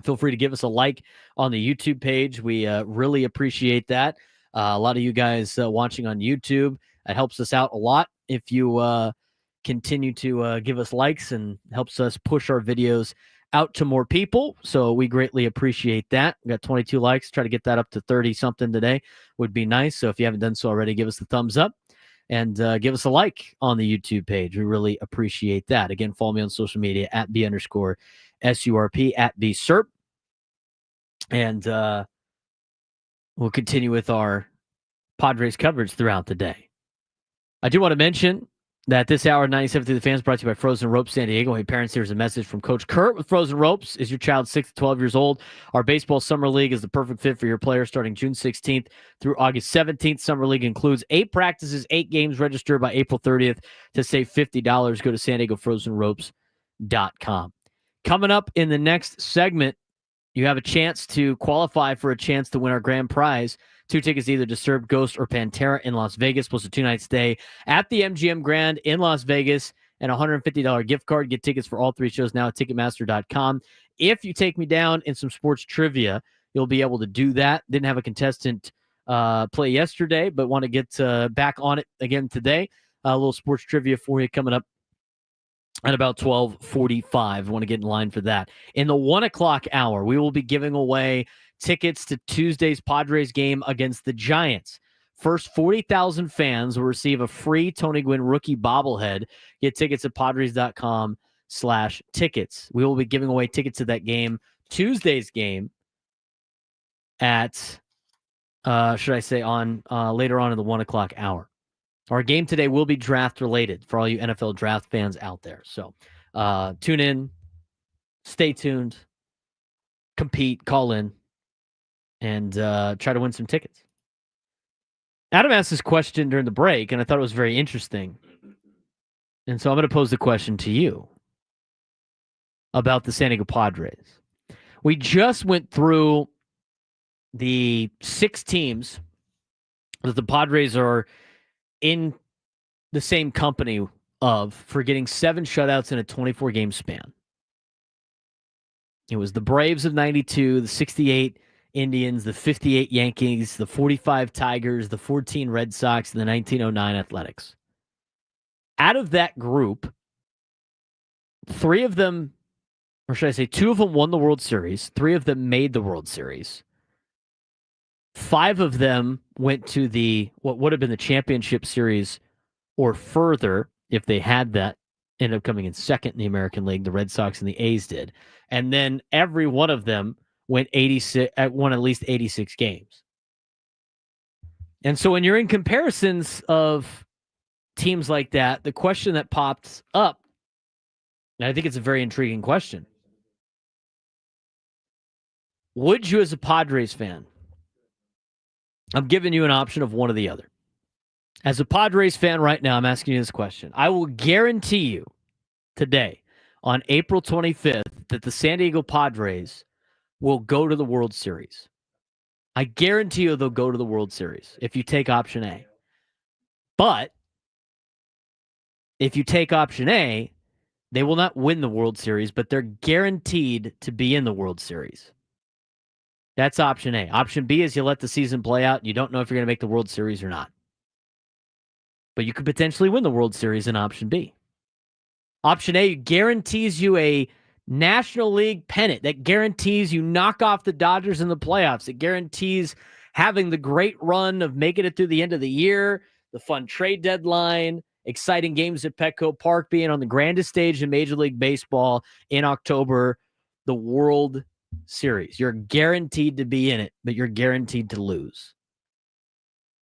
Feel free to give us a like on the YouTube page. We really appreciate that. A lot of you guys watching on YouTube, it helps us out a lot if you continue to give us likes and helps us push our videos out to more people. So we greatly appreciate that. We got 22 likes. Try to get that up to 30 something today would be nice. So if you haven't done so already, give us the thumbs up and give us a like on the YouTube page. We really appreciate that. Again, follow me on social media at B_SURP at BSURP. And we'll continue with our Padres coverage throughout the day. I do want to mention that this hour, 97 through the Fans, brought to you by Frozen Ropes San Diego. Hey, parents, here's a message from Coach Kurt with Frozen Ropes. Is your child 6 to 12 years old? Our baseball summer league is the perfect fit for your player starting June 16th through August 17th. Summer league includes 8 practices, 8 games. Register by April 30th to save $50. Go to SanDiegoFrozenRopes.com. Coming up in the next segment, you have a chance to qualify for a chance to win our grand prize. 2 tickets either to Serb, Ghost, or Pantera in Las Vegas, plus a 2-night stay at the MGM Grand in Las Vegas and a $150 gift card. Get tickets for all 3 shows now at Ticketmaster.com. If you take me down in some sports trivia, you'll be able to do that. Didn't have a contestant play yesterday, but want to get back on it again today. A little sports trivia for you coming up at about 12:45. Want to get in line for that. In the 1 o'clock hour, we will be giving away tickets to Tuesday's Padres game against the Giants. First 40,000 fans will receive a free Tony Gwynn rookie bobblehead. Get tickets at Padres.com/tickets. We will be giving away tickets to that game, Tuesday's game, at, should I say, on later on in the 1 o'clock hour. Our game today will be draft related for all you NFL draft fans out there. So tune in, stay tuned, compete, call in, and try to win some tickets. Adam asked this question during the break, and I thought it was very interesting. And so I'm going to pose the question to you about the San Diego Padres. We just went through the 6 teams that the Padres are in the same company of for getting 7 shutouts in a 24-game span. It was the Braves of 92, the 68 Indians, the 58 Yankees, the 45 Tigers, the 14 Red Sox, and the 1909 Athletics. Out of that group, 3 of them, or should I say 2 of them won the World Series, 3 of them made the World Series. 5 of them went to what would have been the championship series or further if they had that, ended up coming in second in the American League. The Red Sox and the A's did. And then every one of them won at least 86 games. And so when you're in comparisons of teams like that, the question that pops up, and I think it's a very intriguing question, would you as a Padres fan, I'm giving you an option of one or the other. As a Padres fan right now, I'm asking you this question. I will guarantee you today on April 25th that the San Diego Padres will go to the World Series. I guarantee you they'll go to the World Series if you take option A. But if you take option A, they will not win the World Series, but they're guaranteed to be in the World Series. That's option A. Option B is you let the season play out. You don't know if you're going to make the World Series or not. But you could potentially win the World Series in option B. Option A guarantees you a National League pennant that guarantees you knock off the Dodgers in the playoffs. It guarantees having the great run of making it through the end of the year, the fun trade deadline, exciting games at Petco Park, being on the grandest stage in Major League Baseball in October, the World Series. You're guaranteed to be in it, but you're guaranteed to lose.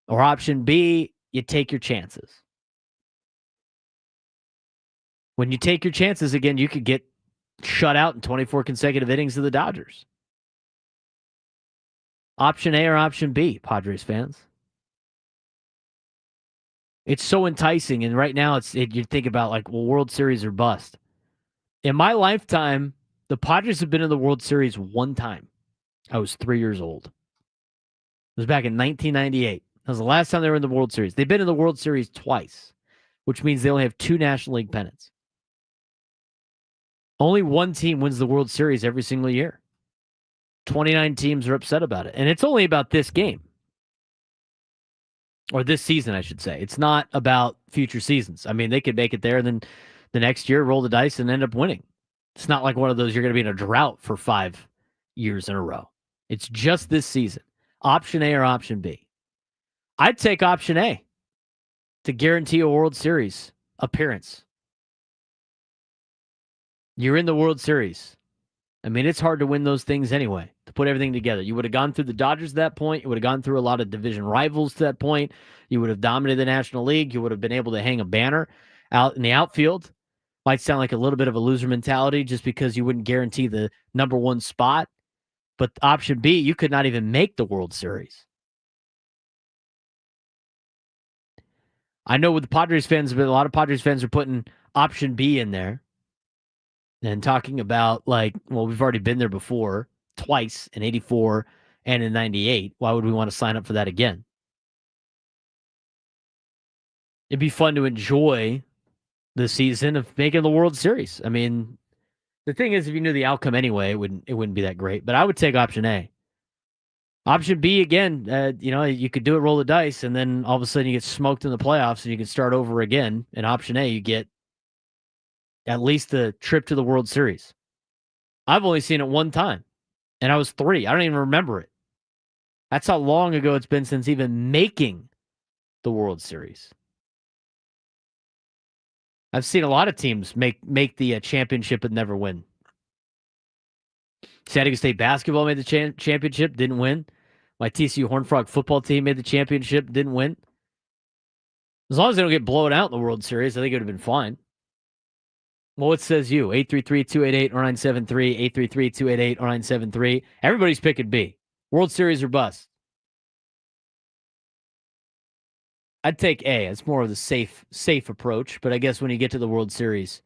Or option B, you take your chances. When you take your chances, again, you could get shut out in 24 consecutive innings of the Dodgers. Option A or option B, Padres fans? It's so enticing, and right now you think about like, well, World Series or bust. In my lifetime, the Padres have been in the World Series one time. I was 3 years old. It was back in 1998. That was the last time they were in the World Series. They've been in the World Series twice, which means they only have 2 National League pennants. Only one team wins the World Series every single year. 29 teams are upset about it. And it's only about this game. Or this season, I should say. It's not about future seasons. I mean, they could make it there and then the next year roll the dice and end up winning. It's not like one of those you're going to be in a drought for 5 years in a row. It's just this season. Option A or option B. I'd take option A to guarantee a World Series appearance. You're in the World Series. I mean, it's hard to win those things anyway, to put everything together. You would have gone through the Dodgers at that point. You would have gone through a lot of division rivals to that point. You would have dominated the National League. You would have been able to hang a banner out in the outfield. Might sound like a little bit of a loser mentality just because you wouldn't guarantee the number one spot. But option B, you could not even make the World Series. I know with the Padres fans, but a lot of Padres fans are putting option B in there. And talking about, like, well, we've already been there before, twice, in 84 and in 98. Why would we want to sign up for that again? It'd be fun to enjoy the season of making the World Series. I mean, the thing is, if you knew the outcome anyway, it wouldn't be that great. But I would take option A. Option B, again, you could do it, roll the dice, and then all of a sudden you get smoked in the playoffs and you can start over again. And option A, you get at least the trip to the World Series. I've only seen it one time, and I was 3. I don't even remember it. That's how long ago it's been since even making the World Series. I've seen a lot of teams make the championship but never win. San Diego State basketball made the championship, didn't win. My TCU Horned Frog football team made the championship, didn't win. As long as they don't get blown out in the World Series, I think it would have been fine. Well, what says you? 833-288-0973, 833-288-0973. Everybody's picking B. World Series or bust. I'd take A. It's more of the safe approach, but I guess when you get to the World Series,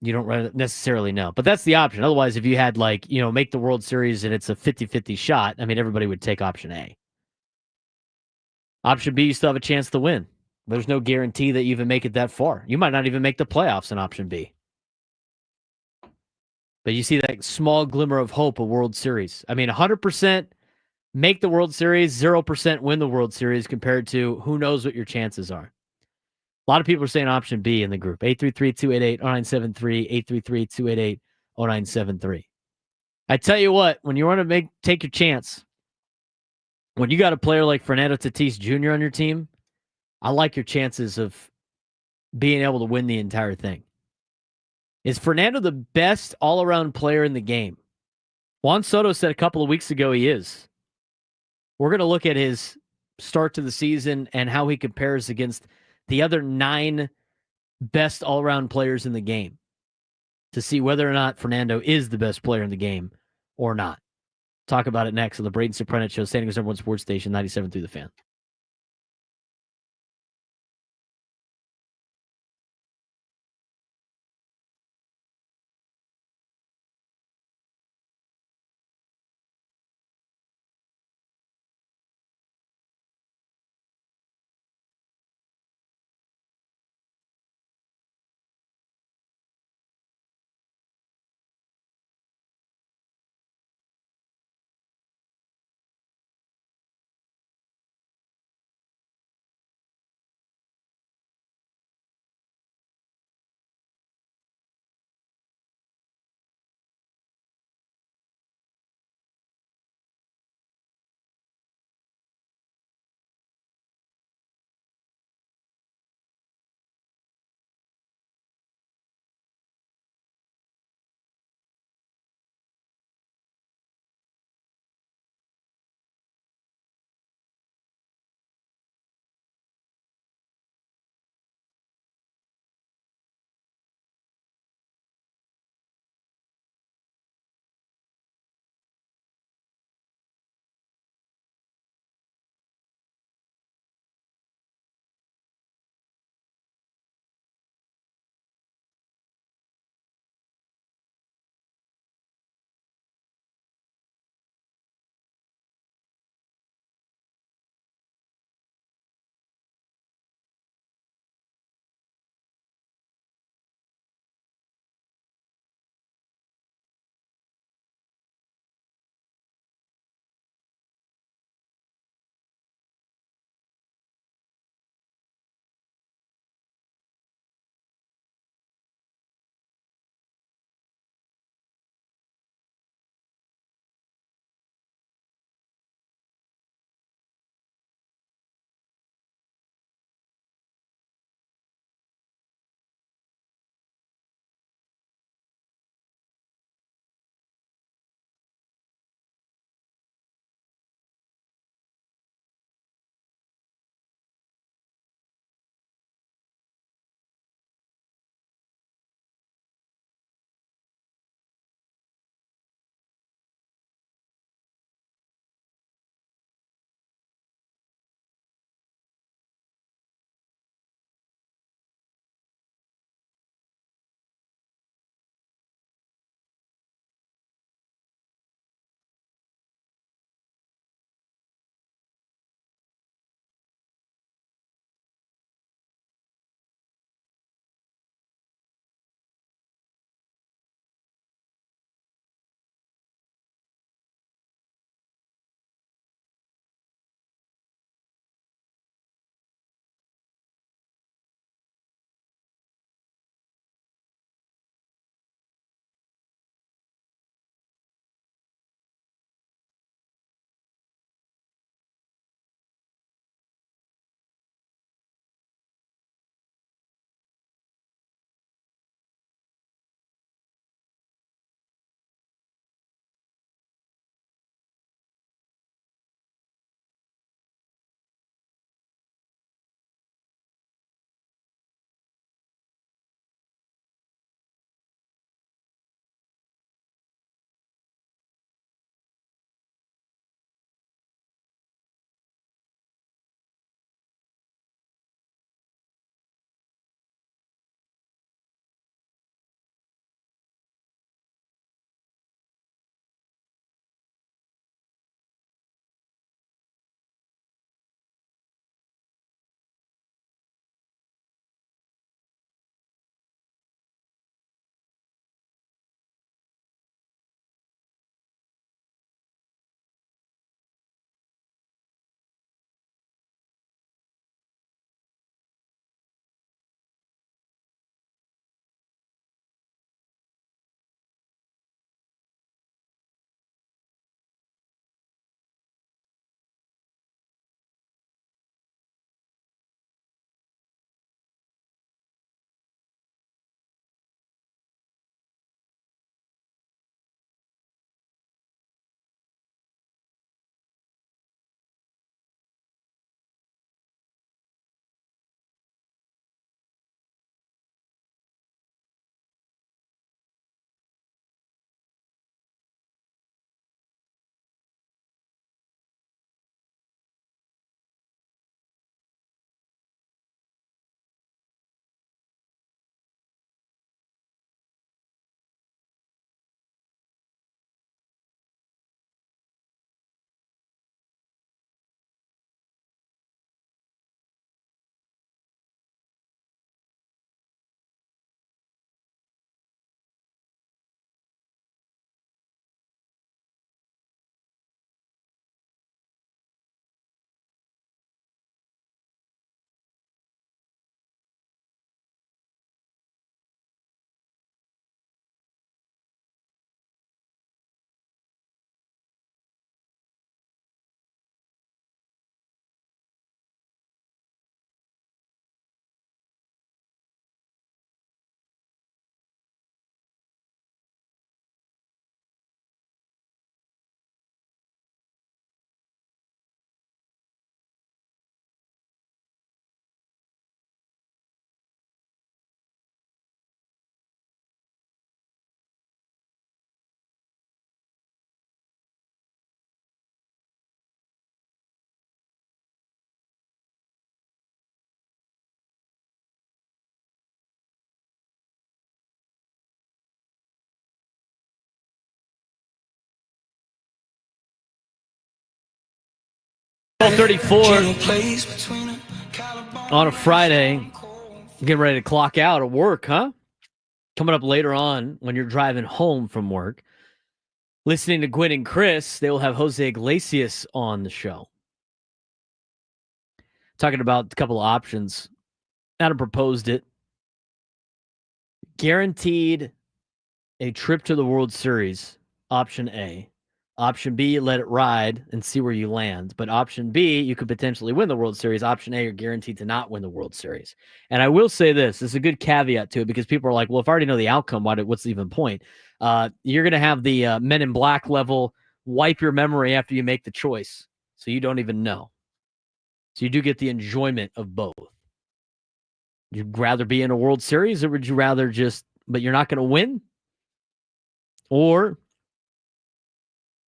you don't necessarily know. But that's the option. Otherwise, if you had, make the World Series and it's a 50-50 shot, I mean, everybody would take option A. Option B, you still have a chance to win. There's no guarantee that you even make it that far. You might not even make the playoffs in option B. But you see that small glimmer of hope, a World Series. I mean, 100% make the World Series, 0% win the World Series compared to who knows what your chances are. A lot of people are saying option B in the group. 833-288-0973, 833-288-0973. I tell you what, when you want to take your chance, when you got a player like Fernando Tatis Jr. on your team, I like your chances of being able to win the entire thing. Is Fernando the best all-around player in the game? Juan Soto said a couple of weeks ago he is. We're going to look at his start to the season and how he compares against the other 9 best all-around players in the game to see whether or not Fernando is the best player in the game or not. Talk about it next on the Braden Surprenant Show, San Diego's #1 sports station, 97.3 The Fan. 12:34 on a Friday. Getting ready to clock out at work, huh? Coming up later on when you're driving home from work, listening to Gwen and Chris, they will have Jose Iglesias on the show. Talking about a couple of options. Adam proposed it. Guaranteed a trip to the World Series, option A. Option B, let it ride and see where you land. But option B, you could potentially win the World Series. Option A, you're guaranteed to not win the World Series. And I will say this is a good caveat to it because people are like, well, if I already know the outcome, what's the even point? You're going to have the Men in Black level wipe your memory after you make the choice. So you don't even know. So you do get the enjoyment of both. You'd rather be in a World Series or would you rather but you're not going to win? Or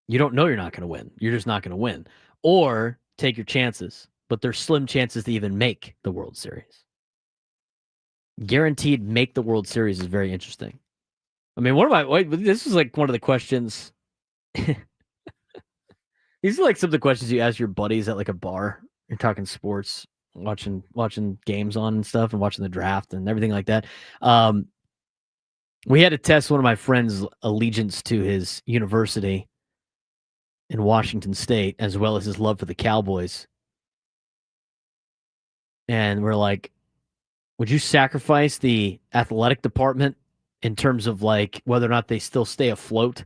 you don't know you're not going to win. You're just not going to win. Or take your chances, but there's slim chances to even make the World Series. Guaranteed make the World Series is very interesting. I mean, this is like one of the questions. These are like some of the questions you ask your buddies at like a bar. You're talking sports, watching games on and stuff and watching the draft and everything like that. We had to test one of my friend's allegiance to his university in Washington State, as well as his love for the Cowboys. And we're like, would you sacrifice the athletic department in terms of like whether or not they still stay afloat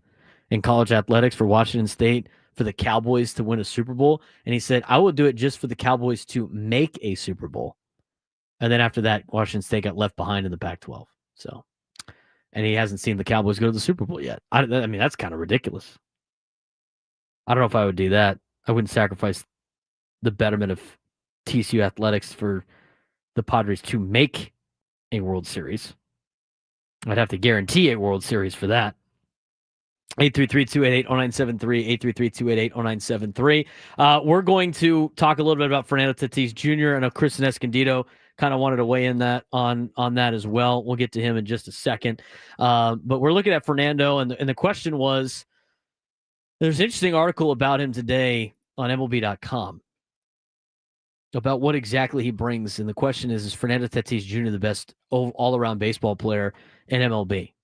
in college athletics for Washington State for the Cowboys to win a Super Bowl? And he said, I would do it just for the Cowboys to make a Super Bowl. And then after that, Washington State got left behind in the Pac-12. So, and he hasn't seen the Cowboys go to the Super Bowl yet. I mean, that's kind of ridiculous. I don't know if I would do that. I wouldn't sacrifice the betterment of TCU athletics for the Padres to make a World Series. I'd have to guarantee a World Series for that. 833-288-0973, 833-288-0973. We're going to talk a little bit about Fernando Tatis Jr. I know Chris and Escondido kind of wanted to weigh in on that as well. We'll get to him in just a second. But we're looking at Fernando, and the question was, there's an interesting article about him today on MLB.com about what exactly he brings. And the question is Fernando Tatis Jr. the best all-around baseball player in MLB?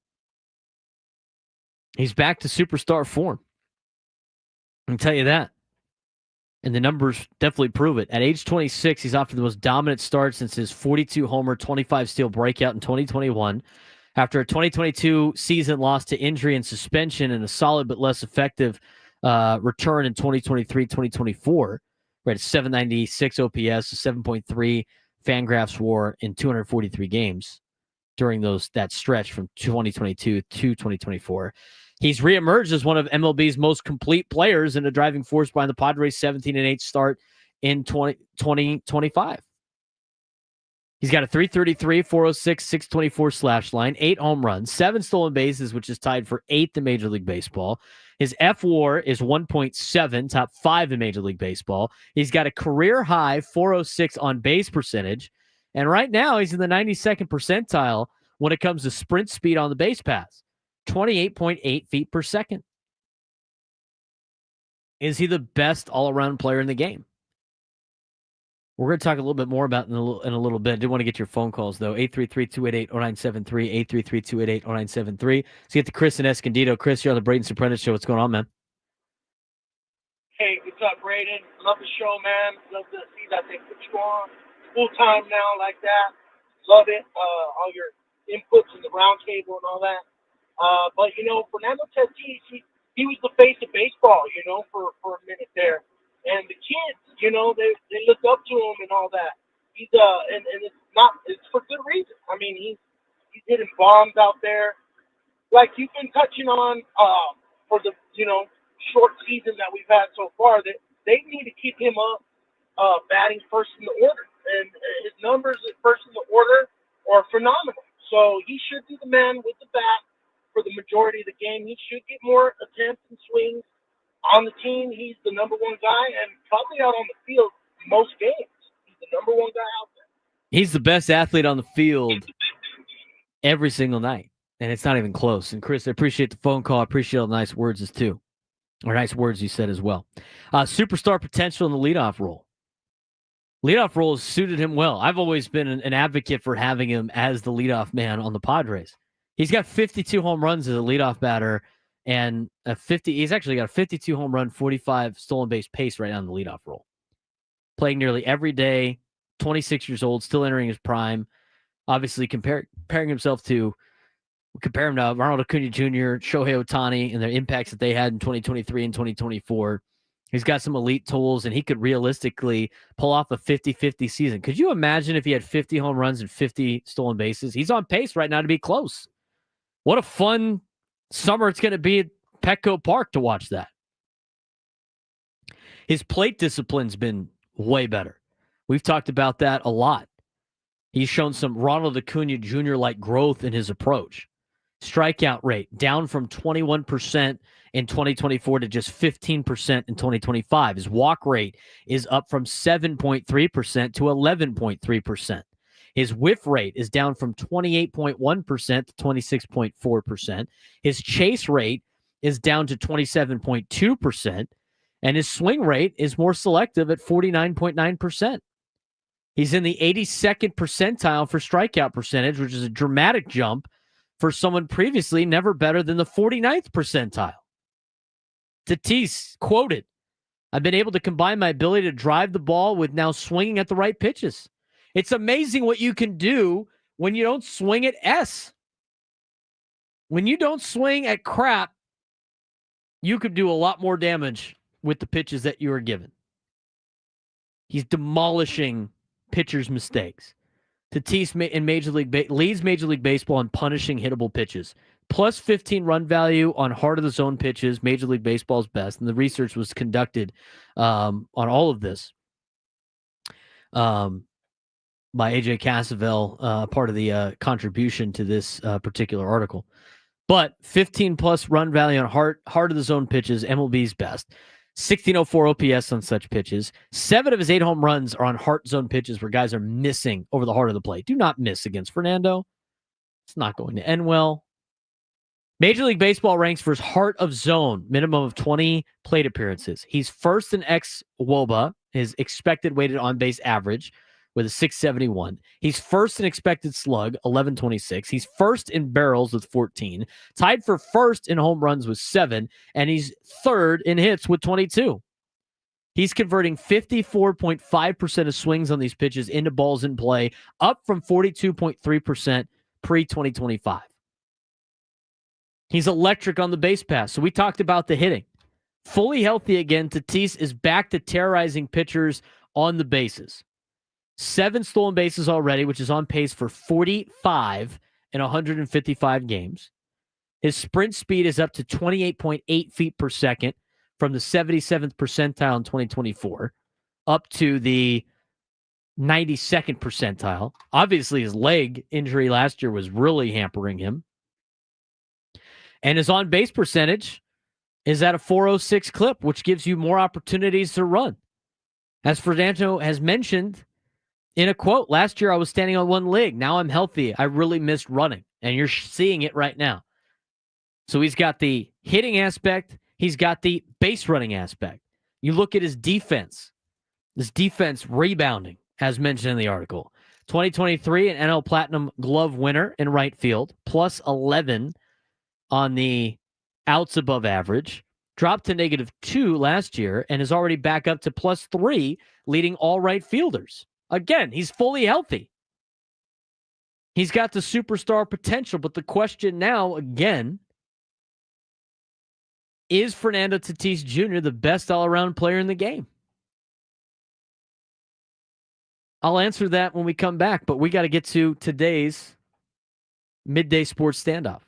He's back to superstar form. I can tell you that. And the numbers definitely prove it. At age 26, he's off to the most dominant start since his 42-homer, 25-steal breakout in 2021. After a 2022 season lost to injury and suspension and a solid but less effective return in 2023-2024, we're at 796 OPS, a 7.3 Fangraphs WAR in 243 games during that stretch from 2022 to 2024. He's reemerged as one of MLB's most complete players and a driving force behind the Padres' 17-8 start in 2025. He's got a 333, 406, 624 slash line, 8 home runs, 7 stolen bases, which is tied for 8th in Major League Baseball. His FWAR is 1.7, top 5 in Major League Baseball. He's got a career high 406 on base percentage. And right now he's in the 92nd percentile when it comes to sprint speed on the base paths, 28.8 feet per second. Is he the best all-around player in the game? We're going to talk a little bit more about in a little bit. I did want to get your phone calls, though. 833-288-0973, 833-288-0973. Let's get to Chris and Escondido. Chris, you're on the Braden Surprenant Show. What's going on, man? Hey, what's up, Braden? Love the show, man. Love to see that they put you on full-time now like that. Love it. All your inputs in the round table and all that. But, Fernando Tatis, he was the face of baseball, for a minute there. And the kids, they look up to him and all that. He's and it's for good reason. I mean, he's hitting bombs out there, like you've been touching on for the short season that we've had so far. That they need to keep him up, batting first in the order, and his numbers at first in the order are phenomenal. So he should be the man with the bat for the majority of the game. He should get more attempts and swings. On the team, he's the number one guy, and probably out on the field most games. He's the number one guy out there. He's the best athlete on the field every single night, and it's not even close. And, Chris, I appreciate the phone call. I appreciate all the nice words, too. Or nice words you said as well. Superstar potential in the leadoff role. Leadoff role has suited him well. I've always been an advocate for having him as the leadoff man on the Padres. He's got 52 home runs as a leadoff batter, and he's actually got a 52 home run, 45 stolen base pace right now in the leadoff role. Playing nearly every day, 26 years old, still entering his prime. Obviously, comparing himself to compare him to Ronald Acuña Jr., Shohei Ohtani, and their impacts that they had in 2023 and 2024. He's got some elite tools, and he could realistically pull off a 50-50 season. Could you imagine if he had 50 home runs and 50 stolen bases? He's on pace right now to be close. What a fun summer it's going to be at Petco Park to watch that. His plate discipline's been way better. We've talked about that a lot. He's shown some Ronald Acuña Jr.-like growth in his approach. Strikeout rate down from 21% in 2024 to just 15% in 2025. His walk rate is up from 7.3% to 11.3%. His whiff rate is down from 28.1% to 26.4%. His chase rate is down to 27.2%. And his swing rate is more selective at 49.9%. He's in the 82nd percentile for strikeout percentage, which is a dramatic jump for someone previously never better than the 49th percentile. Tatis quoted, "I've been able to combine my ability to drive the ball with now swinging at the right pitches. It's amazing what you can do when you don't swing at S. When you don't swing at crap, you could do a lot more damage with the pitches that you are given." He's demolishing pitchers' mistakes. Tatis leads Major League Baseball in punishing hittable pitches. Plus 15 run value on heart of the zone pitches, Major League Baseball's best. And the research was conducted on all of this by AJ Cassavell, part of the contribution to this particular article. But 15 plus run value on heart of the zone pitches, MLB's best. 1604 OPS on such pitches. 7 of his 8 home runs are on heart zone pitches where guys are missing over the heart of the plate. Do not miss against Fernando. It's not going to end well. Major League Baseball ranks for his heart of zone, minimum of 20 plate appearances. He's first in xWOBA, his expected weighted on-base average, with a 671. He's first in expected slug, 1126. He's first in barrels with 14. Tied for first in home runs with 7. And he's third in hits with 22. He's converting 54.5% of swings on these pitches into balls in play, up from 42.3% pre-2025. He's electric on the base pass. So we talked about the hitting. Fully healthy again, Tatis is back to terrorizing pitchers on the bases. 7 stolen bases already, which is on pace for 45 in 155 games. His sprint speed is up to 28.8 feet per second from the 77th percentile in 2024 up to the 92nd percentile. Obviously, his leg injury last year was really hampering him. And his on-base percentage is at a 406 clip, which gives you more opportunities to run. As Fernando has mentioned in a quote, last year I was standing on one leg. Now I'm healthy. I really missed running. And you're seeing it right now. So he's got the hitting aspect. He's got the base running aspect. You look at his defense. His defense rebounding, as mentioned in the article. 2023, an NL Platinum Glove winner in right field. Plus 11 on the outs above average. Dropped to -2 last year and is already back up to plus 3, leading all right fielders. Again, he's fully healthy. He's got the superstar potential, but the question now, again, is Fernando Tatis Jr. the best all-around player in the game? I'll answer that when we come back, but we got to get to today's Midday Sports Standoff.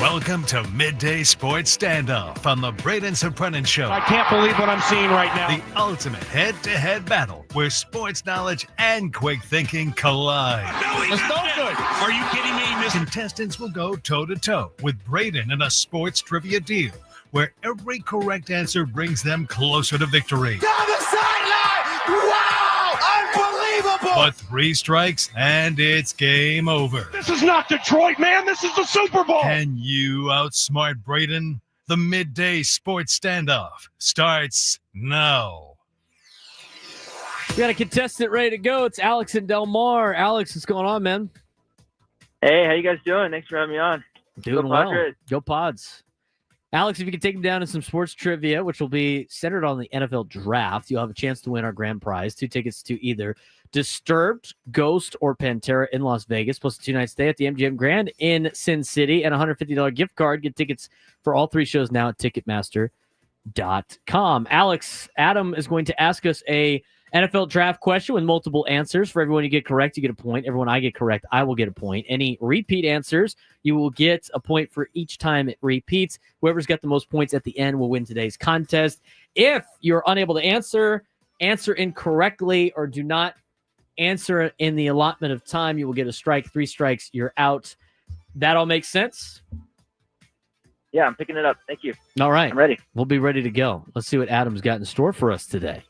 Welcome to Midday Sports Standoff on the Braden Surprenant Show. I can't believe what I'm seeing right now. The ultimate head-to-head battle where sports knowledge and quick thinking collide. No, he's no good. Are you kidding me? Contestants will go toe-to-toe with Braden in a sports trivia deal where every correct answer brings them closer to victory. Down the sideline! Wow! Unbelievable! But 3 strikes and it's game over. This is not Detroit, man. This is the Super Bowl. Can you outsmart Braden? The midday sports standoff starts now. We got a contestant ready to go. It's Alex and Del Mar. Alex, what's going on, man? Hey, how you guys doing? Thanks for having me on. Doing well. Go Pods. Alex, if you can take him down in some sports trivia, which will be centered on the NFL draft, you'll have a chance to win our grand prize. 2 tickets to either Disturbed, Ghost, or Pantera in Las Vegas, plus a 2-night stay at the MGM Grand in Sin City, and a $150 gift card. Get tickets for all 3 shows now at Ticketmaster.com. Alex, Adam is going to ask us a NFL draft question with multiple answers. For everyone you get correct, you get a point. Everyone I get correct, I will get a point. Any repeat answers, you will get a point for each time it repeats. Whoever's got the most points at the end will win today's contest. If you're unable to answer incorrectly, or do not answer in the allotment of time, you will get a strike. 3 strikes, you're out. That all makes sense? Yeah, I'm picking it up. Thank you. All right. I'm ready. We'll be ready to go. Let's see what Adam's got in store for us today.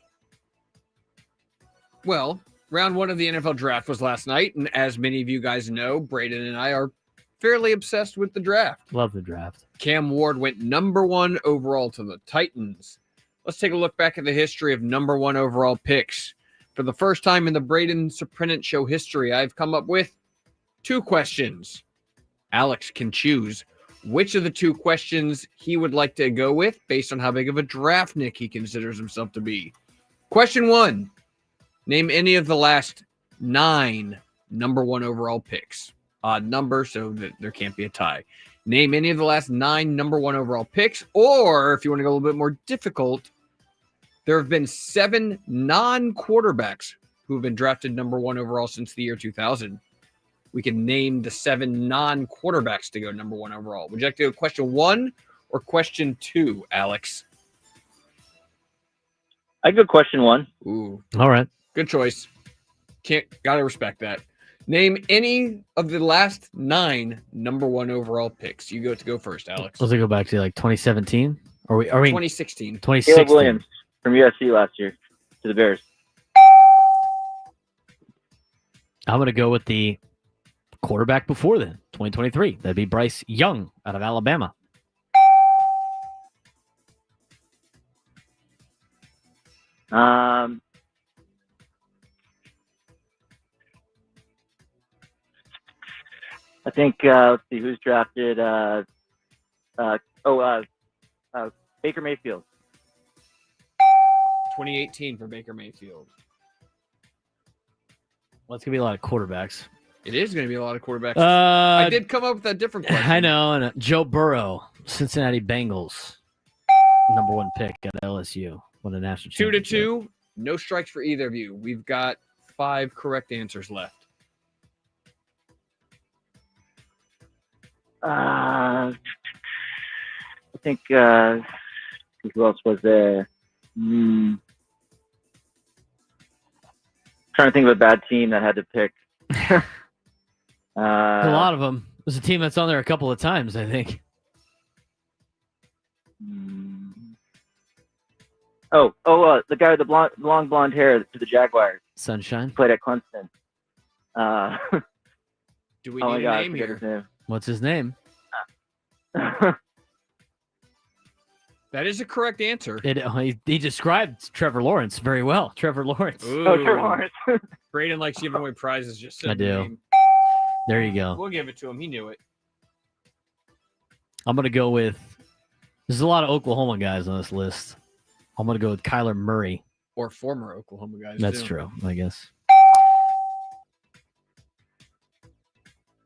Well, round 1 of the NFL draft was last night, and as many of you guys know, Braden and I are fairly obsessed with the draft. Love the draft. Cam Ward went number 1 overall to the Titans. Let's take a look back at the history of number 1 overall picks. For the first time in the Braden Surprenant show history, I've come up with 2 questions. Alex can choose which of the 2 questions he would like to go with based on how big of a draftnik he considers himself to be. Question 1. Name any of the last 9 number 1 overall picks. Odd number, so that there can't be a tie. Name any of the last 9 number 1 overall picks, or if you want to go a little bit more difficult, there have been 7 non-quarterbacks who have been drafted number 1 overall since the year 2000. We can name the 7 non-quarterbacks to go number 1 overall. Would you like to go question 1 or question 2, Alex? I go question 1. Ooh. All right. Good choice. Gotta respect that. Name any of the last 9 number 1 overall picks. You go first, Alex. Let's go back to like 2017. Are we 2016? 2016. Caleb Williams from USC last year to the Bears. I'm going to go with the quarterback before then, 2023. That'd be Bryce Young out of Alabama. I think, let's see, who's drafted? Baker Mayfield. 2018 for Baker Mayfield. Well, it's going to be a lot of quarterbacks. It is going to be a lot of quarterbacks. I did come up with a different question. I know. And Joe Burrow, Cincinnati Bengals, number 1 pick at LSU. Won a national championship. 2-2. No strikes for either of you. We've got 5 correct answers left. I think who else was there? Trying to think of a bad team that had to pick. A lot of them. There's a team that's on there a couple of times, I think. The guy with the long blonde hair to the Jaguars. Sunshine. Played at Clemson. Do we need a name here? His name. What's his name? That is a correct answer. He described Trevor Lawrence very well. Trevor Lawrence. Ooh. Oh, Trevor Lawrence. Braden likes giving away prizes. Just I do. There you go. We'll give it to him. He knew it. I'm going to go with, there's a lot of Oklahoma guys on this list. I'm going to go with Kyler Murray. Or former Oklahoma guys. That's true, I guess.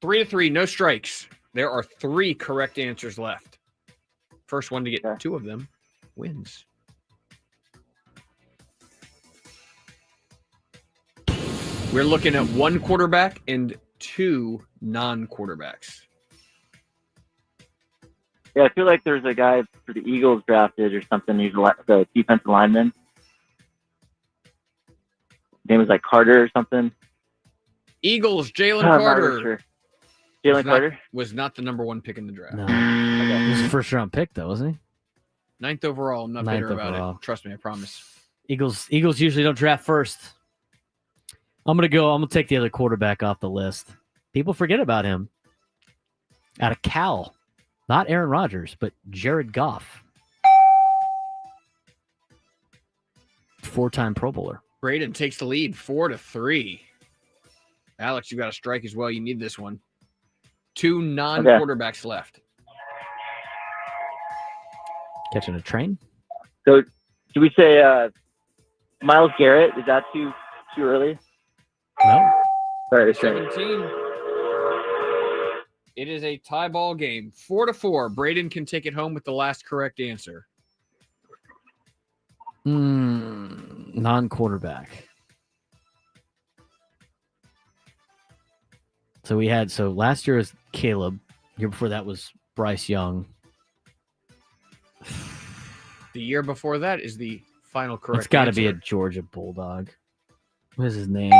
3-3, no strikes. There are 3 correct answers left. First one to get 2 of them wins. We're looking at 1 quarterback and 2 non-quarterbacks. Yeah, I feel like there's a guy for the Eagles drafted or something. He's the defensive lineman. His name was like Carter or something. Eagles, Jalen Carter. Sure. Jalen Carter was not the number 1 pick in the draft. No. He was a first-round pick, though, wasn't he? 9th overall. I'm not bitter about it. Trust me, I promise. Eagles usually don't draft first. I'm gonna take the other quarterback off the list. People forget about him. Out of Cal, Not Aaron Rodgers, but Jared Goff. 4-time Pro Bowler. Braden takes the lead 4-3. Alex, you got a strike as well. You need this one. 2 non-quarterbacks left. Catching a train? So, do we say Myles Garrett? Is that too early? No. Sorry, 17. It is a tie ball game. 4-4. Braden can take it home with the last correct answer. Non-quarterback. So last year was Caleb. Year before that was Bryce Young. The year before that is the final correct It's got to answer. be a Georgia Bulldog. What is his name?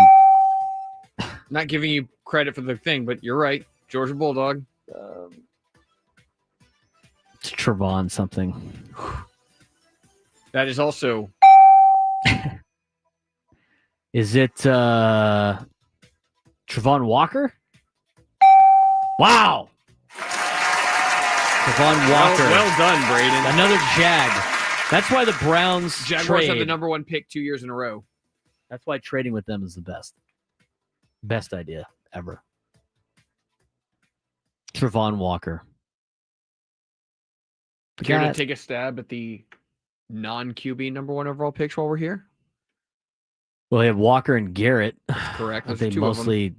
Not giving you credit for the thing, but you're right. Georgia Bulldog. It's Trevon something. That is also. Is it Trevon Walker? Wow. Trevon Walker. Well done, Braden. Another Jag. That's why the Browns Jaguars have the trade. number 1 pick 2 years in a row. That's why trading with them is the best. Best idea ever. Trevon Walker. Care to take a stab at the non-QB number 1 overall picks while we're here? Well, they have Walker and Garrett. Correct. Are Those they are 2 of them. mostly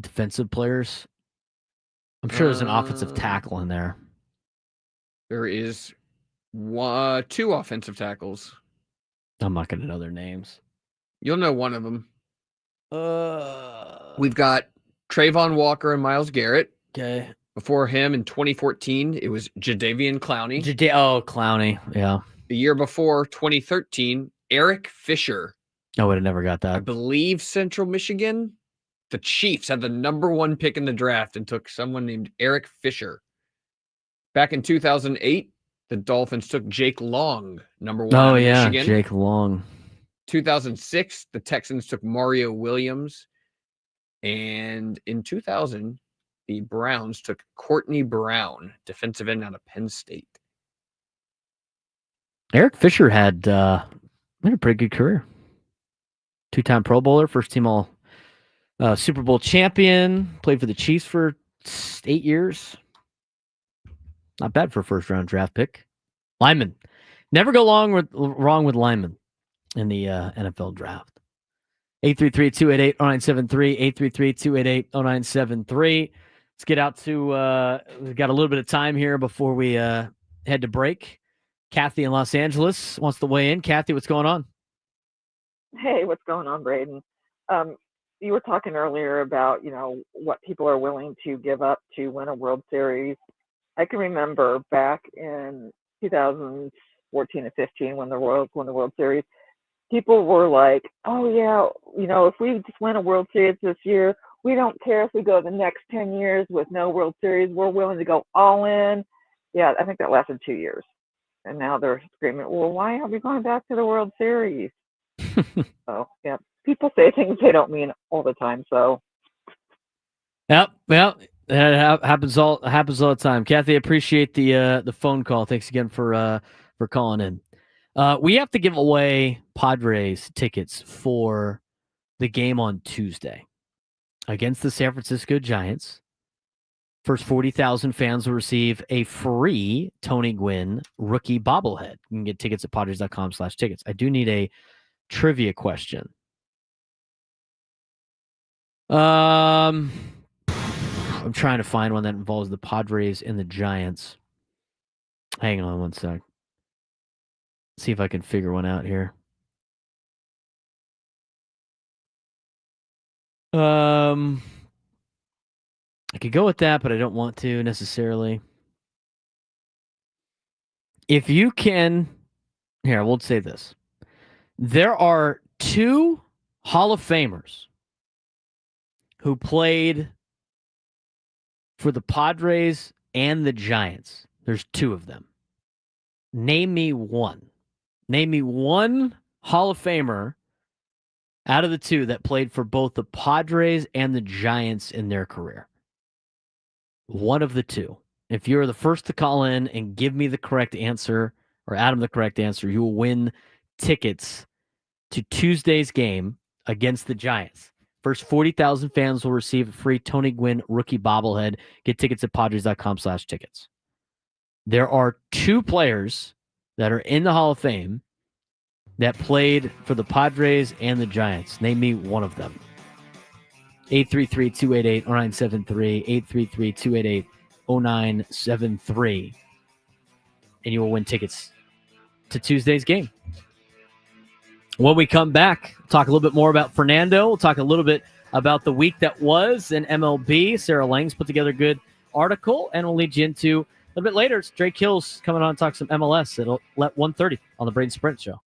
defensive players? I'm sure there's an offensive tackle in there. There is 2 offensive tackles. I'm not going to know their names. You'll know one of them. We've got Trayvon Walker and Myles Garrett. Okay. Before him in 2014, it was Jadeveon Clowney. Clowney. Yeah. The year before, 2013, Eric Fisher. I would have never got I that. believe Central Michigan. The Chiefs had the number 1 pick in the draft and took someone named Eric Fisher. Back in 2008, the Dolphins took Jake Long, number 1 out of Michigan. Jake Long. 2006, the Texans took Mario Williams. And in 2000, the Browns took Courtney Brown, defensive end out of Penn State. Eric Fisher had a pretty good career. 2-time Pro Bowler, first team all Super Bowl champion, played for the Chiefs for 8 years. Not bad for a first-round draft pick. Lineman. Never go wrong with linemen in the NFL draft. 833-288-0973, 833-288-0973. Let's get out to, we've got a little bit of time here before we head to break. Kathy in Los Angeles wants to weigh in. Kathy, what's going on? Hey, what's going on, Braden? You were talking earlier about, what people are willing to give up to win a World Series. I can remember back in 2014 and 15 when the Royals won the World Series, people were like, oh, yeah, if we just win a World Series this year, we don't care if we go the next 10 years with no World Series. We're willing to go all in. Yeah, I think that lasted 2 years. And now they're screaming, well, why are we going back to the World Series? So, yeah, people say things they don't mean all the time. So, Yep, well, that happens all the time. Kathy, appreciate the phone call. Thanks again for calling in. We have to give away Padres tickets for the game on Tuesday against the San Francisco Giants. First 40,000 fans will receive a free Tony Gwynn rookie bobblehead. You can get tickets at Padres.com/tickets. I do need a trivia question. I'm trying to find one that involves the Padres and the Giants. Hang on one sec. See if I can figure one out here. I could go with that, but I don't want to necessarily. If you can, here, we'll say this. There are 2 Hall of Famers who played for the Padres and the Giants. There's 2 of them. Name me one. Name me one Hall of Famer out of the 2 that played for both the Padres and the Giants in their career. One of the 2. If you're the first to call in and give me the correct answer, or Adam the correct answer, you will win tickets to Tuesday's game against the Giants. First 40,000 fans will receive a free Tony Gwynn rookie bobblehead. Get tickets at Padres.com/tickets. There are 2 players that are in the Hall of Fame that played for the Padres and the Giants. Name me one of them. 833-288-0973, 833-288-0973. And you will win tickets to Tuesday's game. When we come back, we'll talk a little bit more about Fernando. We'll talk a little bit about the week that was in MLB. Sarah Lang's put together a good article, and we'll lead you into a little bit later. It's Drake Hills coming on to talk some MLS. It'll let 1:30 on the Braden Surprenant Show.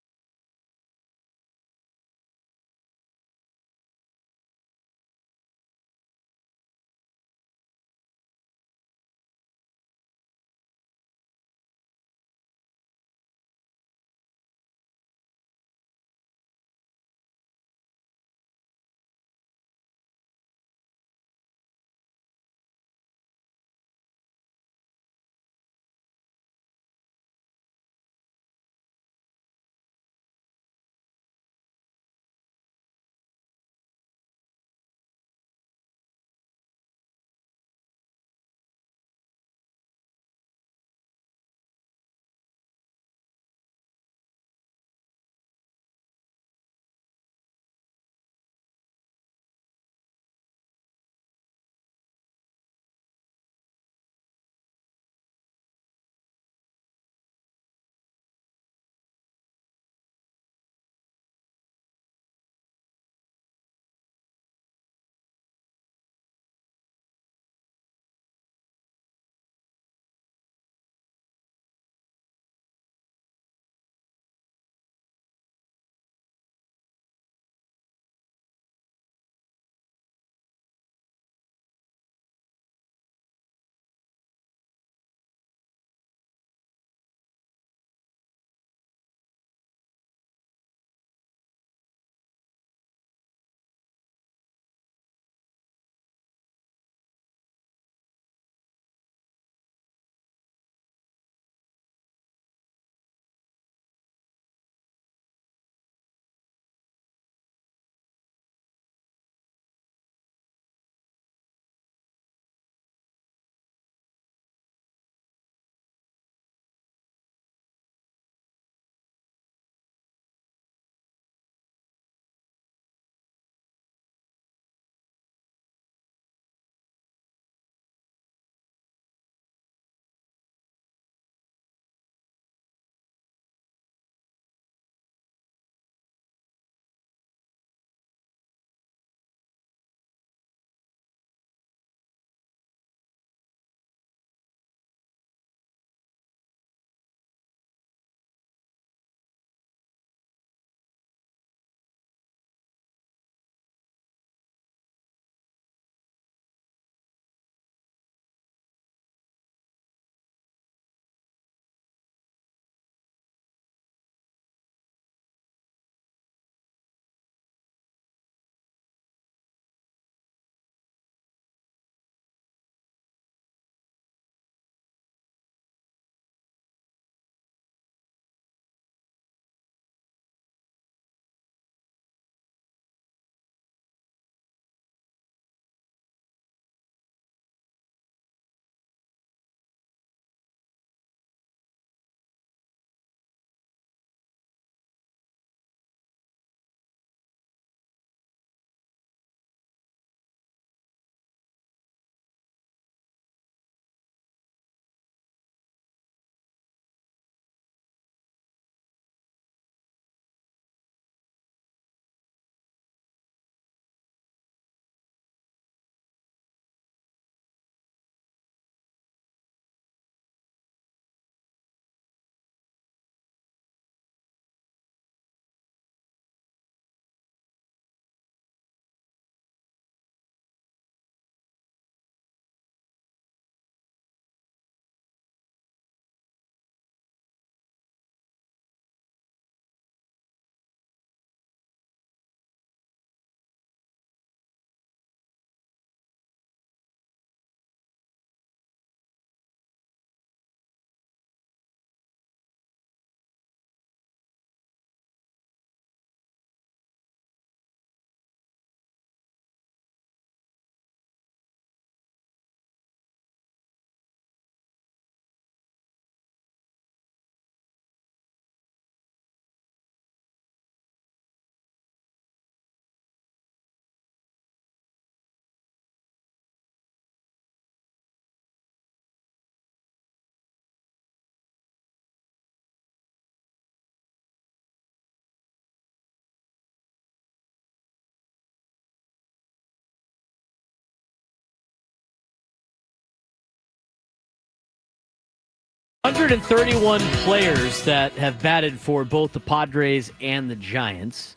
131 players that have batted for both the Padres and the Giants.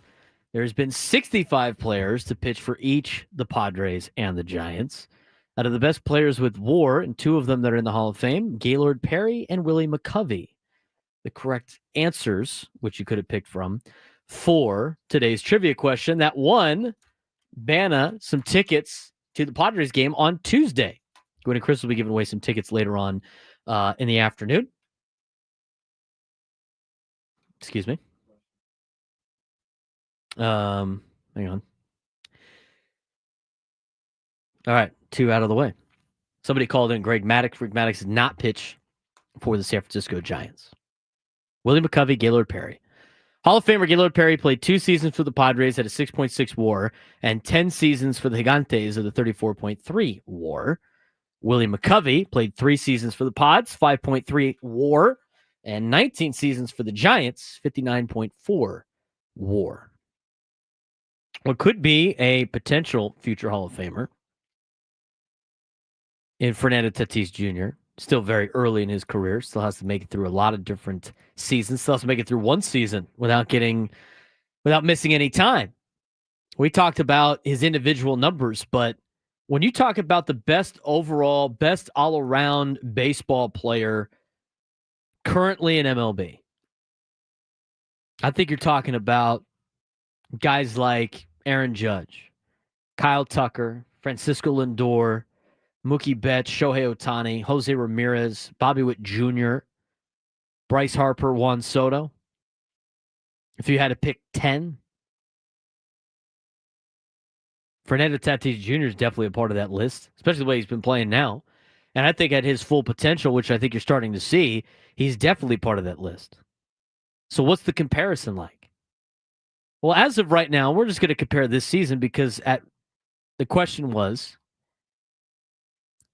There's been 65 players to pitch for each the Padres and the Giants. Out of the best players with WAR, and two of them that are in the Hall of Fame, Gaylord Perry and Willie McCovey. The correct answers, which you could have picked from, for today's trivia question that won Banna some tickets to the Padres game on Tuesday. Gwen and Chris will be giving away some tickets later on in the afternoon. Excuse me. Hang on. All right, two out of the way. Somebody called in Greg Maddux. Greg Maddux did not pitch for the San Francisco Giants. Willie McCovey, Gaylord Perry. Hall of Famer Gaylord Perry played 2 seasons for the Padres at a 6.6 WAR and 10 seasons for the Gigantes at a 34.3 WAR. Willie McCovey played 3 seasons for the Pods, 5.3 WAR, and 19 seasons for the Giants, 59.4 WAR. What could be a potential future Hall of Famer in Fernando Tatis Jr., still very early in his career, still has to make it through a lot of different seasons, still has to make it through one season without missing any time. We talked about his individual numbers, but when you talk about the best overall, best all-around baseball player currently in MLB, I think you're talking about guys like Aaron Judge, Kyle Tucker, Francisco Lindor, Mookie Betts, Shohei Ohtani, Jose Ramirez, Bobby Witt Jr., Bryce Harper, Juan Soto. If you had to pick 10, Fernando Tatis Jr. is definitely a part of that list, especially the way he's been playing now. And I think at his full potential, which I think you're starting to see, he's definitely part of that list. So what's the comparison like? Well, as of right now, we're just going to compare this season because the question was,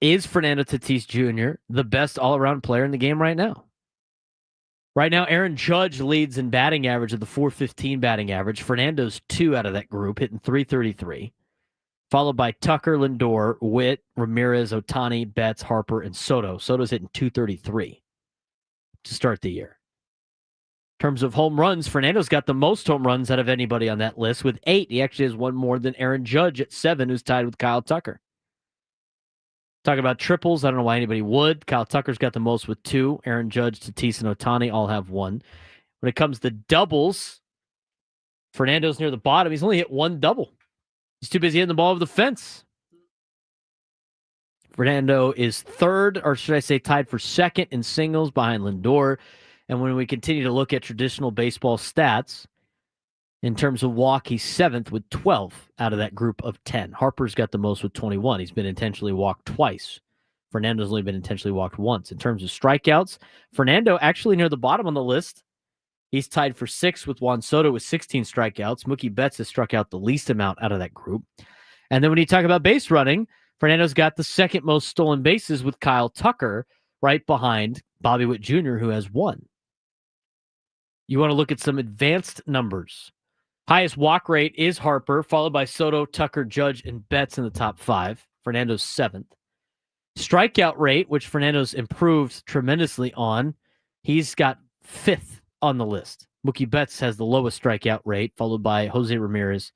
is Fernando Tatis Jr. the best all-around player in the game right now? Right now, Aaron Judge leads in batting average of the .415 batting average. Fernando's 2 out of that group, hitting .333. Followed by Tucker, Lindor, Witt, Ramirez, Ohtani, Betts, Harper, and Soto. Soto's hitting .233 to start the year. In terms of home runs, Fernando's got the most home runs out of anybody on that list with 8. He actually has one more than Aaron Judge at 7, who's tied with Kyle Tucker. Talking about triples, I don't know why anybody would. Kyle Tucker's got the most with 2. Aaron Judge, Tatis, and Ohtani all have 1. When it comes to doubles, Fernando's near the bottom. He's only hit 1 double. He's too busy hitting the ball over the fence. Fernando is 3rd, or should I say tied for 2nd in singles behind Lindor. And when we continue to look at traditional baseball stats, in terms of walk, he's 7th with 12 out of that group of 10. Harper's got the most with 21. He's been intentionally walked twice. Fernando's only been intentionally walked once. In terms of strikeouts, Fernando actually near the bottom on the list. He's tied for 6th with Juan Soto with 16 strikeouts. Mookie Betts has struck out the least amount out of that group. And then when you talk about base running, Fernando's got the 2nd most stolen bases with Kyle Tucker right behind Bobby Witt Jr., who has 1. You want to look at some advanced numbers. Highest walk rate is Harper, followed by Soto, Tucker, Judge, and Betts in the top 5. Fernando's 7th. Strikeout rate, which Fernando's improved tremendously on, he's got 5th on the list. Mookie Betts has the lowest strikeout rate, followed by Jose Ramirez,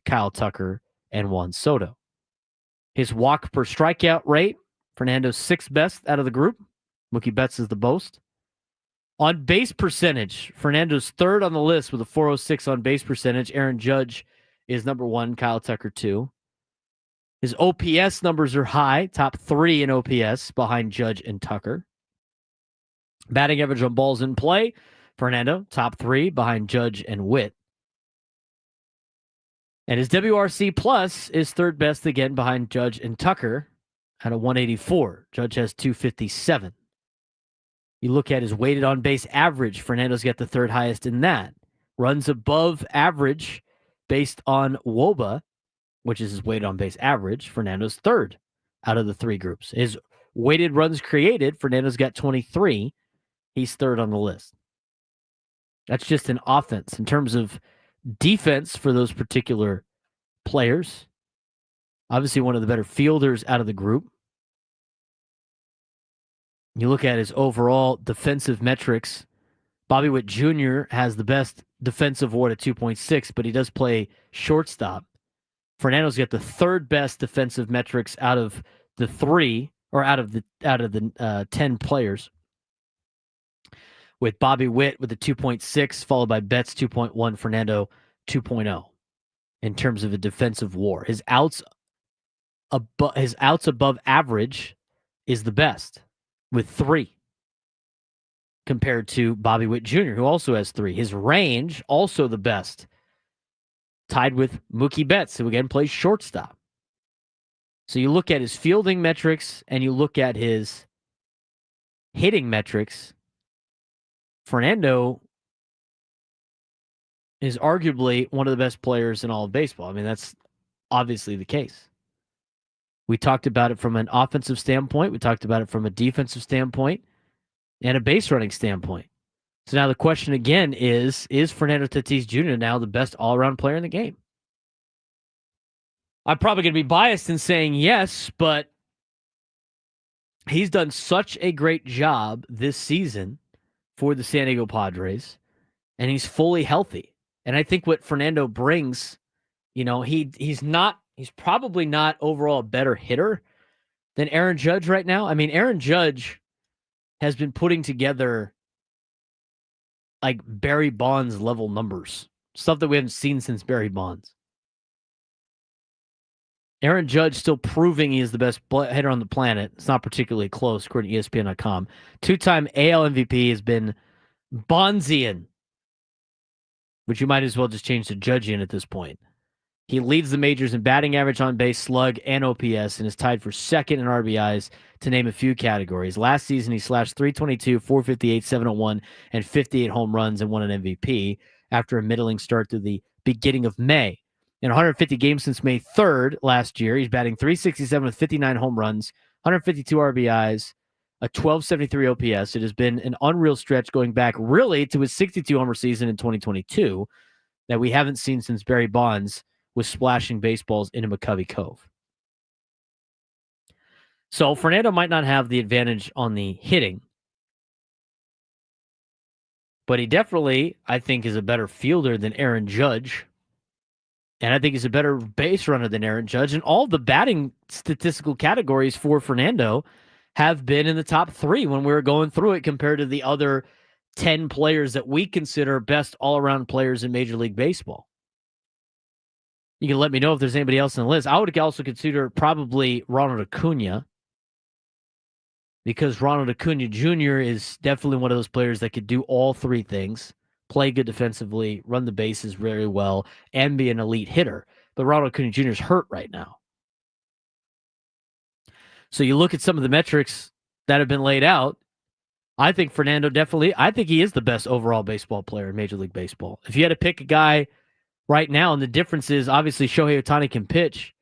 Kyle Tucker, and Juan Soto. His walk per strikeout rate, Fernando's 6th best out of the group. Mookie Betts is the most. On base percentage, Fernando's 3rd on the list with a .406 on base percentage. Aaron Judge is number 1, Kyle Tucker 2. His OPS numbers are high, top 3 in OPS behind Judge and Tucker. Batting average on balls in play, Fernando, top 3 behind Judge and Witt. And his WRC plus is 3rd best again behind Judge and Tucker at a 184. Judge has 257. You look at his weighted on base average, Fernando's got the 3rd highest in that. Runs above average based on WOBA, which is his weighted on base average. Fernando's 3rd out of the 3 groups. His weighted runs created, Fernando's got 23. He's 3rd on the list. That's just an offense. In terms of defense for those particular players, obviously one of the better fielders out of the group. You look at his overall defensive metrics. Bobby Witt Jr. has the best defensive WAR at 2.6, but he does play shortstop. Fernando's got the third best defensive metrics out of the 10 players, with Bobby Witt with a 2.6, followed by Betts 2.1, Fernando 2.0 in terms of a defensive WAR. His outs above average is the best with 3 compared to Bobby Witt Jr., who also has 3. His range also the best, tied with Mookie Betts, who again plays shortstop. So you look at his fielding metrics and you look at his hitting metrics. Fernando is arguably one of the best players in all of baseball. I mean, that's obviously the case. We talked about it from an offensive standpoint. We talked about it from a defensive standpoint and a base running standpoint. So now the question again is Fernando Tatis Jr. now the best all-around player in the game? I'm probably going to be biased in saying yes, but he's done such a great job this season for the San Diego Padres, and he's fully healthy. And I think what Fernando brings, he's probably not overall a better hitter than Aaron Judge right now. I mean, Aaron Judge has been putting together like Barry Bonds level numbers, stuff that we haven't seen since Barry Bonds. Aaron Judge still proving he is the best hitter on the planet. It's not particularly close, according to ESPN.com. 2-time AL MVP has been Bonzian, which you might as well just change to Judgian at this point. He leads the majors in batting average, on base, slug, and OPS, and is tied for second in RBIs, to name a few categories. Last season, he slashed .322, .458, .701, and 58 home runs and won an MVP after a middling start through the beginning of May. In 150 games since May 3rd last year, he's batting .367 with 59 home runs, 152 RBIs, a 1273 OPS. It has been an unreal stretch going back really to his 62 homer season in 2022 that we haven't seen since Barry Bonds was splashing baseballs into McCovey Cove. So Fernando might not have the advantage on the hitting, but he definitely, I think, is a better fielder than Aaron Judge. And I think he's a better base runner than Aaron Judge. And all the batting statistical categories for Fernando have been in the top 3 when we were going through it compared to the other 10 players that we consider best all-around players in Major League Baseball. You can let me know if there's anybody else on the list. I would also consider probably Ronald Acuña, because Ronald Acuña Jr. is definitely one of those players that could do all 3 things: play good defensively, run the bases very well, and be an elite hitter. But Ronald Acuña Jr. is hurt right now. So you look at some of the metrics that have been laid out. I think Fernando I think he is the best overall baseball player in Major League Baseball. If you had to pick a guy right now, and the difference is obviously Shohei Ohtani can pitch,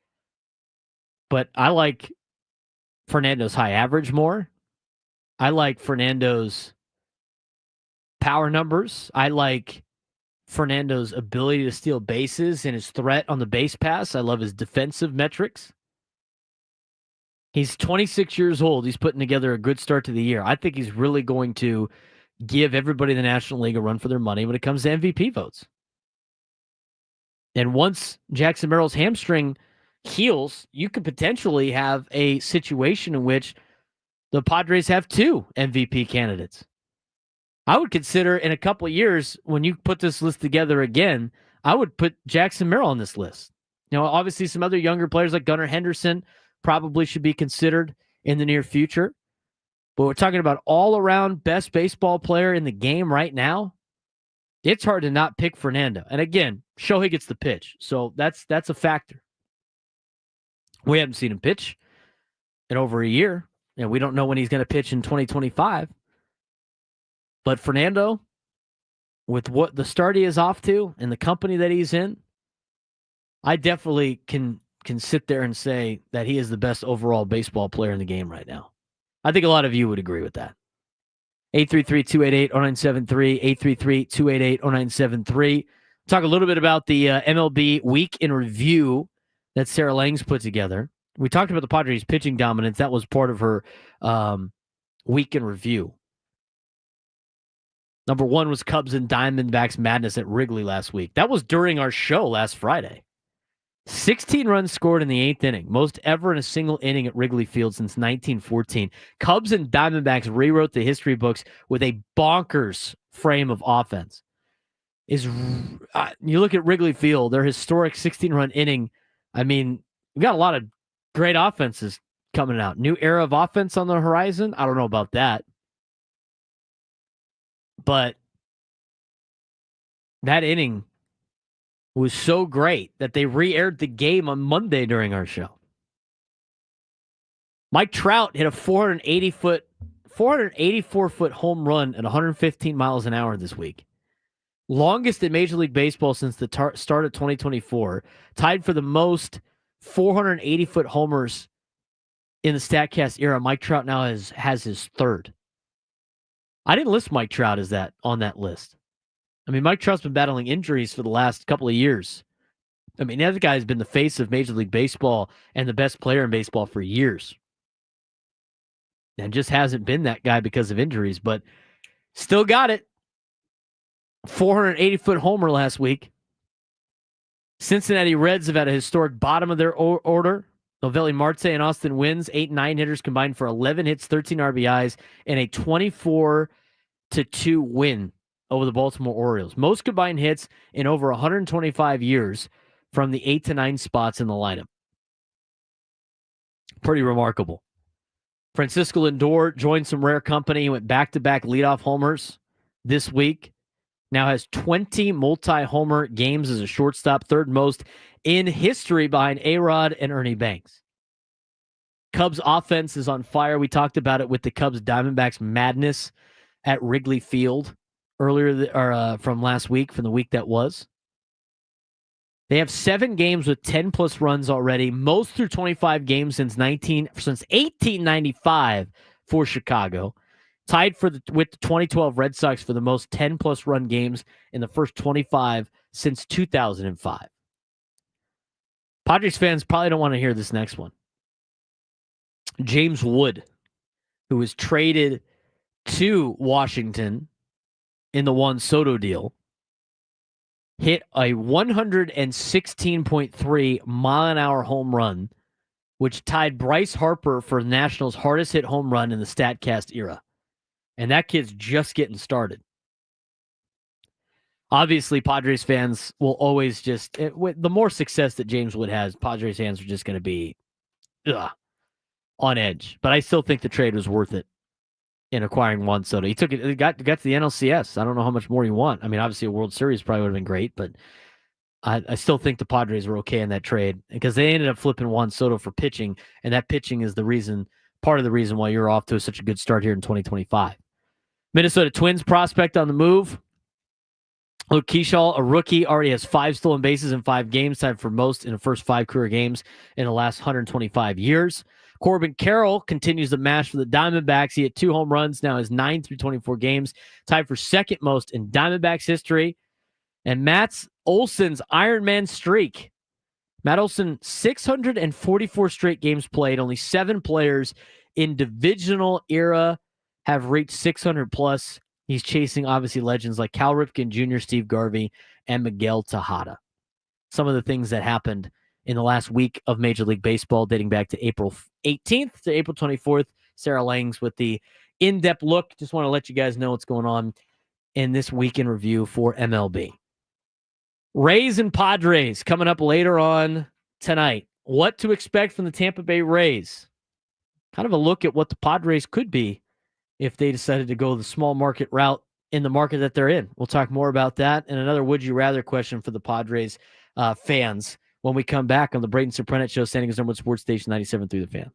but I like Fernando's high average more. I like Fernando's power numbers. I like Fernando's ability to steal bases and his threat on the base pass. I love his defensive metrics. He's 26 years old. He's putting together a good start to the year. I think he's really going to give everybody in the National League a run for their money when it comes to MVP votes. And once Jackson Merrill's hamstring heals, you could potentially have a situation in which the Padres have 2 MVP candidates. I would consider in a couple of years, when you put this list together again, I would put Jackson Merrill on this list. Obviously some other younger players like Gunnar Henderson probably should be considered in the near future. But we're talking about all-around best baseball player in the game right now. It's hard to not pick Fernando. And again, Shohei gets the pitch, so that's a factor. We haven't seen him pitch in over a year, and we don't know when he's going to pitch in 2025. But Fernando, with what the start he is off to and the company that he's in, I definitely can sit there and say that he is the best overall baseball player in the game right now. I think a lot of you would agree with that. 833-288-0973, 833-288-0973. Talk a little bit about the MLB Week in Review that Sarah Langs put together. We talked about the Padres' pitching dominance. That was part of her week in review. Number one was Cubs and Diamondbacks madness at Wrigley last week. That was during our show last Friday. 16 runs scored in the 8th inning, most ever in a single inning at Wrigley Field since 1914. Cubs and Diamondbacks rewrote the history books with a bonkers frame of offense. You look at Wrigley Field, their historic 16-run inning. I mean, we got a lot of great offenses coming out. New era of offense on the horizon. I don't know about that. But that inning was so great that they re-aired the game on Monday during our show. Mike Trout hit a 484-foot home run at 115 miles an hour this week. Longest in Major League Baseball since the start of 2024. Tied for the most 480-foot homers in the StatCast era. Mike Trout now has his third. I didn't list Mike Trout as that on that list. I mean, Mike Trout's been battling injuries for the last couple of years. I mean, that guy's been the face of Major League Baseball and the best player in baseball for years. And just hasn't been that guy because of injuries, but still got it. 480-foot homer last week. Cincinnati Reds have had a historic bottom of their order. Novelli Marte and Austin Wynns, 8 and 9 hitters combined for 11 hits, 13 RBIs, and a 24-2 win over the Baltimore Orioles. Most combined hits in over 125 years from the 8 to 9 spots in the lineup. Pretty remarkable. Francisco Lindor joined some rare company. He went back-to-back leadoff homers this week. Now has 20 multi-homer games as a shortstop, third most in history behind A-Rod and Ernie Banks. Cubs offense is on fire. We talked about it with the Cubs-Diamondbacks madness at Wrigley Field earlier from last week, from the week that was. They have 7 games with 10-plus runs already, most through 25 games since 1895 for Chicago. Tied with the 2012 Red Sox for the most 10-plus run games in the first 25 since 2005. Padres fans probably don't want to hear this next one. James Wood, who was traded to Washington in the Juan Soto deal, hit a 116.3 mile-an-hour home run, which tied Bryce Harper for the Nationals' hardest hit home run in the StatCast era. And that kid's just getting started. Obviously, Padres fans will always with the more success that James Wood has, Padres fans are just going to be on edge. But I still think the trade was worth it in acquiring Juan Soto. He got to the NLCS. I don't know how much more you want. I mean, obviously a World Series probably would have been great, but I still think the Padres were okay in that trade because they ended up flipping Juan Soto for pitching, and that pitching is part of the reason why you're off to such a good start here in 2025. Minnesota Twins prospect on the move. Luke Keyshaw, a rookie, already has 5 stolen bases in 5 games, tied for most in the first 5 career games in the last 125 years. Corbin Carroll continues the match for the Diamondbacks. He hit 2 home runs, now has 9 through 24 games, tied for second most in Diamondbacks history. And Matt Olson's Ironman streak. Matt Olson, 644 straight games played. Only 7 players in divisional era have reached 600 plus. He's chasing, obviously, legends like Cal Ripken Jr., Steve Garvey, and Miguel Tejada. Some of the things that happened in the last week of Major League Baseball, dating back to April 18th to April 24th. Sarah Langs with the in-depth look. Just want to let you guys know what's going on in this week in review for MLB. Rays and Padres coming up later on tonight. What to expect from the Tampa Bay Rays? Kind of a look at what the Padres could be if they decided to go the small market route in the market that they're in. We'll talk more about that and another would you rather question for the Padres fans when we come back on the Braden Surprenant Show, San Diego's #1 sports station, 97.3 The Fan.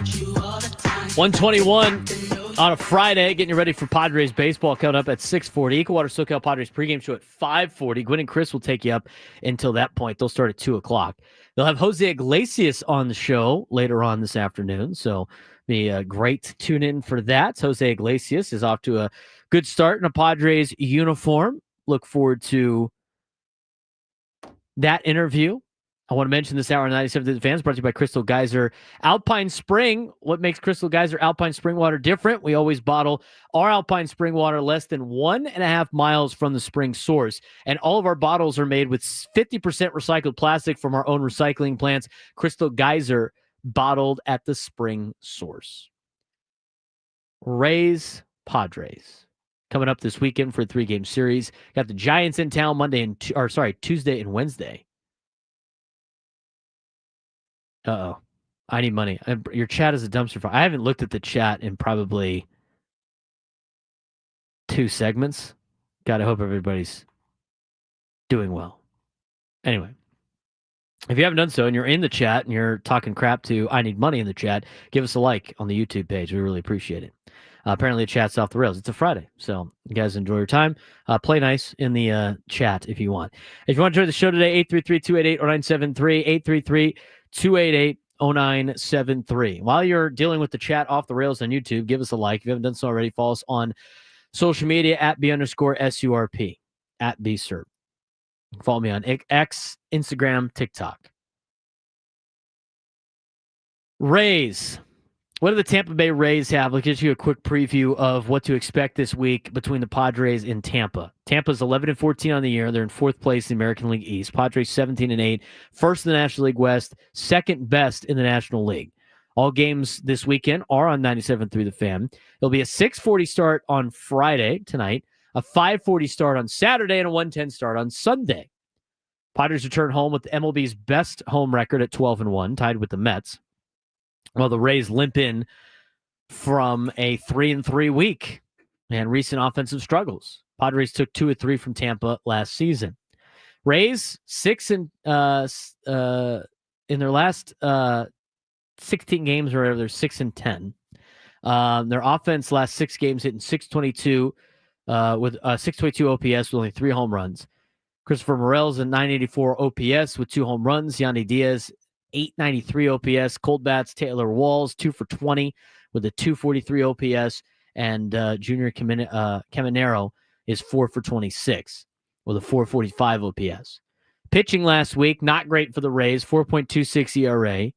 121 on a Friday, getting you ready for Padres baseball coming up at 6:40. Equal Water SoCal Padres pregame show at 5:40. Gwen and Chris will take you up until that point. They'll start at 2 o'clock. They'll have Jose Iglesias on the show later on this afternoon, so be great to tune in for that. Jose Iglesias is off to a good start in a Padres uniform. Look forward to that interview. I want to mention this hour on 97 to the fans brought to you by Crystal Geyser Alpine Spring. What makes Crystal Geyser Alpine Spring water different? We always bottle our Alpine Spring water less than 1.5 miles from the spring source. And all of our bottles are made with 50% recycled plastic from our own recycling plants. Crystal Geyser, bottled at the spring source. Rays, Padres. Coming up this weekend for a 3-game series. Got the Giants in town Tuesday and Wednesday. Uh-oh. I need money. Your chat is a dumpster fire. I haven't looked at the chat in probably 2 segments. God, I hope everybody's doing well. Anyway, if you haven't done so and you're in the chat and you're talking crap to I Need Money in the chat, give us a like on the YouTube page. We really appreciate it. Apparently, the chat's off the rails. It's a Friday, so you guys enjoy your time. Play nice in the chat if you want. If you want to join the show today, 833-288-0973, 833-288-0973. While you're dealing with the chat off the rails on YouTube, give us a like. If you haven't done so already, follow us on social media at B_SURP, at BSURP. Follow me on X, Instagram, TikTok. Rays. What do the Tampa Bay Rays have? I'll give you a quick preview of what to expect this week between the Padres and Tampa. Tampa's 11-14 on the year. They're in 4th place in the American League East. Padres 17-8, first in the National League West, second best in the National League. All games this weekend are on 97.3 The Fan. There'll be a 6:40 start on Friday tonight, a 5:40 start on Saturday, and a 1:10 start on Sunday. Padres return home with MLB's best home record at 12-1, tied with the Mets. Well, the Rays limp in from a 3-3 week and recent offensive struggles. Padres took 2 of 3 from Tampa last season. Rays in their last 16 games or whatever, they're 6-10. Their offense last 6 games hitting 622 with 622 OPS with only 3 home runs. Christopher Morel's a 984 OPS with 2 home runs. Yandy Diaz 893 OPS. Cold bats, Taylor Walls, 2 for 20 with a 243 OPS. And Junior Caminero is 4 for 26 with a 445 OPS. Pitching last week, not great for the Rays, 4.26 ERA.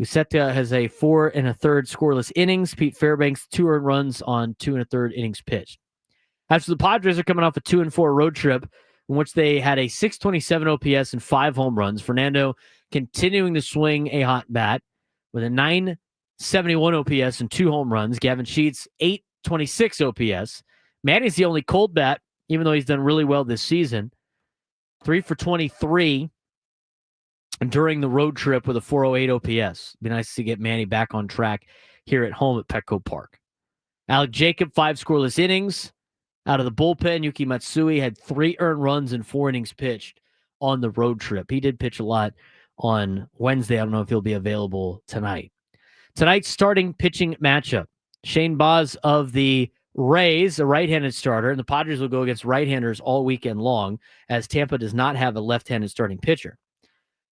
Uceta has a 4 1/3 scoreless innings. Pete Fairbanks, 2 earned runs on 2 1/3 innings pitched. After the Padres are coming off a 2-4 road trip in which they had a 627 OPS and 5 home runs. Fernando continuing to swing a hot bat with a 971 OPS and 2 home runs. Gavin Sheets, 826 OPS. Manny's the only cold bat, even though he's done really well this season. 3 for 23 during the road trip with a 408 OPS. Be nice to get Manny back on track here at home at Petco Park. Alec Jacob, 5 scoreless innings. Out of the bullpen, Yuki Matsui had 3 earned runs and 4 innings pitched on the road trip. He did pitch a lot on Wednesday. I don't know if he'll be available tonight. Tonight's starting pitching matchup. Shane Baz of the Rays, a right-handed starter, and the Padres will go against right-handers all weekend long, as Tampa does not have a left-handed starting pitcher.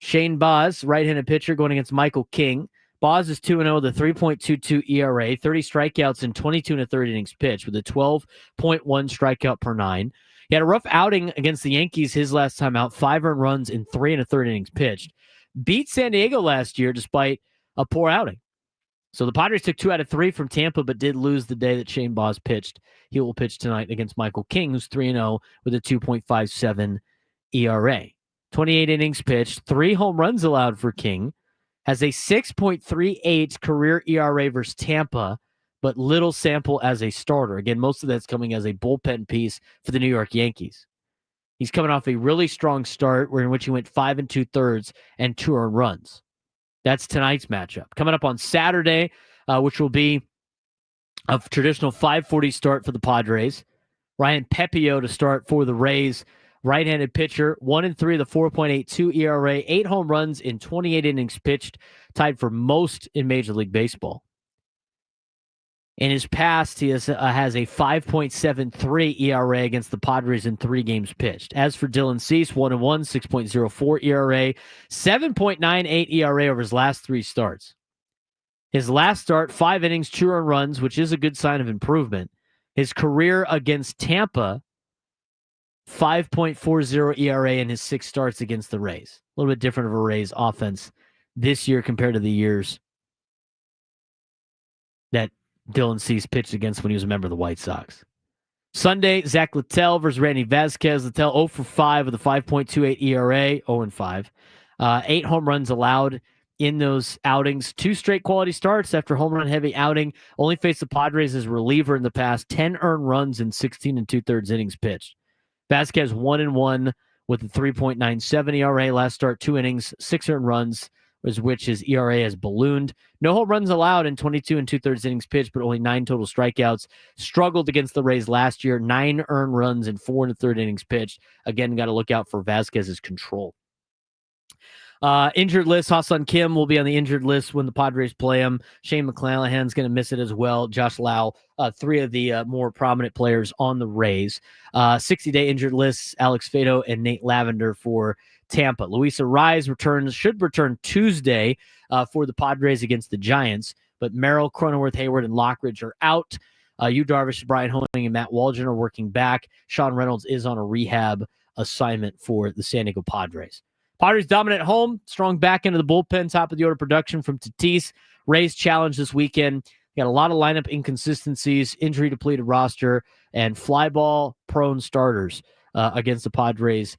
Shane Baz, right-handed pitcher, going against Michael King. Baz is 2-0 with a 3.22 ERA, 30 strikeouts in 22 1/3 innings pitched with a 12.1 strikeout per 9. He had a rough outing against the Yankees his last time out, 5 earned runs in 3 1/3 innings pitched. Beat San Diego last year despite a poor outing. So the Padres took 2 out of 3 from Tampa, but did lose the day that Shane Baz pitched. He will pitch tonight against Michael King, who's 3-0 with a 2.57 ERA. 28 innings pitched, 3 home runs allowed for King. Has a 6.38 career ERA versus Tampa, but little sample as a starter. Again, most of that's coming as a bullpen piece for the New York Yankees. He's coming off a really strong start in which he went 5 2/3 and 2 earned runs. That's tonight's matchup. Coming up on Saturday, which will be a traditional 5:40 start for the Padres. Ryan Pepio to start for the Rays. right-handed pitcher, 1-3 with a 4.82 ERA, 8 home runs in 28 innings pitched, tied for most in Major League Baseball. In his past, he has a 5.73 ERA against the Padres in 3 games pitched. As for Dylan Cease, 1-1, 6.04 ERA, 7.98 ERA over his last 3 starts. His last start, 5 innings, 2 earned runs, which is a good sign of improvement. His career against Tampa, 5.40 ERA in his 6 starts against the Rays. A little bit different of a Rays offense this year compared to the years that Dylan Cease pitched against when he was a member of the White Sox. Sunday, Zach Littell versus Randy Vasquez. Littell 0 for 5 with a 5.28 ERA, 0-5. 8 home runs allowed in those outings. 2 straight quality starts after home run heavy outing. Only faced the Padres as reliever in the past. 10 earned runs in 16 2/3 innings pitched. Vasquez 1-1 with a 3.97 ERA. Last start, 2 innings, 6 earned runs, which his ERA has ballooned. No home runs allowed in 22 2/3 innings pitched, but only 9 total strikeouts. Struggled against the Rays last year. 9 earned runs in 4 1/3 innings pitched. Again, got to look out for Vasquez's control. Injured list, Ha-Seong Kim will be on the injured list when the Padres play him. Shane McClanahan's going to miss it as well. Josh Lau, 3 of the more prominent players on the Rays. 60-day injured lists, Alex Fado and Nate Lavender for Tampa. Luis Arraez should return Tuesday for the Padres against the Giants, but Merrill, Cronenworth, Hayward, and Lockridge are out. Yu Darvish, Brian Honing, and Matt Waldron are working back. Sean Reynolds is on a rehab assignment for the San Diego Padres. Padres dominant at home, strong back end of the bullpen, top of the order production from Tatis. Rays challenge this weekend. Got a lot of lineup inconsistencies, injury depleted roster, and fly ball prone starters against the Padres'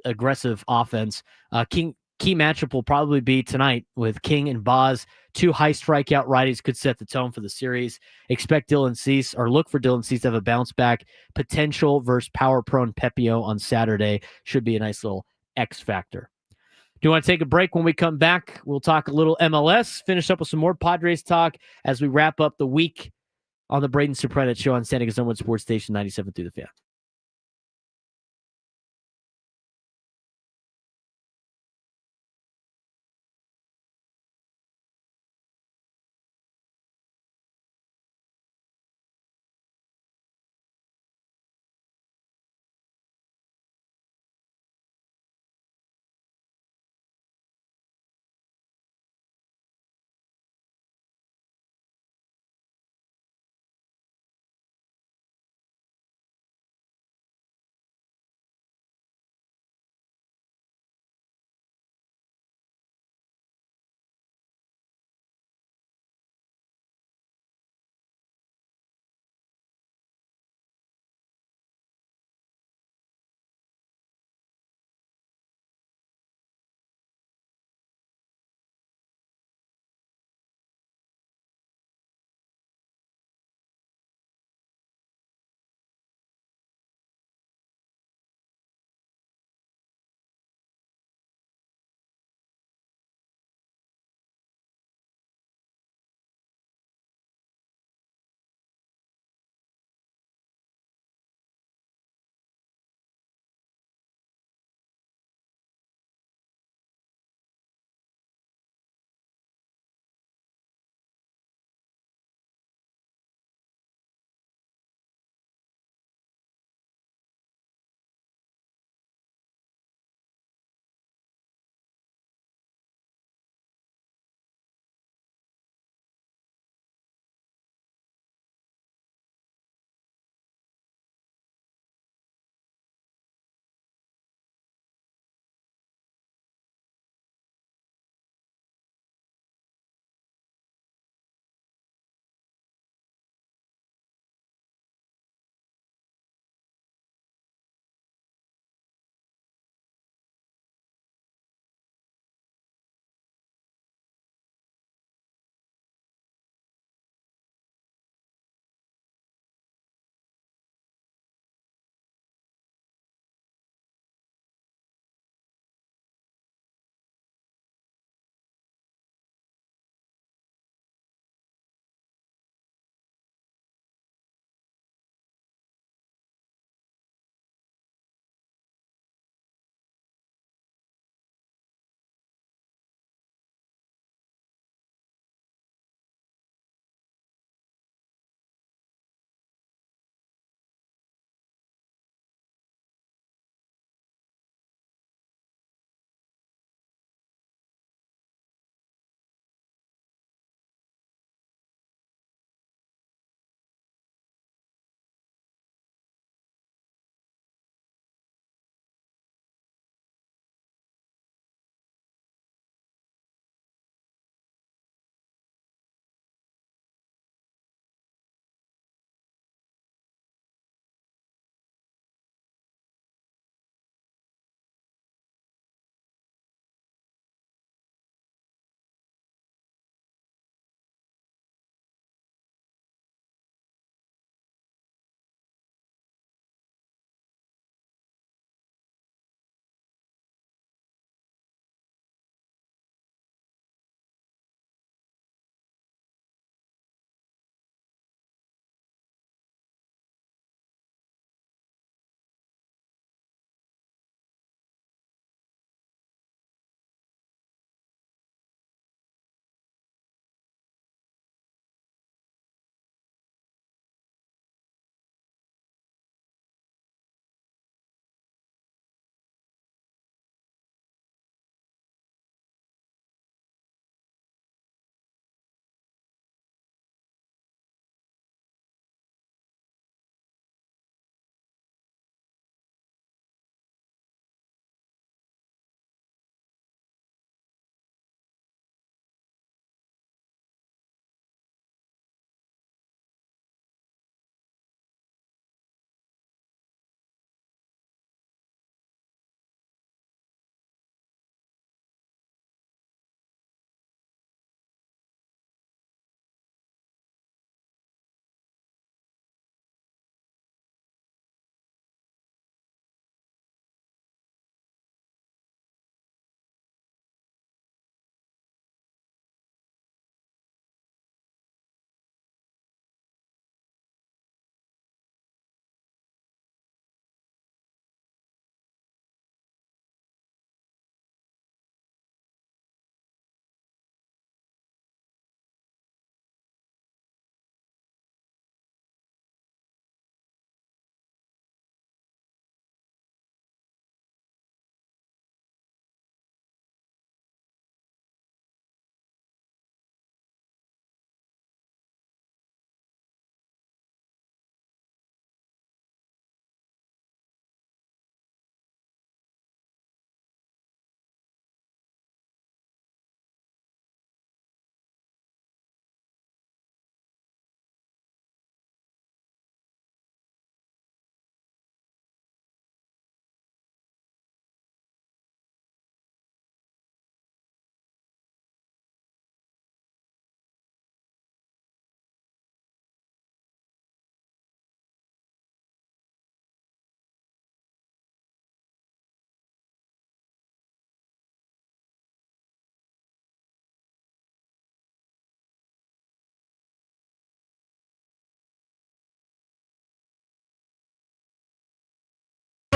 aggressive offense. Key matchup will probably be tonight with King and Boz. 2 high strikeout righties could set the tone for the series. Expect Dylan Cease, or look for Dylan Cease to have a bounce back potential versus power prone Pepio on Saturday. Should be a nice little X factor. Do you want to take a break? When we come back, we'll talk a little MLS, finish up with some more Padres talk as we wrap up the week on the Braden Surprenant Show on San Diego's #1 Sports Station 97 through the Fan.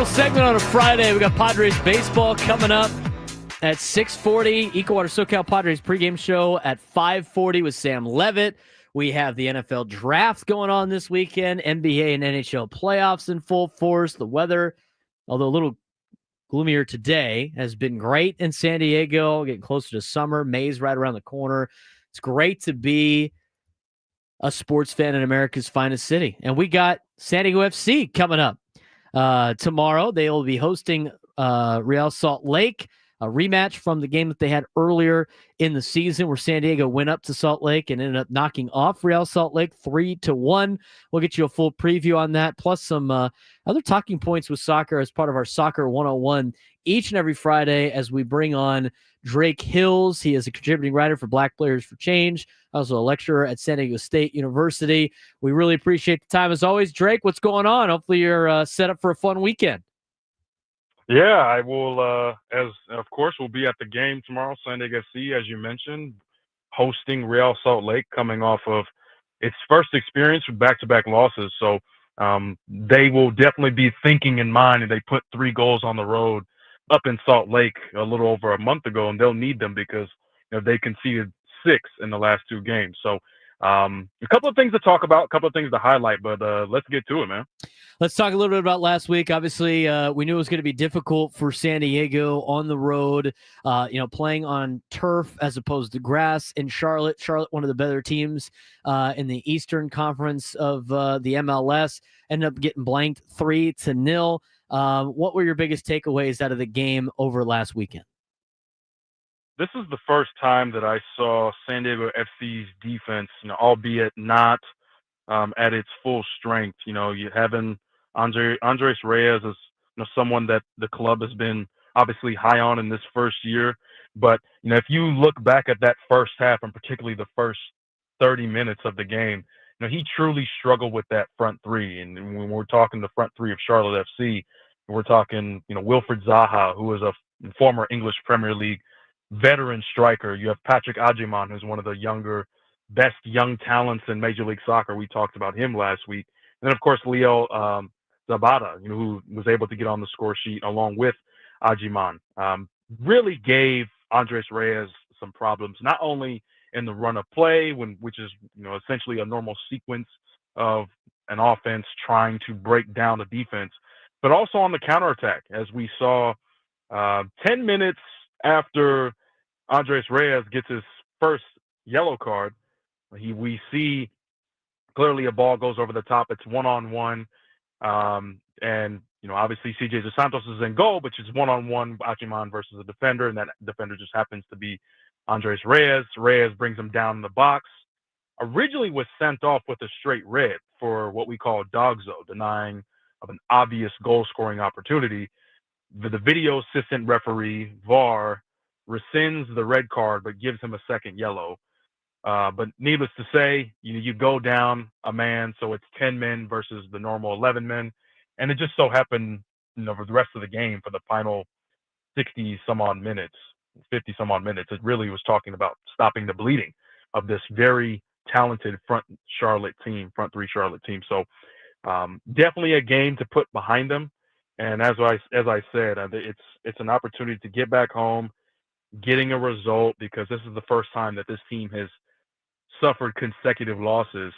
final segment on a Friday. We got Padres baseball coming up at 6:40. EcoWater SoCal Padres pregame show at 5:40 with Sam Levitt. We have the NFL draft going on this weekend. NBA and NHL playoffs in full force. The weather, although a little gloomier today, has been great in San Diego. Getting closer to summer. May's right around the corner. It's great to be a sports fan in America's finest city. And we got San Diego FC coming up tomorrow. They will be hosting Real Salt Lake, a rematch from the game that they had earlier in the season where San Diego went up to Salt Lake and ended up knocking off Real Salt Lake 3-1. We'll get you a full preview on that, plus some other talking points with soccer as part of our Soccer 101 each and every Friday as we bring on Drake Hills. He is a contributing writer for Black Players for Change, also a lecturer at San Diego State University. We really appreciate the time as always. Drake, what's going on? Hopefully you're set up for a fun weekend. Yeah, I will, as of course, we'll be at the game tomorrow. San Diego FC, as you mentioned, hosting Real Salt Lake, coming off of its first experience with back-to-back losses. So they will definitely be thinking in mind, and they put 3 goals on the road up in Salt Lake a little over a month ago, and they'll need them because they conceded 6 in the last 2 games. So a couple of things to talk about, a couple of things to highlight, but let's get to it, man. Let's talk a little bit about last week. Obviously, we knew it was going to be difficult for San Diego on the road, playing on turf as opposed to grass in Charlotte. Charlotte, one of the better teams in the Eastern Conference of the MLS, ended up getting blanked 3-0. What were your biggest takeaways out of the game over last weekend? This is the first time that I saw San Diego FC's defense, albeit not at its full strength. You having Andres Reyes is someone that the club has been obviously high on in this first year. But, if you look back at that first half, and particularly the first 30 minutes of the game, he truly struggled with that front three. And when we're talking the front three of Charlotte FC, we're talking, Wilfred Zaha, who is a former English Premier League veteran striker. You have Patrick Agyemang, who's one of the best young talents in Major League Soccer. We talked about him last week. And then, of course, Leo Zabata, who was able to get on the score sheet along with Agyemang. Really gave Andres Reyes some problems, not only in the run of play, which is essentially a normal sequence of an offense trying to break down the defense, but also on the counterattack, as we saw 10 minutes after Andres Reyes gets his first yellow card. We see clearly a ball goes over the top. It's 1-on-1. And, obviously CJ Dos Santos is in goal, but it's 1-on-1 Agyemang versus a defender. And that defender just happens to be Andres Reyes. Reyes brings him down in the box. Originally was sent off with a straight red for what we call dogzo, denying of an obvious goal scoring opportunity. The video assistant referee, VAR, rescinds the red card, but gives him a second yellow. But needless to say, you go down a man, so it's 10 men versus the normal 11 men. And it just so happened, for the rest of the game, for the final 60-some-odd minutes, 50-some-odd minutes, it really was talking about stopping the bleeding of this very talented front three Charlotte team. So definitely a game to put behind them. And as I said, it's an opportunity to get back home, getting a result, because this is the first time that this team has suffered consecutive losses,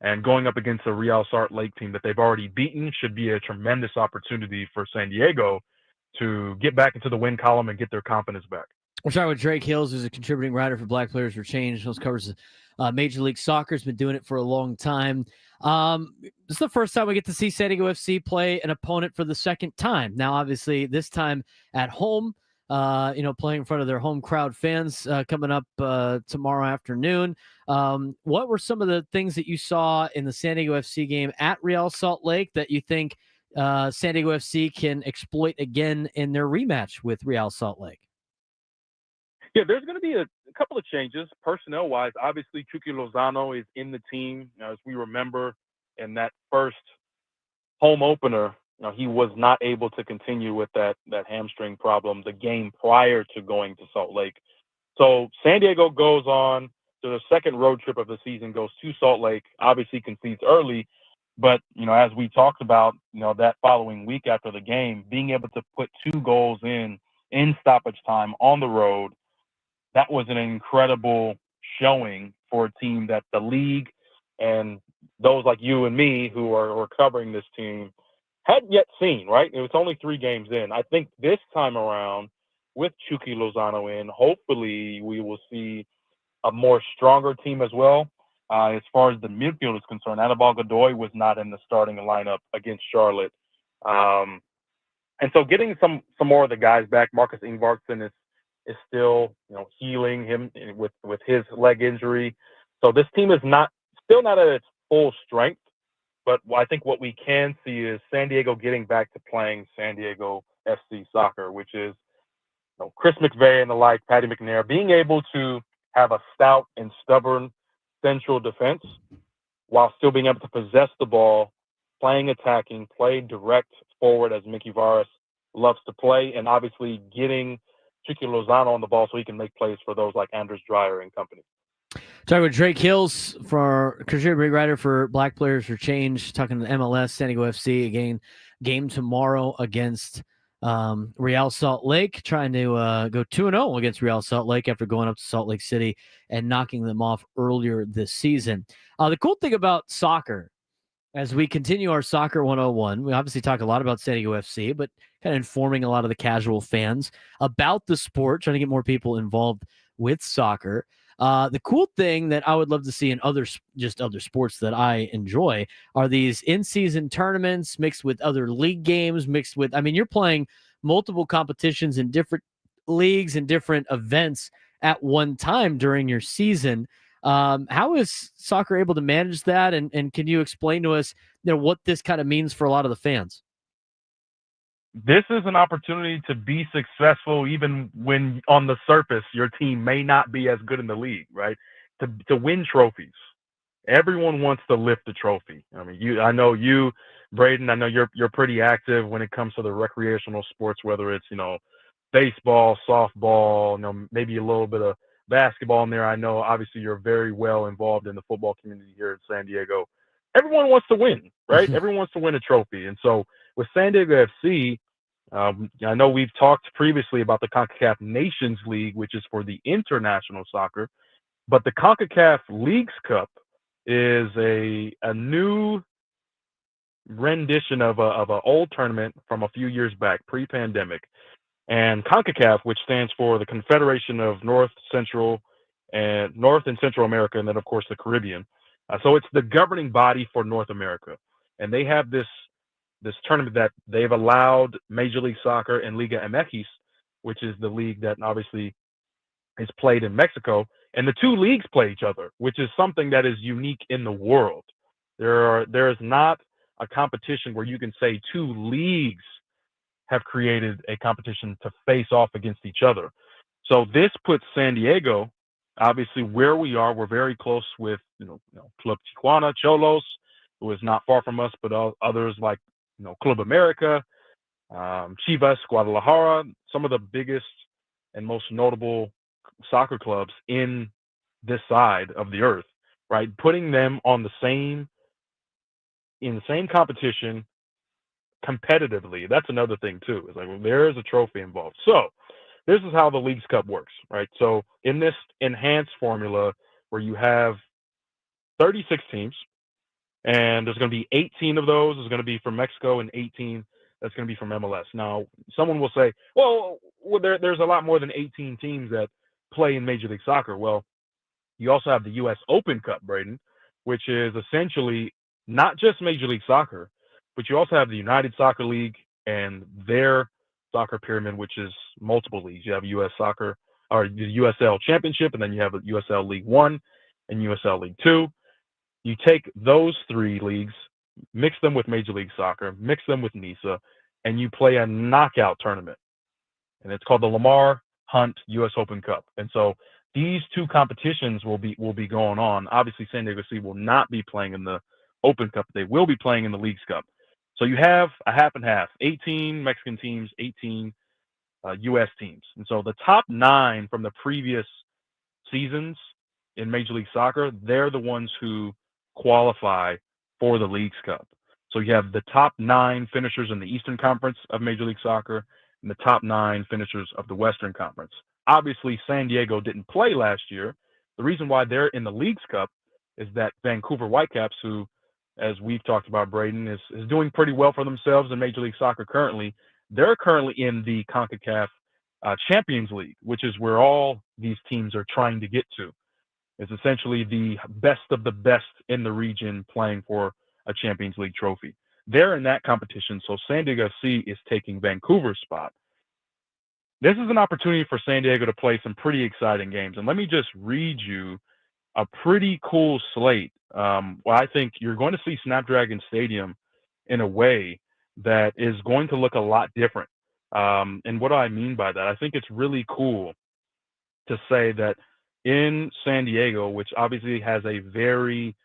and going up against a Real Salt Lake team that they've already beaten should be a tremendous opportunity for San Diego to get back into the win column and get their confidence back. We're talking with Drake Hills, who's a contributing writer for Black Players for Change. He covers Major League Soccer. Has been doing it for a long time. This is the first time we get to see San Diego FC play an opponent for the second time. Now, obviously, this time at home, playing in front of their home crowd fans coming up tomorrow afternoon. What were some of the things that you saw in the San Diego FC game at Real Salt Lake that you think San Diego FC can exploit again in their rematch with Real Salt Lake? Yeah, there's going to be a couple of changes personnel-wise. Obviously, Chucky Lozano is in the team. As we remember, in that first home opener, he was not able to continue with that hamstring problem the game prior to going to Salt Lake. So San Diego goes on to the second road trip of the season, goes to Salt Lake, obviously concedes early, But, as we talked about, that following week after the game, being able to put 2 goals in stoppage time on the road, that was an incredible showing for a team that the league and those like you and me who are covering this team hadn't yet seen, right? It was only 3 games in. I think this time around, with Chucky Lozano in, hopefully we will see a more stronger team as well. As far as the midfield is concerned, Anibal Godoy was not in the starting lineup against Charlotte. And so getting some more of the guys back, Marcus Ingvartsen is still, healing him with his leg injury. So this team is still not at its full strength, but I think what we can see is San Diego getting back to playing San Diego FC soccer, which is, Chris McVeigh and the like, Patty McNair, being able to have a stout and stubborn central defense while still being able to possess the ball, playing attacking, play direct forward as Mickey Varas loves to play, and obviously getting Chucky Lozano on the ball so he can make plays for those like Anders Dreyer and company. Talking with Drake Hills, for contributing writer for Black Players for Change, talking to MLS, San Diego FC, again, game tomorrow against Real Salt Lake, trying to go 2-0 against Real Salt Lake after going up to Salt Lake City and knocking them off earlier this season. The cool thing about soccer, as we continue our Soccer 101, we obviously talk a lot about San Diego FC, but kind of informing a lot of the casual fans about the sport, trying to get more people involved with soccer. The cool thing that I would love to see in other sports that I enjoy are these in-season tournaments mixed with other league games, you're playing multiple competitions in different leagues and different events at one time during your season. How is soccer able to manage that? And can you explain to us, what this kind of means for a lot of the fans? This is an opportunity to be successful even when on the surface your team may not be as good in the league, right? To win trophies. Everyone wants to lift the trophy. I know you, Braden, I know you're pretty active when it comes to the recreational sports, whether it's, baseball, softball, maybe a little bit of basketball in there. I know obviously you're very well involved in the football community here in San Diego. Everyone wants to win, right? Everyone wants to win a trophy. And so with San Diego FC, I know we've talked previously about the CONCACAF Nations League, which is for the international soccer, but the CONCACAF Leagues Cup is a new rendition of an old tournament from a few years back, pre-pandemic. And CONCACAF, which stands for the Confederation of North and Central America, and then of course the Caribbean. So it's the governing body for North America, and they have this tournament that they've allowed Major League Soccer and Liga MX, which is the league that obviously is played in Mexico, and the 2 leagues play each other, which is something that is unique in the world. There is not a competition where you can say 2 leagues have created a competition to face off against each other. So this puts San Diego, obviously where we are, we're very close with, Club Tijuana, Cholos, who is not far from us, but others like, Club America, Chivas, Guadalajara, some of the biggest and most notable soccer clubs in this side of the earth, right? Putting them in the same competition competitively. That's another thing too. It's like, well, there is a trophy involved. So this is how the Leagues Cup works, right? So in this enhanced formula where you have 36 teams, and there's going to be 18 of those is going to be from Mexico and 18 that's going to be from MLS. Now, someone will say, well there's a lot more than 18 teams that play in Major League Soccer. Well, you also have the U.S. Open Cup, Braden, which is essentially not just Major League Soccer, but you also have the United Soccer League and their soccer pyramid, which is multiple leagues. You have U.S. Soccer, or the USL Championship, and then you have the USL League One and USL League Two. You take those 3 leagues, mix them with Major League Soccer, mix them with NISA, and you play a knockout tournament. And it's called the Lamar Hunt U.S. Open Cup. And so these 2 competitions will be going on. Obviously, San Diego City will not be playing in the Open Cup. They will be playing in the Leagues Cup. So you have a half and half, 18 Mexican teams, 18 U.S. teams. And so the top 9 from the previous seasons in Major League Soccer, they're the ones who qualify for the Leagues Cup. So you have the top 9 finishers in the Eastern Conference of Major League Soccer and the top 9 finishers of the Western Conference. Obviously, San Diego didn't play last year. The reason why they're in the Leagues Cup is that Vancouver Whitecaps, who, as we've talked about, Braden, is doing pretty well for themselves in Major League Soccer currently. They're currently in the CONCACAF Champions League, which is where all these teams are trying to get to. It's essentially the best of the best in the region playing for a Champions League trophy. They're in that competition, so San Diego FC is taking Vancouver's spot. This is an opportunity for San Diego to play some pretty exciting games. And let me just read you a pretty cool slate. Well, I think you're going to see Snapdragon Stadium in a way that is going to look a lot different. And what do I mean by that? I think it's really cool to say that in San Diego, which obviously has a very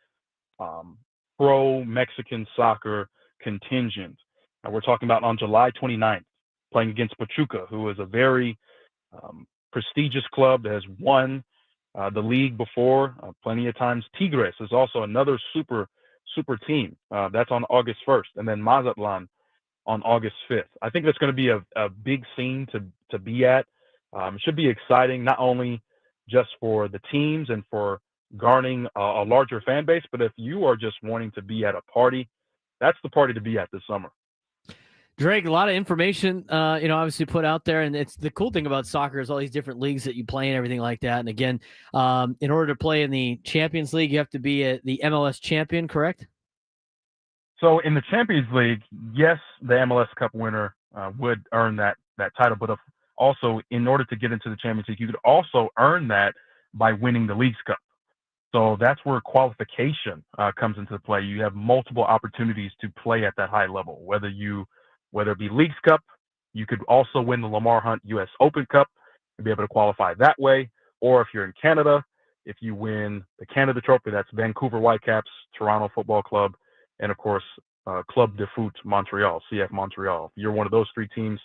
pro-Mexican soccer contingent, we're talking about on July 29th, playing against Pachuca, who is a very prestigious club that has won the league before plenty of times. Tigres is also another super team. That's on August 1st. And then Mazatlan on August 5th. I think that's going to be a big scene to be at. It should be exciting, not only just for the teams and for garnering a larger fan base, but if you are just wanting to be at a party, that's the party to be at this summer. Drake, a lot of information, obviously put out there. And it's the cool thing about soccer is all these different leagues that you play and everything like that. And again, in order to play in the Champions League, you have to be the MLS champion, correct? So in the Champions League, yes, the MLS Cup winner would earn that title. But also, in order to get into the Champions League, you could also earn that by winning the Leagues Cup. So that's where qualification comes into play. You have multiple opportunities to play at that high level, whether it be Leagues Cup, you could also win the Lamar Hunt U.S. Open Cup and be able to qualify that way. Or if you're in Canada, if you win the Canada Trophy, that's Vancouver Whitecaps, Toronto Football Club, and of course, Club de Foot Montreal, CF Montreal. If you're one of those 3 teams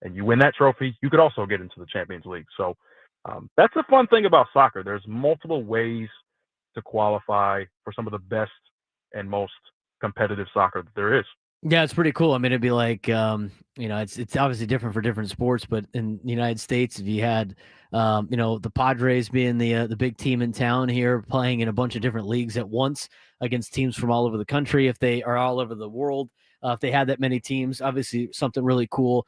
and you win that trophy, you could also get into the Champions League. So that's the fun thing about soccer. There's multiple ways to qualify for some of the best and most competitive soccer that there is. Yeah, it's pretty cool. I mean, it'd be like, it's obviously different for different sports, but in the United States, if you had, the Padres being the big team in town here, playing in a bunch of different leagues at once against teams from all over the country, if they are all over the world, if they had that many teams, obviously something really cool.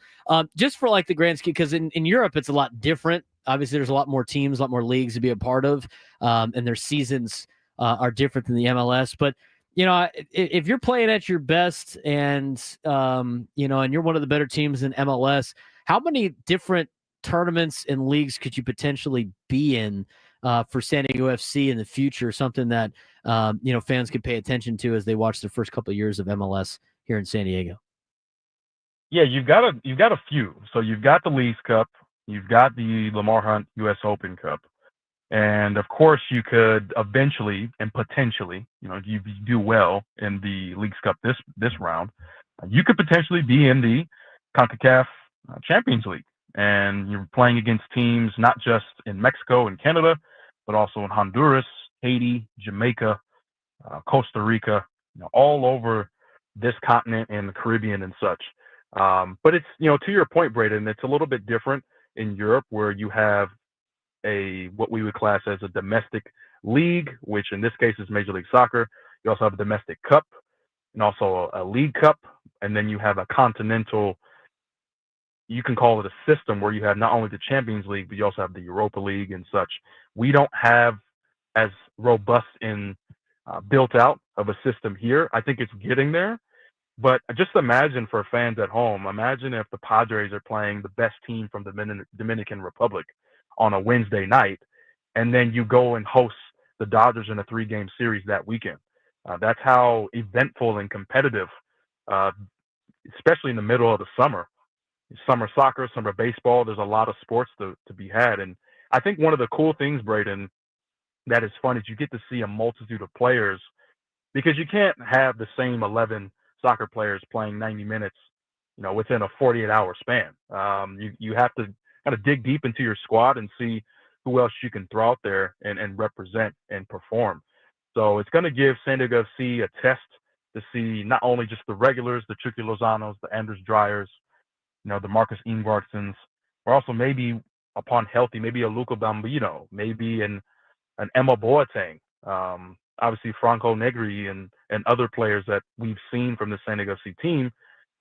Just for like the grand scheme, because in Europe, it's a lot different. Obviously, there's a lot more teams, a lot more leagues to be a part of, and their seasons are different than the MLS. But if you're playing at your best and, and you're one of the better teams in MLS, how many different tournaments and leagues could you potentially be in for San Diego FC in the future? Something that, fans could pay attention to as they watch the first couple of years of MLS here in San Diego. Yeah, you've got a few. So you've got the Leagues Cup, you've got the Lamar Hunt U.S. Open Cup. And of course, you could eventually and potentially, if you do well in the Leagues Cup this round, you could potentially be in the CONCACAF Champions League. And you're playing against teams not just in Mexico and Canada, but also in Honduras, Haiti, Jamaica, Costa Rica, all over this continent and the Caribbean and such. But it's, to your point, Braden, it's a little bit different in Europe where you have what we would class as a domestic league, which in this case is Major League Soccer. You also have a domestic cup and also a league cup. And then you have a continental, you can call it a system where you have not only the Champions League, but you also have the Europa League and such. We don't have as robust and built out of a system here. I think it's getting there. But just imagine for fans at home, imagine if the Padres are playing the best team from the Dominican Republic on a Wednesday night, and then you go and host the Dodgers in a 3-game series that weekend. That's how eventful and competitive, especially in the middle of the summer soccer, summer baseball, there's a lot of sports to be had. And I think one of the cool things, Braden, that is fun is you get to see a multitude of players because you can't have the same 11 soccer players playing 90 minutes, within a 48-hour span. You have to kind of dig deep into your squad and see who else you can throw out there and represent and perform. So it's going to give San Diego FC a test to see not only just the regulars, the Chucky Lozanos, the Anders Dryers, the Marcus Ingvartsons, or also maybe upon healthy, maybe a Luca Bambino, maybe an Emma Boateng, obviously Franco Negri and other players that we've seen from the San Diego FC team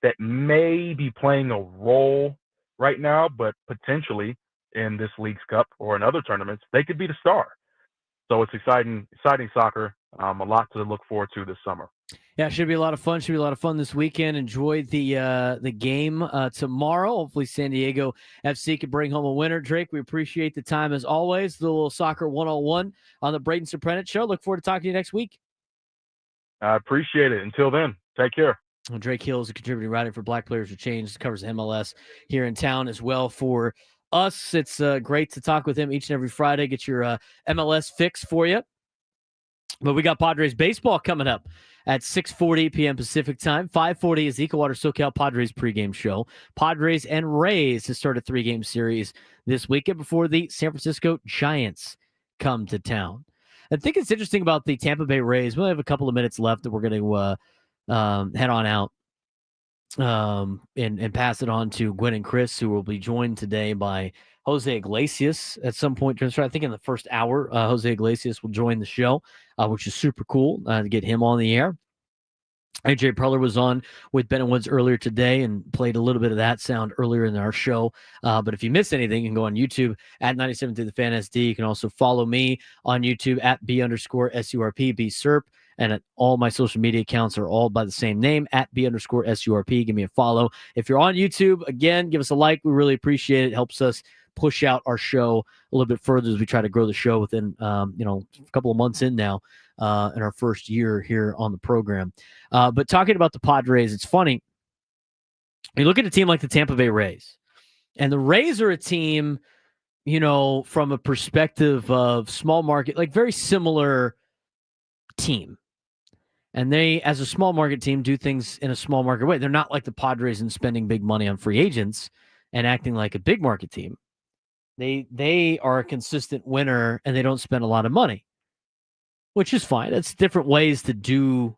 that may be playing a role right now, but potentially in this League's Cup or in other tournaments, they could be the star. So it's exciting soccer, a lot to look forward to this summer. Yeah, should be a lot of fun. Should be a lot of fun this weekend. Enjoy the game tomorrow. Hopefully San Diego FC can bring home a winner. Drake, we appreciate the time as always. The little soccer 101 on the Braden Surprenant Show. Look forward to talking to you next week. I appreciate it. Until then, take care. Well, Drake Hill is a contributing writer for Black Players Who Change. Covers MLS here in town as well for us. It's great to talk with him each and every Friday. Get your MLS fix for you. But we got Padres baseball coming up at 6:40 p.m. Pacific time. 5:40 is the Ecowater SoCal Padres pregame show. Padres and Rays to start a 3-game series this weekend before the San Francisco Giants come to town. I think it's interesting about the Tampa Bay Rays. We only have a couple of minutes left that we're going to head on out and pass it on to Gwen and Chris, who will be joined today by Jose Iglesias at some point. I think in the first hour, Jose Iglesias will join the show, which is super cool to get him on the air. AJ Preller was on with Ben and Woods earlier today and played a little bit of that sound earlier in our show. But if you missed anything, you can go on YouTube at 97 through the Fan SD. You can also follow me on YouTube at B_SURP, BSURP. And all my social media accounts are all by the same name, at B_SURP. Give me a follow. If you're on YouTube, again, give us a like. We really appreciate it. It helps us push out our show a little bit further as we try to grow the show within, a couple of months in now in our first year here on the program. But talking about the Padres, it's funny. You look at a team like the Tampa Bay Rays, and the Rays are a team, from a perspective of small market, like very similar team. And they, as a small market team, do things in a small market way. They're not like the Padres and spending big money on free agents and acting like a big market team. They are a consistent winner, and they don't spend a lot of money, which is fine. It's different ways to do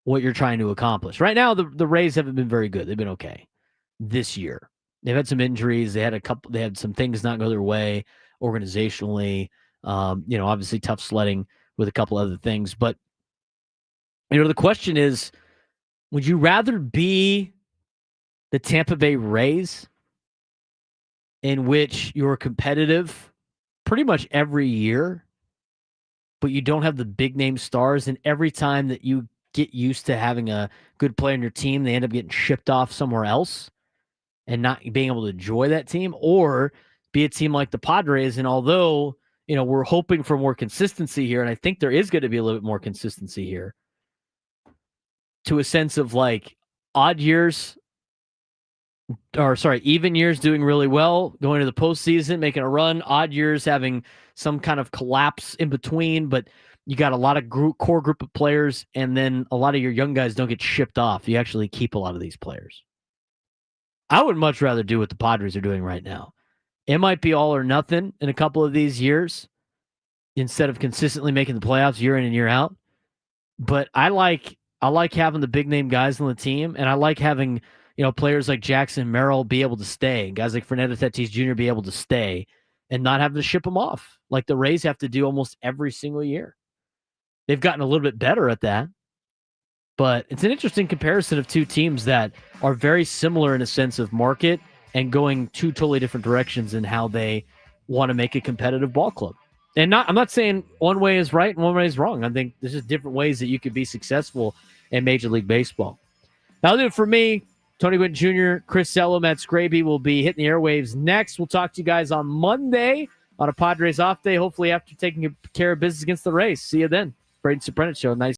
what you're trying to accomplish. Right now, the Rays haven't been very good. They've been okay this year. They've had some injuries. They had some things not go their way organizationally. Obviously tough sledding with a couple other things. But, the question is, would you rather be the Tampa Bay Rays, in which you're competitive pretty much every year, but you don't have the big name stars, and every time that you get used to having a good player on your team, they end up getting shipped off somewhere else and not being able to enjoy that team? Or be a team like the Padres, and although, we're hoping for more consistency here, and I think there is going to be a little bit more consistency here, to a sense of like even years doing really well, going to the postseason, making a run, odd years having some kind of collapse in between, but you got a lot of core group of players, and then a lot of your young guys don't get shipped off. You actually keep a lot of these players. I would much rather do what the Padres are doing right now. It might be all or nothing in a couple of these years instead of consistently making the playoffs year in and year out. But I like having the big name guys on the team, and I like having, players like Jackson Merrill be able to stay, guys like Fernando Tatis Jr. be able to stay and not have to ship them off like the Rays have to do almost every single year. They've gotten a little bit better at that, but it's an interesting comparison of two teams that are very similar in a sense of market and going two totally different directions in how they want to make a competitive ball club. And I'm not saying one way is right and one way is wrong. I think there's just different ways that you could be successful in Major League Baseball. That'll do it for me. Tony Gwynn Jr., Chris Sello, Matt Scraby will be hitting the airwaves next. We'll talk to you guys on Monday on a Padres off day, hopefully after taking care of business against the Rays. See you then. Braden Surprenant Show. Nice.